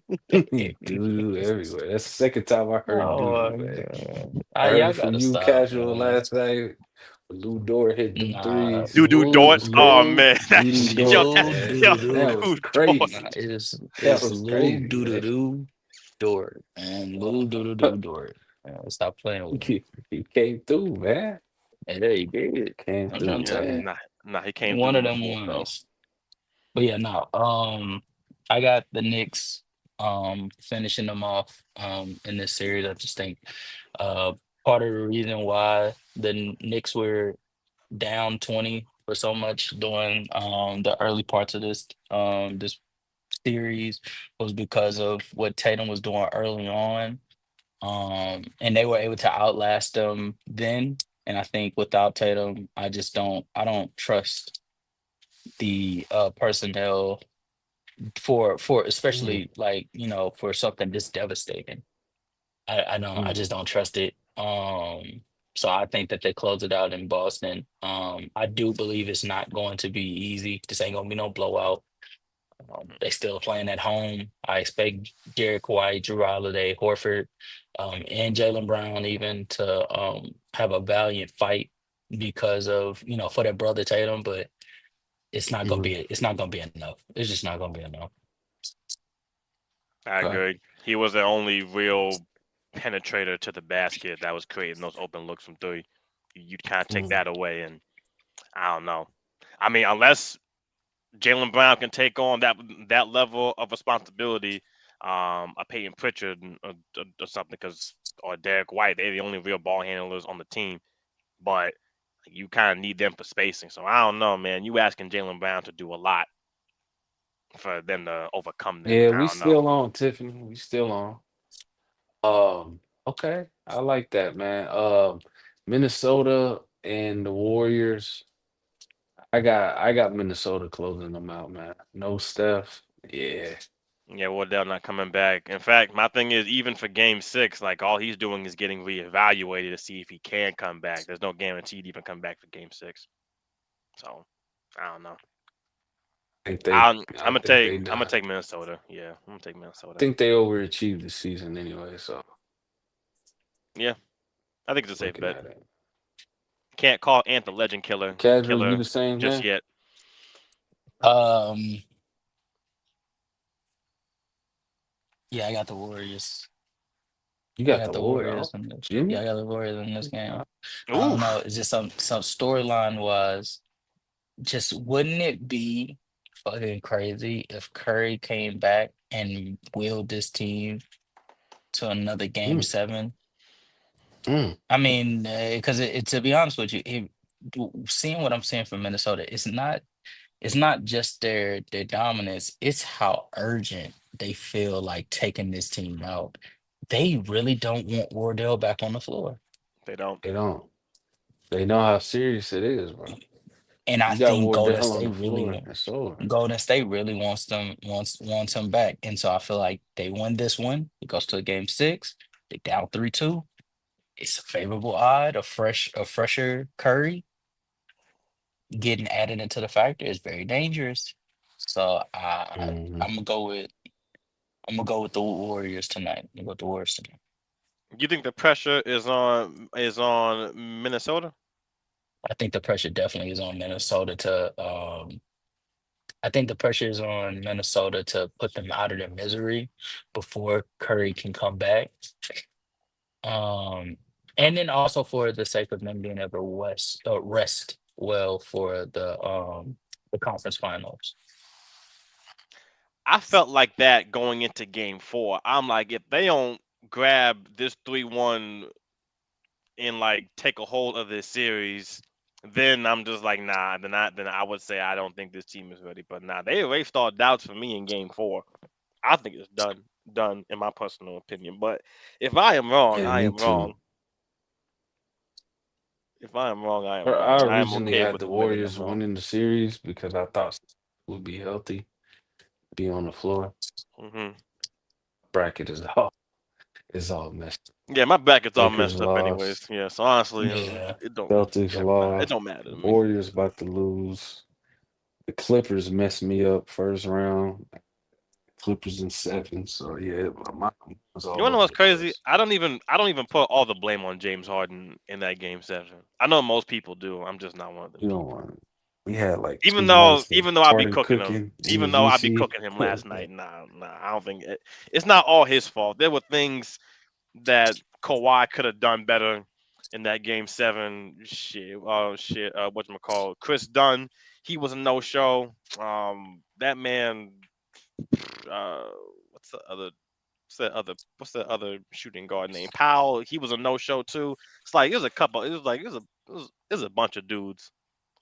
Doo-doo everywhere. That's the second time I heard Oh doo-doo, my man. God. I heard Y'all it from gotta you, stop, casual, man. last night. Lou Dort hit them Nah, threes. Doo doo Lou, Dort. Let's Oh go. Lou, man, that Doo-doo shit, yo, Dort, Lou man. yo, doo doo. That was Doo Dort. Nah, crazy. That it's was Lou crazy, doo doo man. doo Dort and Lou doo doo doo Dort. Stop playing with him. He came through, man. And there you did. Came I'm trying through, to tell Yeah, you. man. nah. He came One through of in the them fourth though. ones. But yeah, no. I got the Knicks finishing them off in this series. I just think uh part of the reason why the Knicks were down 20 for so much during the early parts of this series was because of what Tatum was doing early on. And they were able to outlast them then. And I think without Tatum, I don't trust the personnel for Mm. especially like for something this devastating. I just don't trust it. So I think that they close it out in Boston. I do believe it's not going to be easy. This ain't gonna be no blowout. They still playing at home. I expect Derek White, Drew Holiday, Horford, and Jalen Brown even to have a valiant fight because of for their brother Tatum, but it's not gonna be enough. It's just not gonna be enough. I Okay. agree. He was the only real penetrator to the basket that was creating those open looks from three. You'd kind of take Mm. that away, and I don't know. I mean, unless Jalen Brown can take on that level of responsibility, a Peyton Pritchard or something, or Derek White, they're the only real ball handlers on the team. But you kind of need them for spacing. So I don't know, man. You asking Jalen Brown to do a lot for them to overcome them. Yeah, I we don't know. still on, Tiffany. We still on. Okay. I like that, man. Minnesota and the Warriors. I got Minnesota closing them out, man. No Steph. Yeah. Yeah, Wardell not coming back. In fact, my thing is even for Game 6, like all he's doing is getting reevaluated to see if he can come back. There's no guarantee to even come back for Game 6. So I don't know. I'm I gonna think take they I'm gonna done. take Minnesota. Yeah, I'm gonna take I Minnesota. think they overachieved this season anyway, so Yeah, I think it's a safe looking bet. at it. Can't call Ant the Legend Casual, you killer the same just thing? yet. Um, yeah, I got the Warriors. You I got got the the Warrior. Warriors Oh, in this. Yeah, Jimmy? I got the Warriors in this game. I don't know. Oof. It's just some storyline wise. Just wouldn't it be fucking crazy if Curry came back and willed this team to another game Mm, seven? mm, I mean, because to be honest with you, seeing what I'm seeing from Minnesota, it's not just their dominance, it's how urgent they feel like taking this team out. They really don't want Wardell back on the floor. They don't. they don't. They know how serious it is, bro. And I You got think Wardell on the floor. It's over. Golden State really wants him back. And so I feel like they win this one. It goes to a game six. They down 3-2. It's a favorable odd, a fresher Curry getting added into the factor is very dangerous. So Hmm. I'm gonna go with the Warriors tonight. I'm gonna go with the Warriors tonight. You think the pressure is on Minnesota? I think the pressure definitely is on Minnesota to I think the pressure is on Minnesota to put them out of their misery before Curry can come back. Um, and then also for the sake of them being able to rest well for the conference finals. I felt like that going into Game 4. I'm like, if they don't grab this 3-1 and like take a hold of this series, then I'm just like, nah. Then I would say I don't think this team is ready. But nah, they erased all doubts for me in Game 4. I think it's done in my personal opinion. But if I am wrong, Yeah, I me am wrong. too. If I am wrong, I am I wrong, and I am originally okay had with the admitting I'm Warriors wrong. winning the series because I thought would be healthy, be on the floor. Hmm. Bracket is all messed. Yeah, my bracket's all Lakers messed up, anyways. lost. Yeah, so honestly, Yeah. it don't. Celtics Yeah, it lost. don't matter to me. Warriors about to lose. The Clippers messed me up first round. Clippers in seven. So yeah, my mind was You all wanna know over what's the crazy? place. I don't even put all the blame on James Harden in that game 7. I know most people do. I'm just not one of them You don't people. want it. We had like Even two though nights of even though I be Harden cooking him, cooking in the even though I be VC. cooking him last night, nah, I don't think it's not all his fault. There were things that Kawhi could have done better in that game 7. Shit, whatchamacallit, Chris Dunn, he was a no-show. That man, uh, what's the other what's the other shooting guard name? Powell, he was a no-show too. It's like there's a couple. It was like there's a bunch of dudes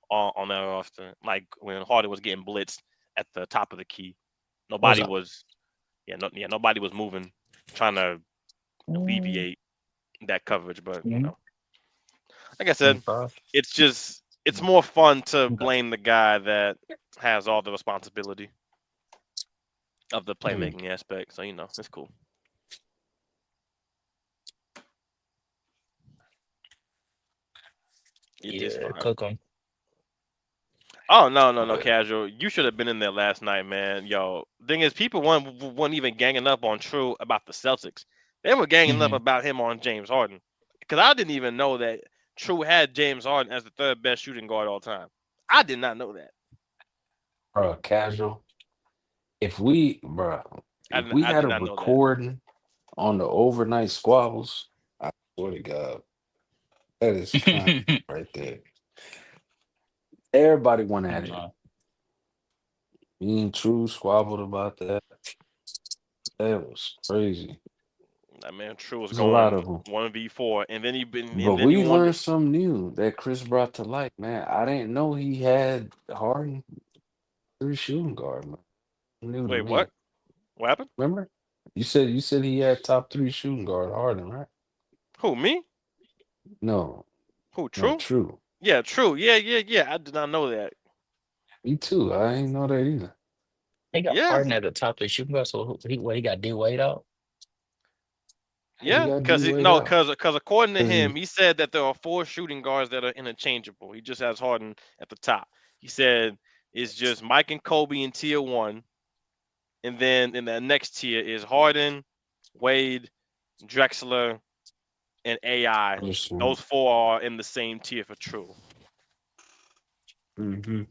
on that roster. Like when Harden was getting blitzed at the top of the key, Was nobody I? was nobody was moving, trying to Mm, alleviate that coverage. But mm, like I said, 25. it's more fun to blame the guy that has all the responsibility of the Hmm. playmaking aspect. So it's cool. It is Yeah, fine. cook them. Oh no, no, no, But casual. You should have been in there last night, man. Yo, thing is, people weren't even ganging up on True about the Celtics. They were ganging up Hmm. about him on James Harden, because I didn't even know that True had James Harden as the third best shooting guard all time. I did not know that. bro, casual. Bro, if we I had did a not know that. recording on the overnight squabbles, I swear to God, that is content right there. Everybody went at it. No. Me and True squabbled about that. That was crazy. That man True was There's a lot going of them. 1v4, and then But he we won. learned something new that Chris brought to light, man. I didn't know he had Harden three shooting guard, man. New to Wait, what? me. What happened? Remember? You said he had top three shooting guard Harden, right? Who, me? No, Who, no, True? true. Yeah, True. Yeah, yeah, yeah. I did not know that. Me too. I ain't know that either. They got Yeah, Harden at the top of the shooting guard, so he got D Wade out. He yeah, got D because Wade no, out. because according to Cause him, he he said that there are four shooting guards that are interchangeable. He just has Harden at the top. He said it's just Mike and Kobe in tier one, and then in the next tier is Harden, Wade, Drexler, and AI. understand. Those four are in the same tier for True. Hmm. Mhm.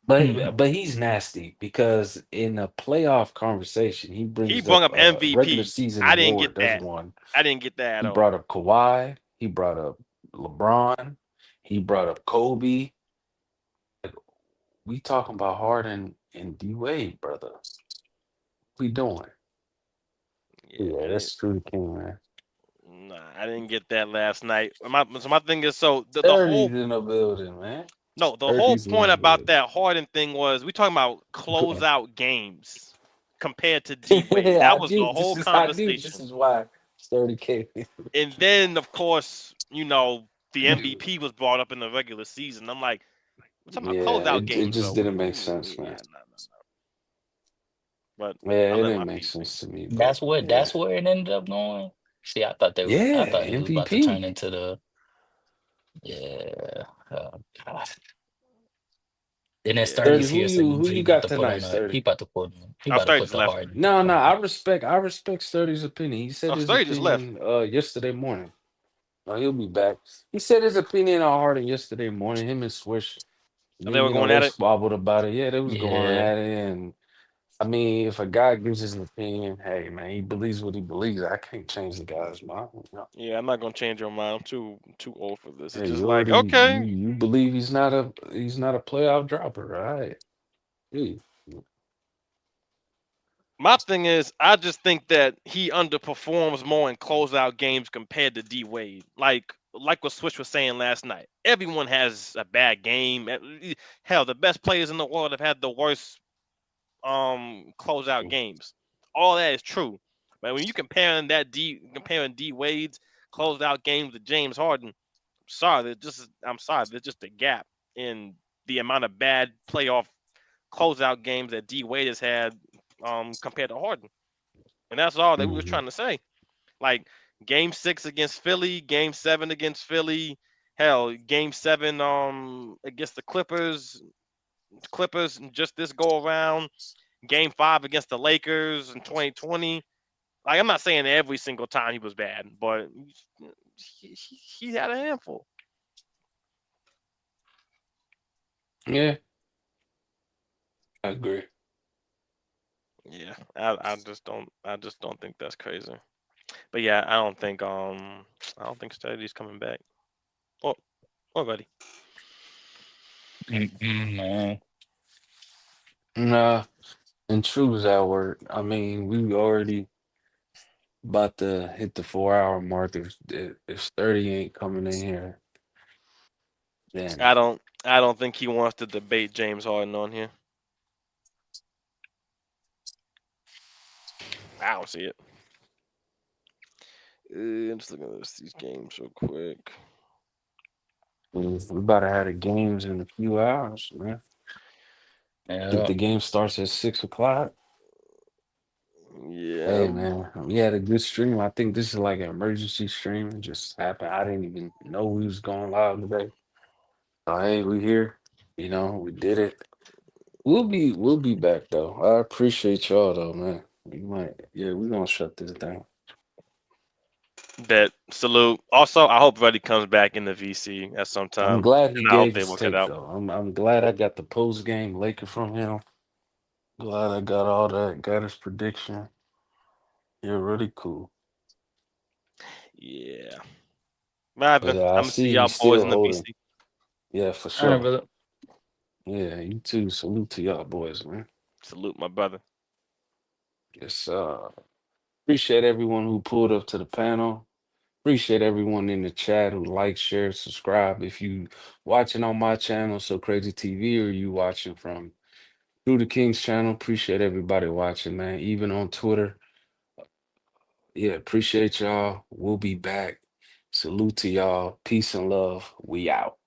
But he's nasty because in a playoff conversation, he He brings brung up up a regular MVP. season I didn't get award. That's that. one. I didn't get that He at all. brought up Kawhi. He brought up LeBron. He brought up Kobe. Like, we talking about Harden and D Wade, brother. What we doing? Yeah, Yeah, man. that's true, King, man. Nah, I didn't get that last night. So my thing is, so the Sturdy's whole in the building, man. no, the whole Sturdy's in point the about building. that Harden thing was we talking about closeout games compared to D Wade. I That was the knew whole I knew this conversation. is why Sturdy came in. And then of course, the MVP was brought up in the regular season. I'm like, we're talking about Yeah, closeout it games, just bro. didn't make sense, man. Yeah, no. But Yeah, I it let didn't my make piece be. sense to me, but That's what yeah. that's where it ended up going. See, I Yeah, thought it was about to turn MVP. into the yeah. God. And then Yeah. Sturdy, Sturdy's here, so who he you about got to put tonight, on a Sturdy? he Oh, about to Sturdy put just the left. Harden No, no, Harden. I respect Sturdy's opinion. He said Oh, his Sturdy just left. opinion yesterday morning. Oh, he'll be back. He said his opinion on Harden yesterday morning. Him and Swish. And they Then were going they at it. squabbled about it. Yeah, they was going Yeah. at it, and I mean, if a guy gives his opinion, hey man, he believes what he believes. I can't change the guy's mind. Yeah, I'm not gonna change your mind. I'm too old for this. It's Hey, just you like, already okay. you believe he's not a playoff dropper, right? Hey, My thing is, I just think that he underperforms more in closeout games compared to D Wade. Like what Switch was saying last night. Everyone has a bad game. Hell, the best players in the world have had the worst closeout games. All that is true. But when you comparing D Wade's closeout games to James Harden, I'm sorry, there's just a gap in the amount of bad playoff closeout games that D Wade has had compared to Harden. And that's all that we was mhm. trying to say. Like game 6 against Philly, game 7 against Philly, hell, game 7 against the Clippers just this go around, game 5 against the Lakers in 2020. Like I'm not saying every single time he was bad, but he had a handful. Yeah, I agree. Yeah, I just don't think that's crazy. But yeah, I don't think Stadi's coming back. Oh, already. Man. Nah, and true's that word. I mean, we already about to hit the 4 hour mark. If 30 ain't coming in here, then I don't think he wants to debate James Harden on here. I don't see it. I'm just looking at these games real quick. we about to have the games in a few hours, man. I think Yeah. the game starts at 6 o'clock. Yeah. Hey man, we had a good stream. I think this is like an emergency stream. It just happened. I didn't even know we was going live today. So hey, we here. We did it. We'll be back though. I appreciate y'all though, man. We're gonna shut this down. Bet. Salute. Also, I hope Buddy comes back in the VC at some I'm time, glad he and I hope gave they his work it take out. though. I'm glad I got the post game Laker from him. Glad I got all that. Got his prediction. You're really cool. Yeah. But Marvin, I I'm gonna see see y'all he's boys still in the holding. VC. Yeah, for All right, sure. brother. Yeah, you too. Salute to y'all boys, man. Salute, my brother. Yes, appreciate everyone who pulled up to the panel. Appreciate everyone in the chat who like, share, subscribe. If you watching on my channel, So Crazy TV, or you watching from Through the King's channel, appreciate everybody watching, man. Even on Twitter. Yeah, appreciate y'all. We'll be back. Salute to y'all. Peace and love. We out.